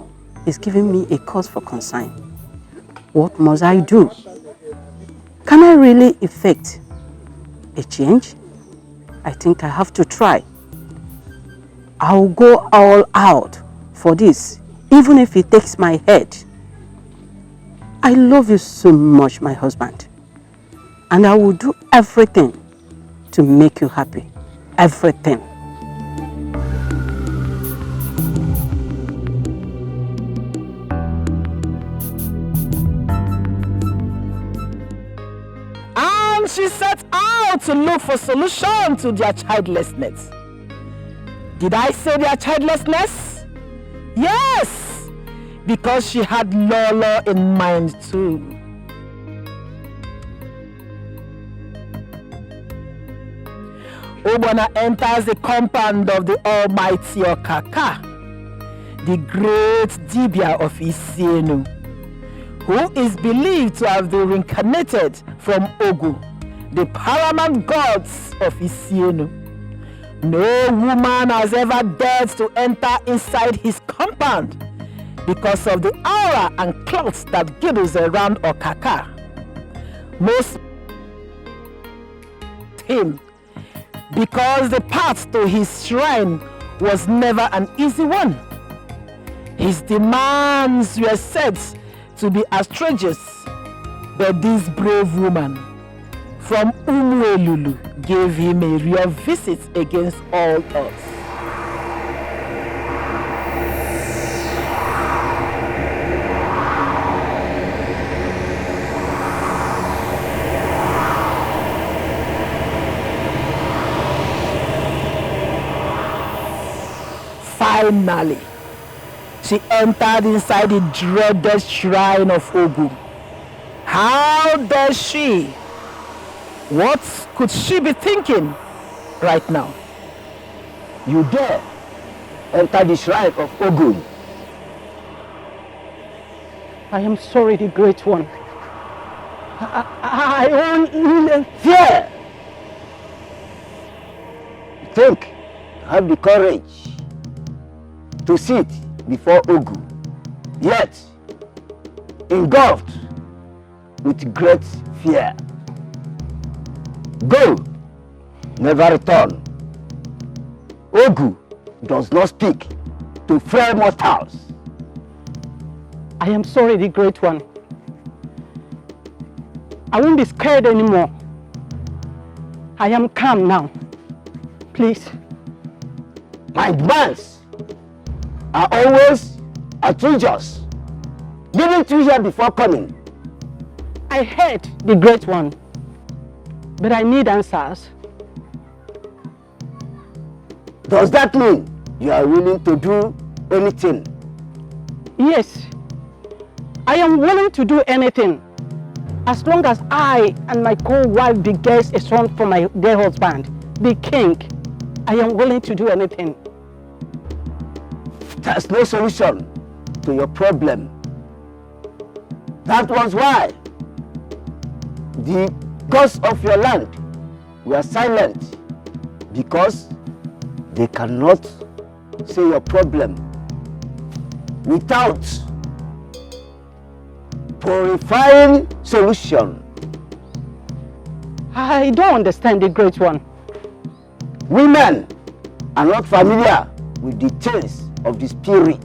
is giving me a cause for concern. What must I do? Can I really effect a change? I think I have to try. I'll go all out for this, even if it takes my head. I love you so much, my husband. And I will do everything to make you happy. Everything. And she set out to look for solution to their childlessness. Did I say their childlessness? Yes, because she had Lolo in mind too. Obana enters the compound of the almighty Okaka, the great Dibia of Isienu, who is believed to have been reincarnated from Ogu, the paramount gods of Isienu. No woman has ever dared to enter inside his compound because of the aura and clouds that girdles around Okaka. Most him because the path to his shrine was never an easy one. His demands were said to be outrageous, but this brave woman from Umuelulu gave him a real visit against all odds. Finally, she entered inside the dreaded shrine of Ogu. How does she? What could she be thinking right now? You dare enter the shrine of Ogun? I am sorry, the great one. I only fear. Think, have the courage to sit before Ogu, yet engulfed with great fear. Go, never return. Ogu does not speak to frail mortals. I am sorry, the great one. I won't be scared anymore. I am calm now. Please. My demands are always outrageous. Didn't you hear before coming? I heard, the great one. But I need answers. Does that mean you are willing to do anything? Yes. I am willing to do anything. As long as I and my co-wife beget a son for my dear husband, the king, I am willing to do anything. There's no solution to your problem. That was why the gods of your land were silent, because They cannot say your problem without purifying solution. I don't understand the great one. Women are not familiar with the things of the spirit.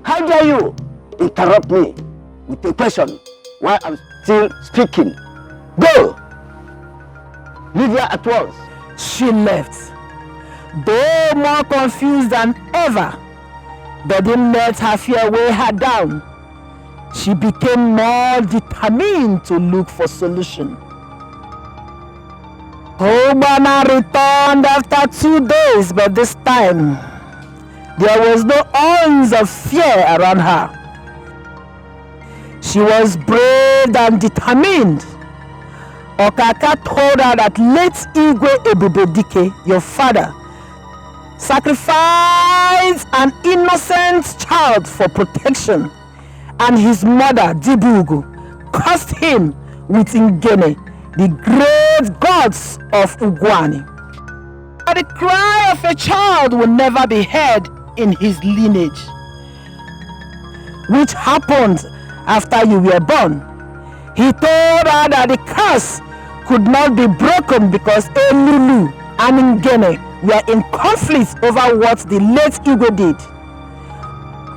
How dare you interrupt me with a question while I'm still speaking? Go! Leave her at once. She left, though more confused than ever. But didn't let her fear weigh her down. She became more determined to look for solution. Obana returned after 2 days, but this time there was no ounce of fear around her. She was brave and determined. Okaka told her that late Igwe Ebubedike, your father, sacrificed an innocent child for protection, and his mother, Dibugu, cursed him with Ngene, the great gods of Ugwani. But the cry of a child will never be heard in his lineage, which happened after you were born. He told her that the curse could not be broken because Elulu and Ngene were in conflict over what the late Igwe did.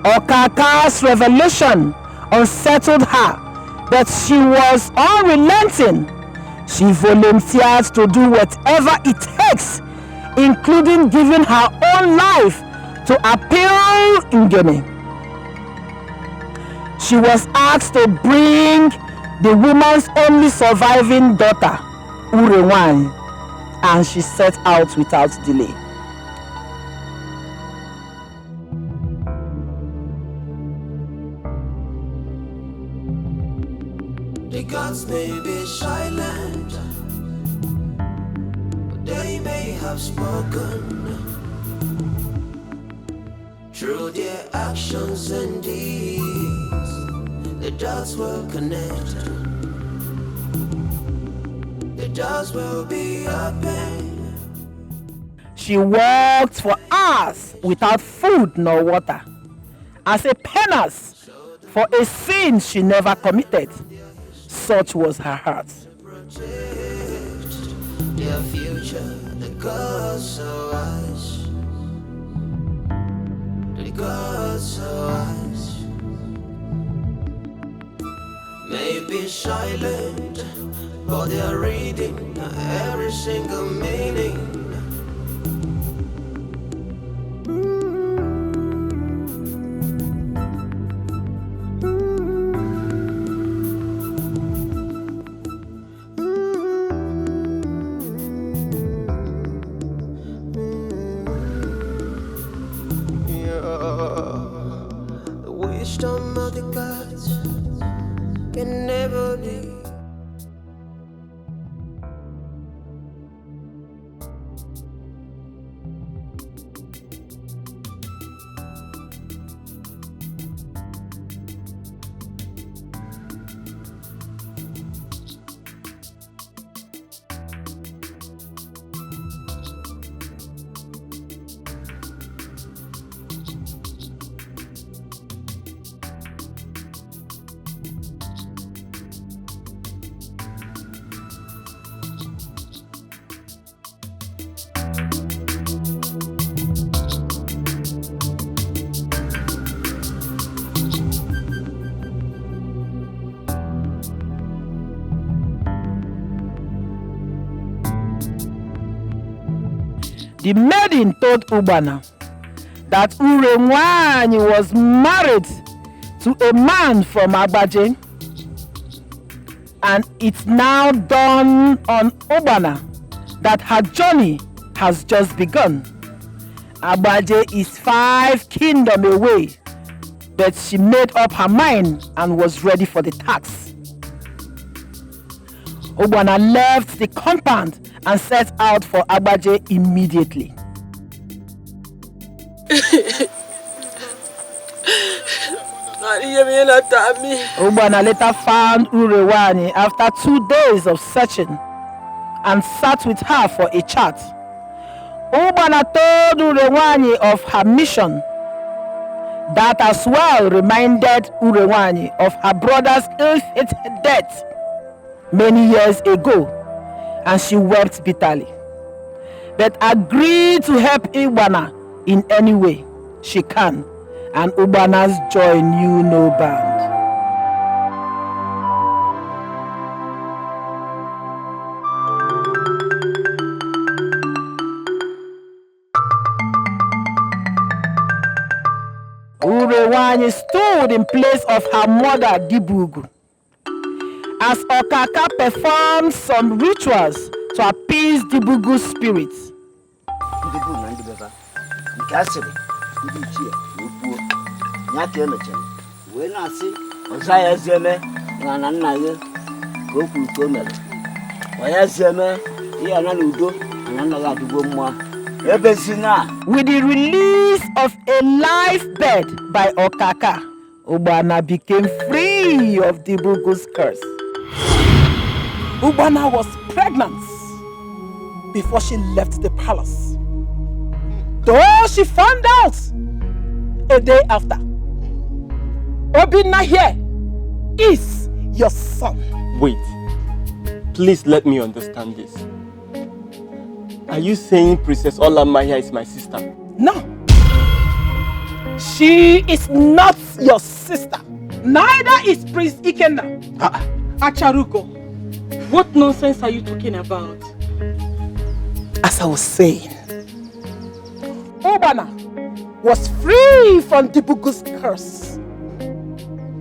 Okaka's revelation unsettled her, but she was unrelenting. She volunteered to do whatever it takes, including giving her own life to appeal Ngene. She was asked to bring the woman's only surviving daughter, Urewani, and she set out without delay. The gods may be silent, but they may have spoken. Through their actions and deeds, the dots will connect. The dots will be open. She walked for hours without food nor water, as a penance for a sin she never committed. Such was her heart. Their future, the gods are wise. The gods are wise. May be silent, but they are reading every single meaning. The wisdom of the gods can never be. The maiden told Ubana that Urewani was married to a man from Agbaje, and it's now dawned on Ubana that her journey has just begun. Agbaje is 5 kingdoms away, but she made up her mind and was ready for the task. Ubana left the compound and set out for Agbaje immediately. Ubana later found Urewani after 2 days of searching and sat with her for a chat. Ubana told Urewani of her mission. That as well reminded Urewani of her brother's ill-fated death many years ago, and she wept bitterly, but agreed to help Ubana in any way she can, and Ubana's joy knew no bound. Urewani stood in place of her mother Dibugu as Okaka performed some rituals to appease Dibugu's spirits. With the release of a life bed by Okaka, Ubana became free of Dibugu's curse. Ubana was pregnant before she left the palace, though she found out a day after. Obinna here is your son. Wait, please let me understand this. Are you saying Princess Olamaya is my sister? No. She is not your sister. Neither is Prince Ikenna. Acharuko, what nonsense are you talking about? As I was saying, Ubana was free from Dibugu's curse.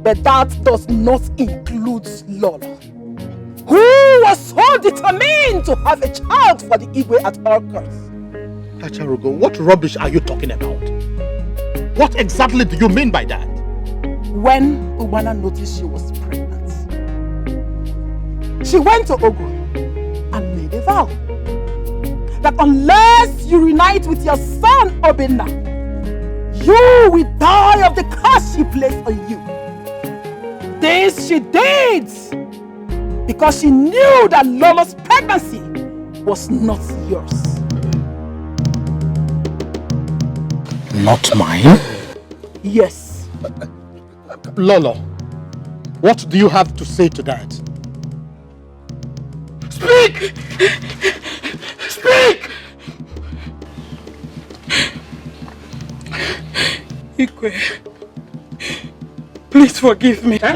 But that does not include Lola, who was so determined to have a child for the Igwe at all costs. Acharugo, what rubbish are you talking about? What exactly do you mean by that? When Ubana noticed she was pregnant, she went to Ogu and made a vow that unless you reunite with your son Obinna, you will die of the curse she placed on you. This she did because she knew that Lola's pregnancy was not yours. Not mine? Yes. Lolo, what do you have to say to that? Speak! Speak! Ikwe, please forgive me. I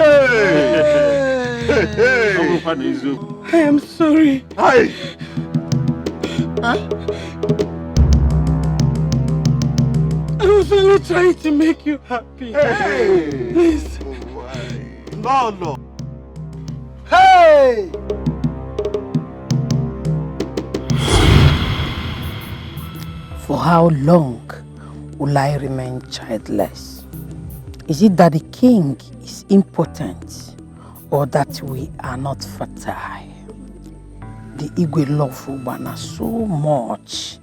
am sorry. Hi. I was only trying to make you happy. Please. No. Hey! For how long will I remain childless? Is it that the king is impotent or that we are not fertile? The Igwe love Ubana so much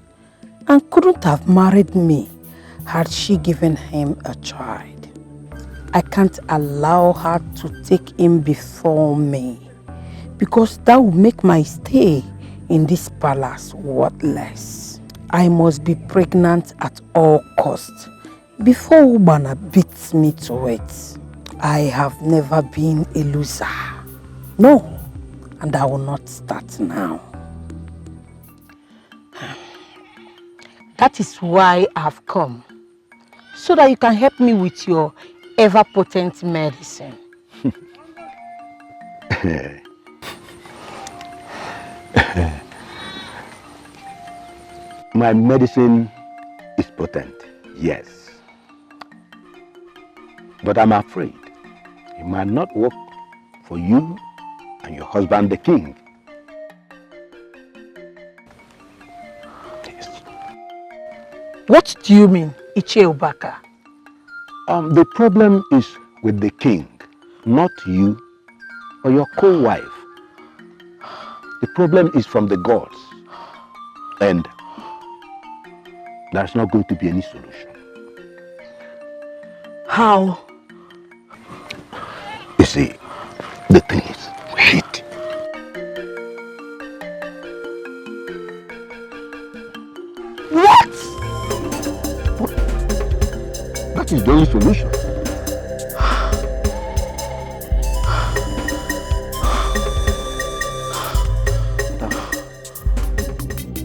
and couldn't have married me had she given him a child. I can't allow her to take him before me because that would make my stay in this palace worthless. I must be pregnant at all costs before Ubana beats me to it. I have never been a loser. No, and I will not start now. That is why I've come, so that you can help me with your ever-potent medicine. My medicine is potent, yes. But I'm afraid it might not work for you and your husband, the king. What do you mean, Iche Ubaka? The problem is with the king, not you or your co-wife. The problem is from the gods, and there's not going to be any solution. How? You see, the thing is, wait. is the only solution.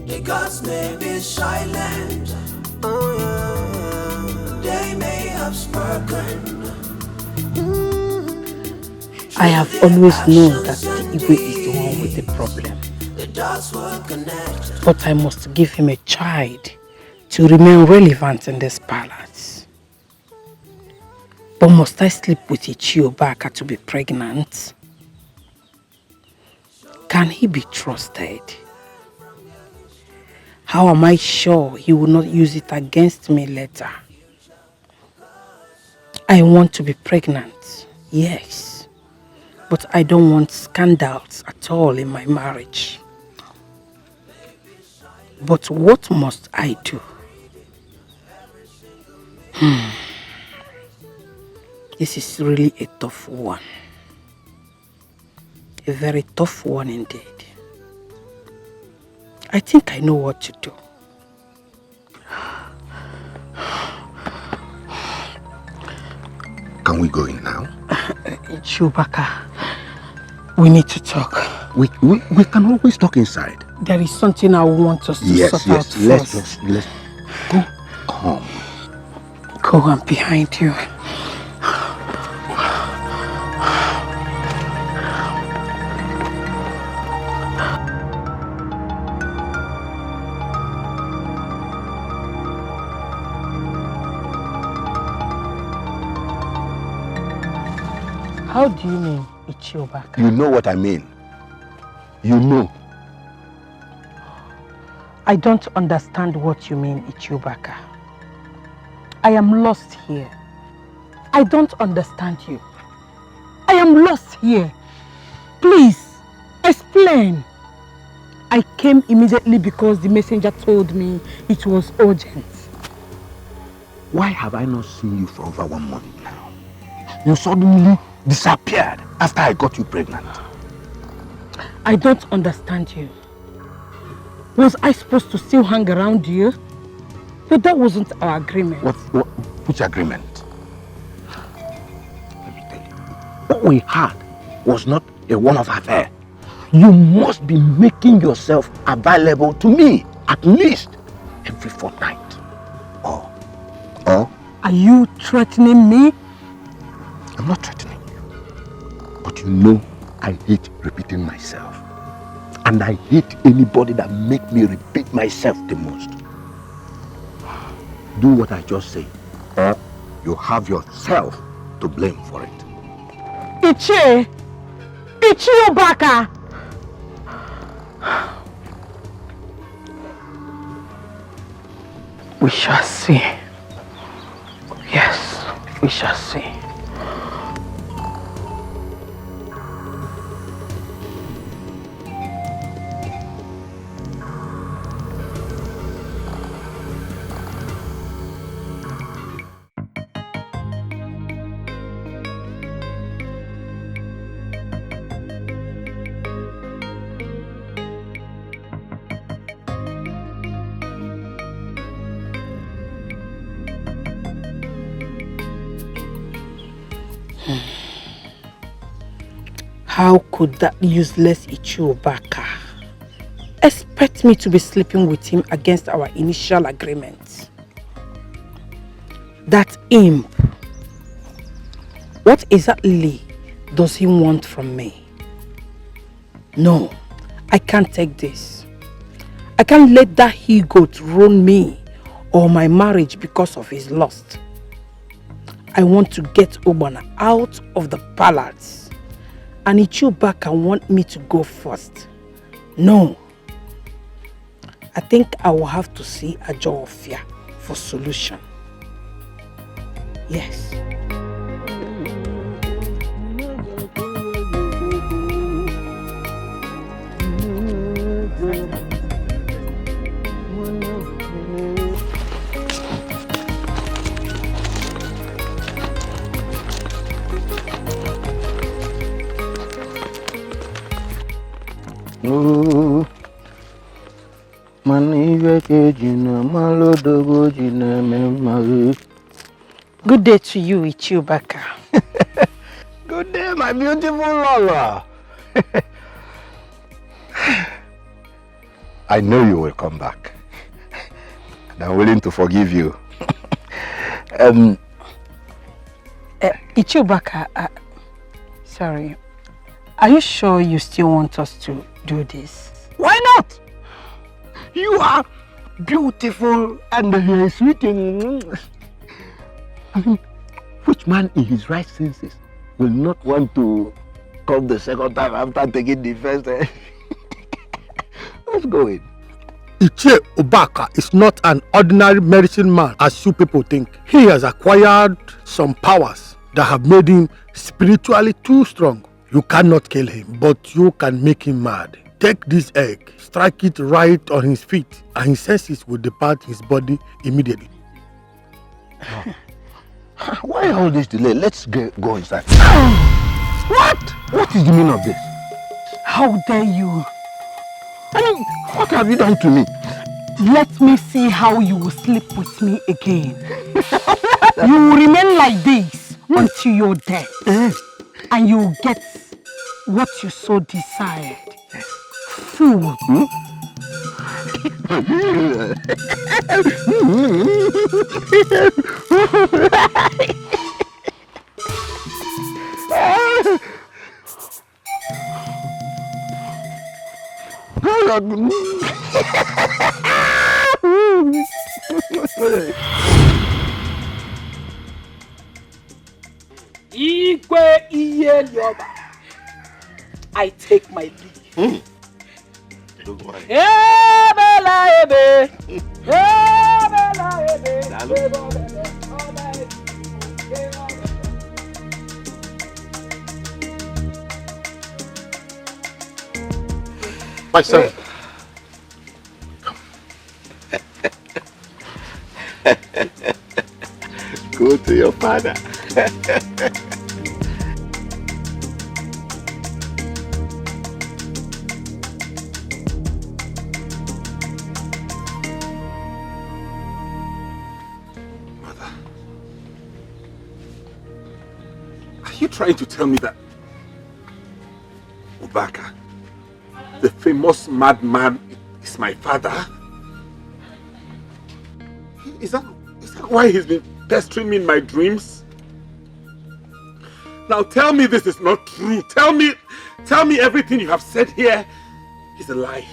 The gods may be silent, oh yeah, they may have spoken. I have always known that the Igwe is the one with the problem. But I must give him a child to remain relevant in this palace. But must I sleep with Ichiobaka to be pregnant? Can he be trusted? How am I sure he will not use it against me later? I want to be pregnant, yes. But I don't want scandals at all in my marriage. But what must I do? This is really a tough one. A very tough one indeed. I think I know what to do. Can we go in now? Chewbacca, we need to talk. We can always talk inside. There is something I want us to sort out first. Let's go calm. Go on behind you. How do you mean, Ichiobaka? You know what I mean. You know. I don't understand what you mean, Ichiobaka. I am lost here. I don't understand you. I am lost here. Please, explain. I came immediately because the messenger told me it was urgent. Why have I not seen you for over 1 month now? You suddenly disappeared after I got you pregnant. I don't understand you. Was I supposed to still hang around you? But that wasn't our agreement. Which agreement? Let me tell you. What we had was not a one-off affair. You must be making yourself available to me at least every fortnight. Or? Are you threatening me? I'm not threatening you. But you know I hate repeating myself. And I hate anybody that make me repeat myself the most. Do what I just say, or you have yourself to blame for it. Ichiobaka! We shall see. Yes, we shall see. How could that useless Ichiobaka expect me to be sleeping with him against our initial agreement? That imp, what exactly does he want from me? No, I can't take this. I can't let that he-goat ruin me or my marriage because of his lust. I want to get Obana out of the palace. And Ichiobaka want me to go first. No. I think I will have to see Ajofia for solution. Yes. Manive kejina malodogo jina memaru. Good day to you, Ichiubaka. Good day, my beautiful Lola. I know you will come back. And I'm willing to forgive you. Ichiubaka, sorry. Are you sure you still want us to do this? Why not? You are beautiful and sweet. I mean, which man in his right senses will not want to come the second time after taking the first? Let's go in. Ichie Obaka is not an ordinary medicine man as you people think. He has acquired some powers that have made him spiritually too strong. You cannot kill him, but you can make him mad. Take this egg, strike it right on his feet, and his senses will depart his body immediately. Why all this delay? Let's go inside. What? What is the meaning of this? How dare you? I mean, what have you done to me? Let me see how you will sleep with me again. You will remain like this until you're dead. And you will get what you so desired. Food. Igwe iye lioba. I take my leave. Ebela ebe. Ebela ebe. My son. Go to your father. Are you trying to tell me that Obaka, the famous madman, is my father? Is that why he's been pestering me in my dreams? Now tell me this is not true. Tell me everything you have said here is a lie.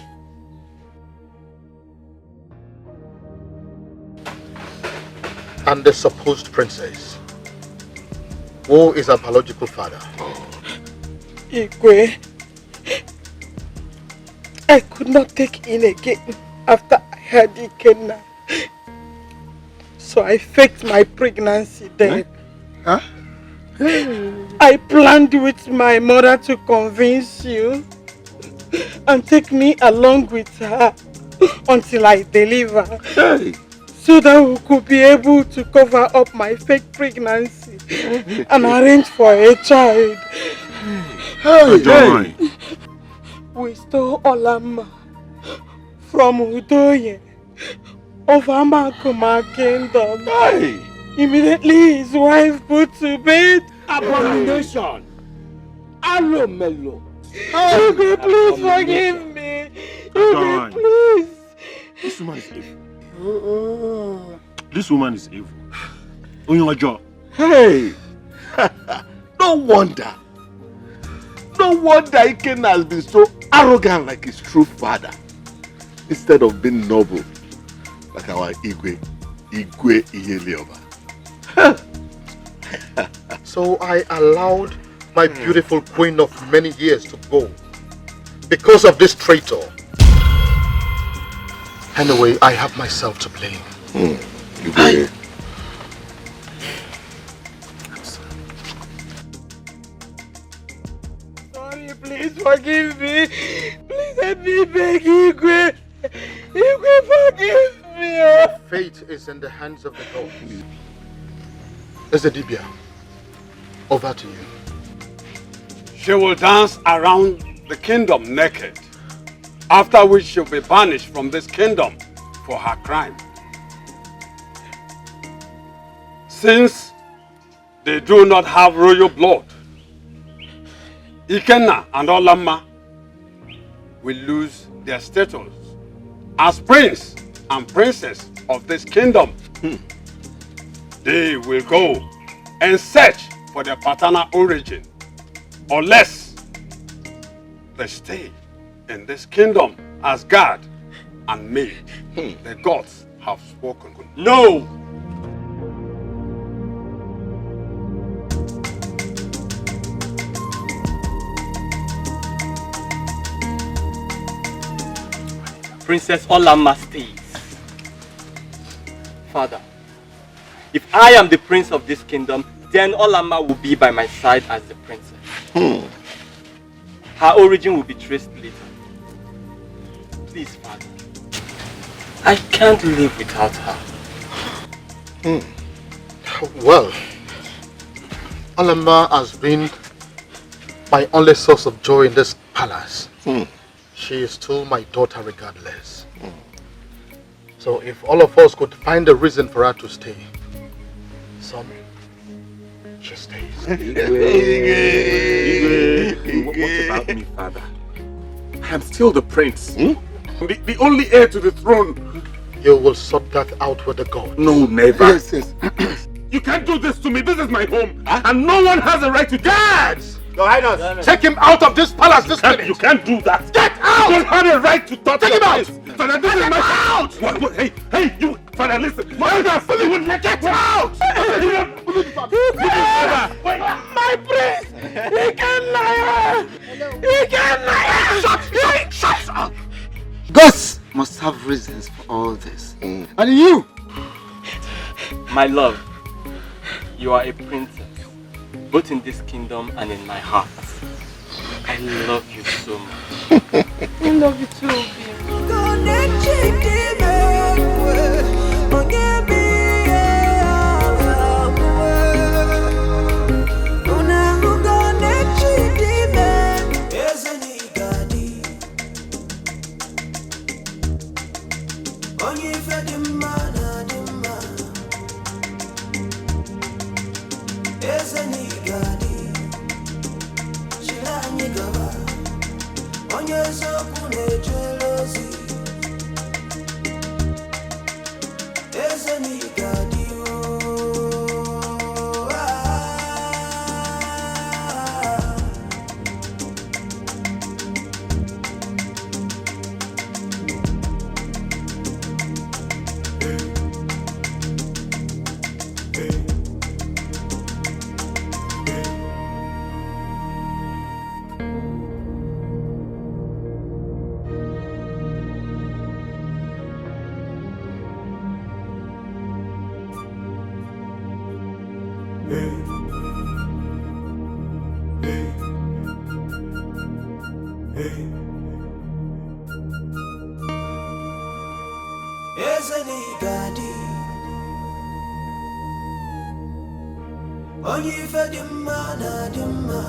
And the supposed princess, who is her biological father? Igwe, I could not take in again after I had Ikenna. So I faked my pregnancy then. Huh? I planned with my mother to convince you and take me along with her until I deliver. Hey. So that we could be able to cover up my fake pregnancy and arrange for a child. Hey. We stole Olama from Udoye of Amakuma Kingdom. Hey. Immediately his wife put to bed. Abomination. Alomelo. Igwe, please forgive me. Igwe, please. This woman is evil. This woman is evil. Onyojo. Hey! No wonder Ikenna has been so arrogant like his true father, instead of being noble like our Igwe Iyelioba. So I allowed my beautiful queen of many years to go because of this traitor. Anyway, I have myself to blame. Sorry, please forgive me. Please let me beg Igwe. Igwe, forgive me. Fate is in the hands of the gods. Ezedibia, over to you. She will dance around the kingdom naked, after which she'll be banished from this kingdom for her crime. Since They do not have royal blood. Ikenna and Olamma will lose their status as prince and princess of this kingdom. They will go and search for their paternal origin, unless they stay in this kingdom as God and maid. The gods have spoken. No! Princess Olamma stays. Father, if I am the prince of this kingdom, then Olamma will be by my side as the princess. Her origin will be traced later. Please, Father. I can't live without her. Well, Olamma has been my only source of joy in this palace. She is still my daughter regardless. So if all of us could find a reason for her to stay, some, she stays. What about me, father? I am still the prince. The only heir to the throne. You will sort that out with the gods. No, never. Yes. You can't do this to me. This is my home. And no one has a right to guards. Your Highness, take him out of this palace this minute. You can't do that. Get out! You don't have a right to touch Take him out! Father, this is my house. What? Hey, you. Father, listen. You would let get out. My prince! He can lie! He can lie! Shut up! Gods must have reasons for all this. And you? My love, you are a princess, both in this kingdom and in my heart. I love you so much. I love you too, baby. Onye ife dị mma na dị mma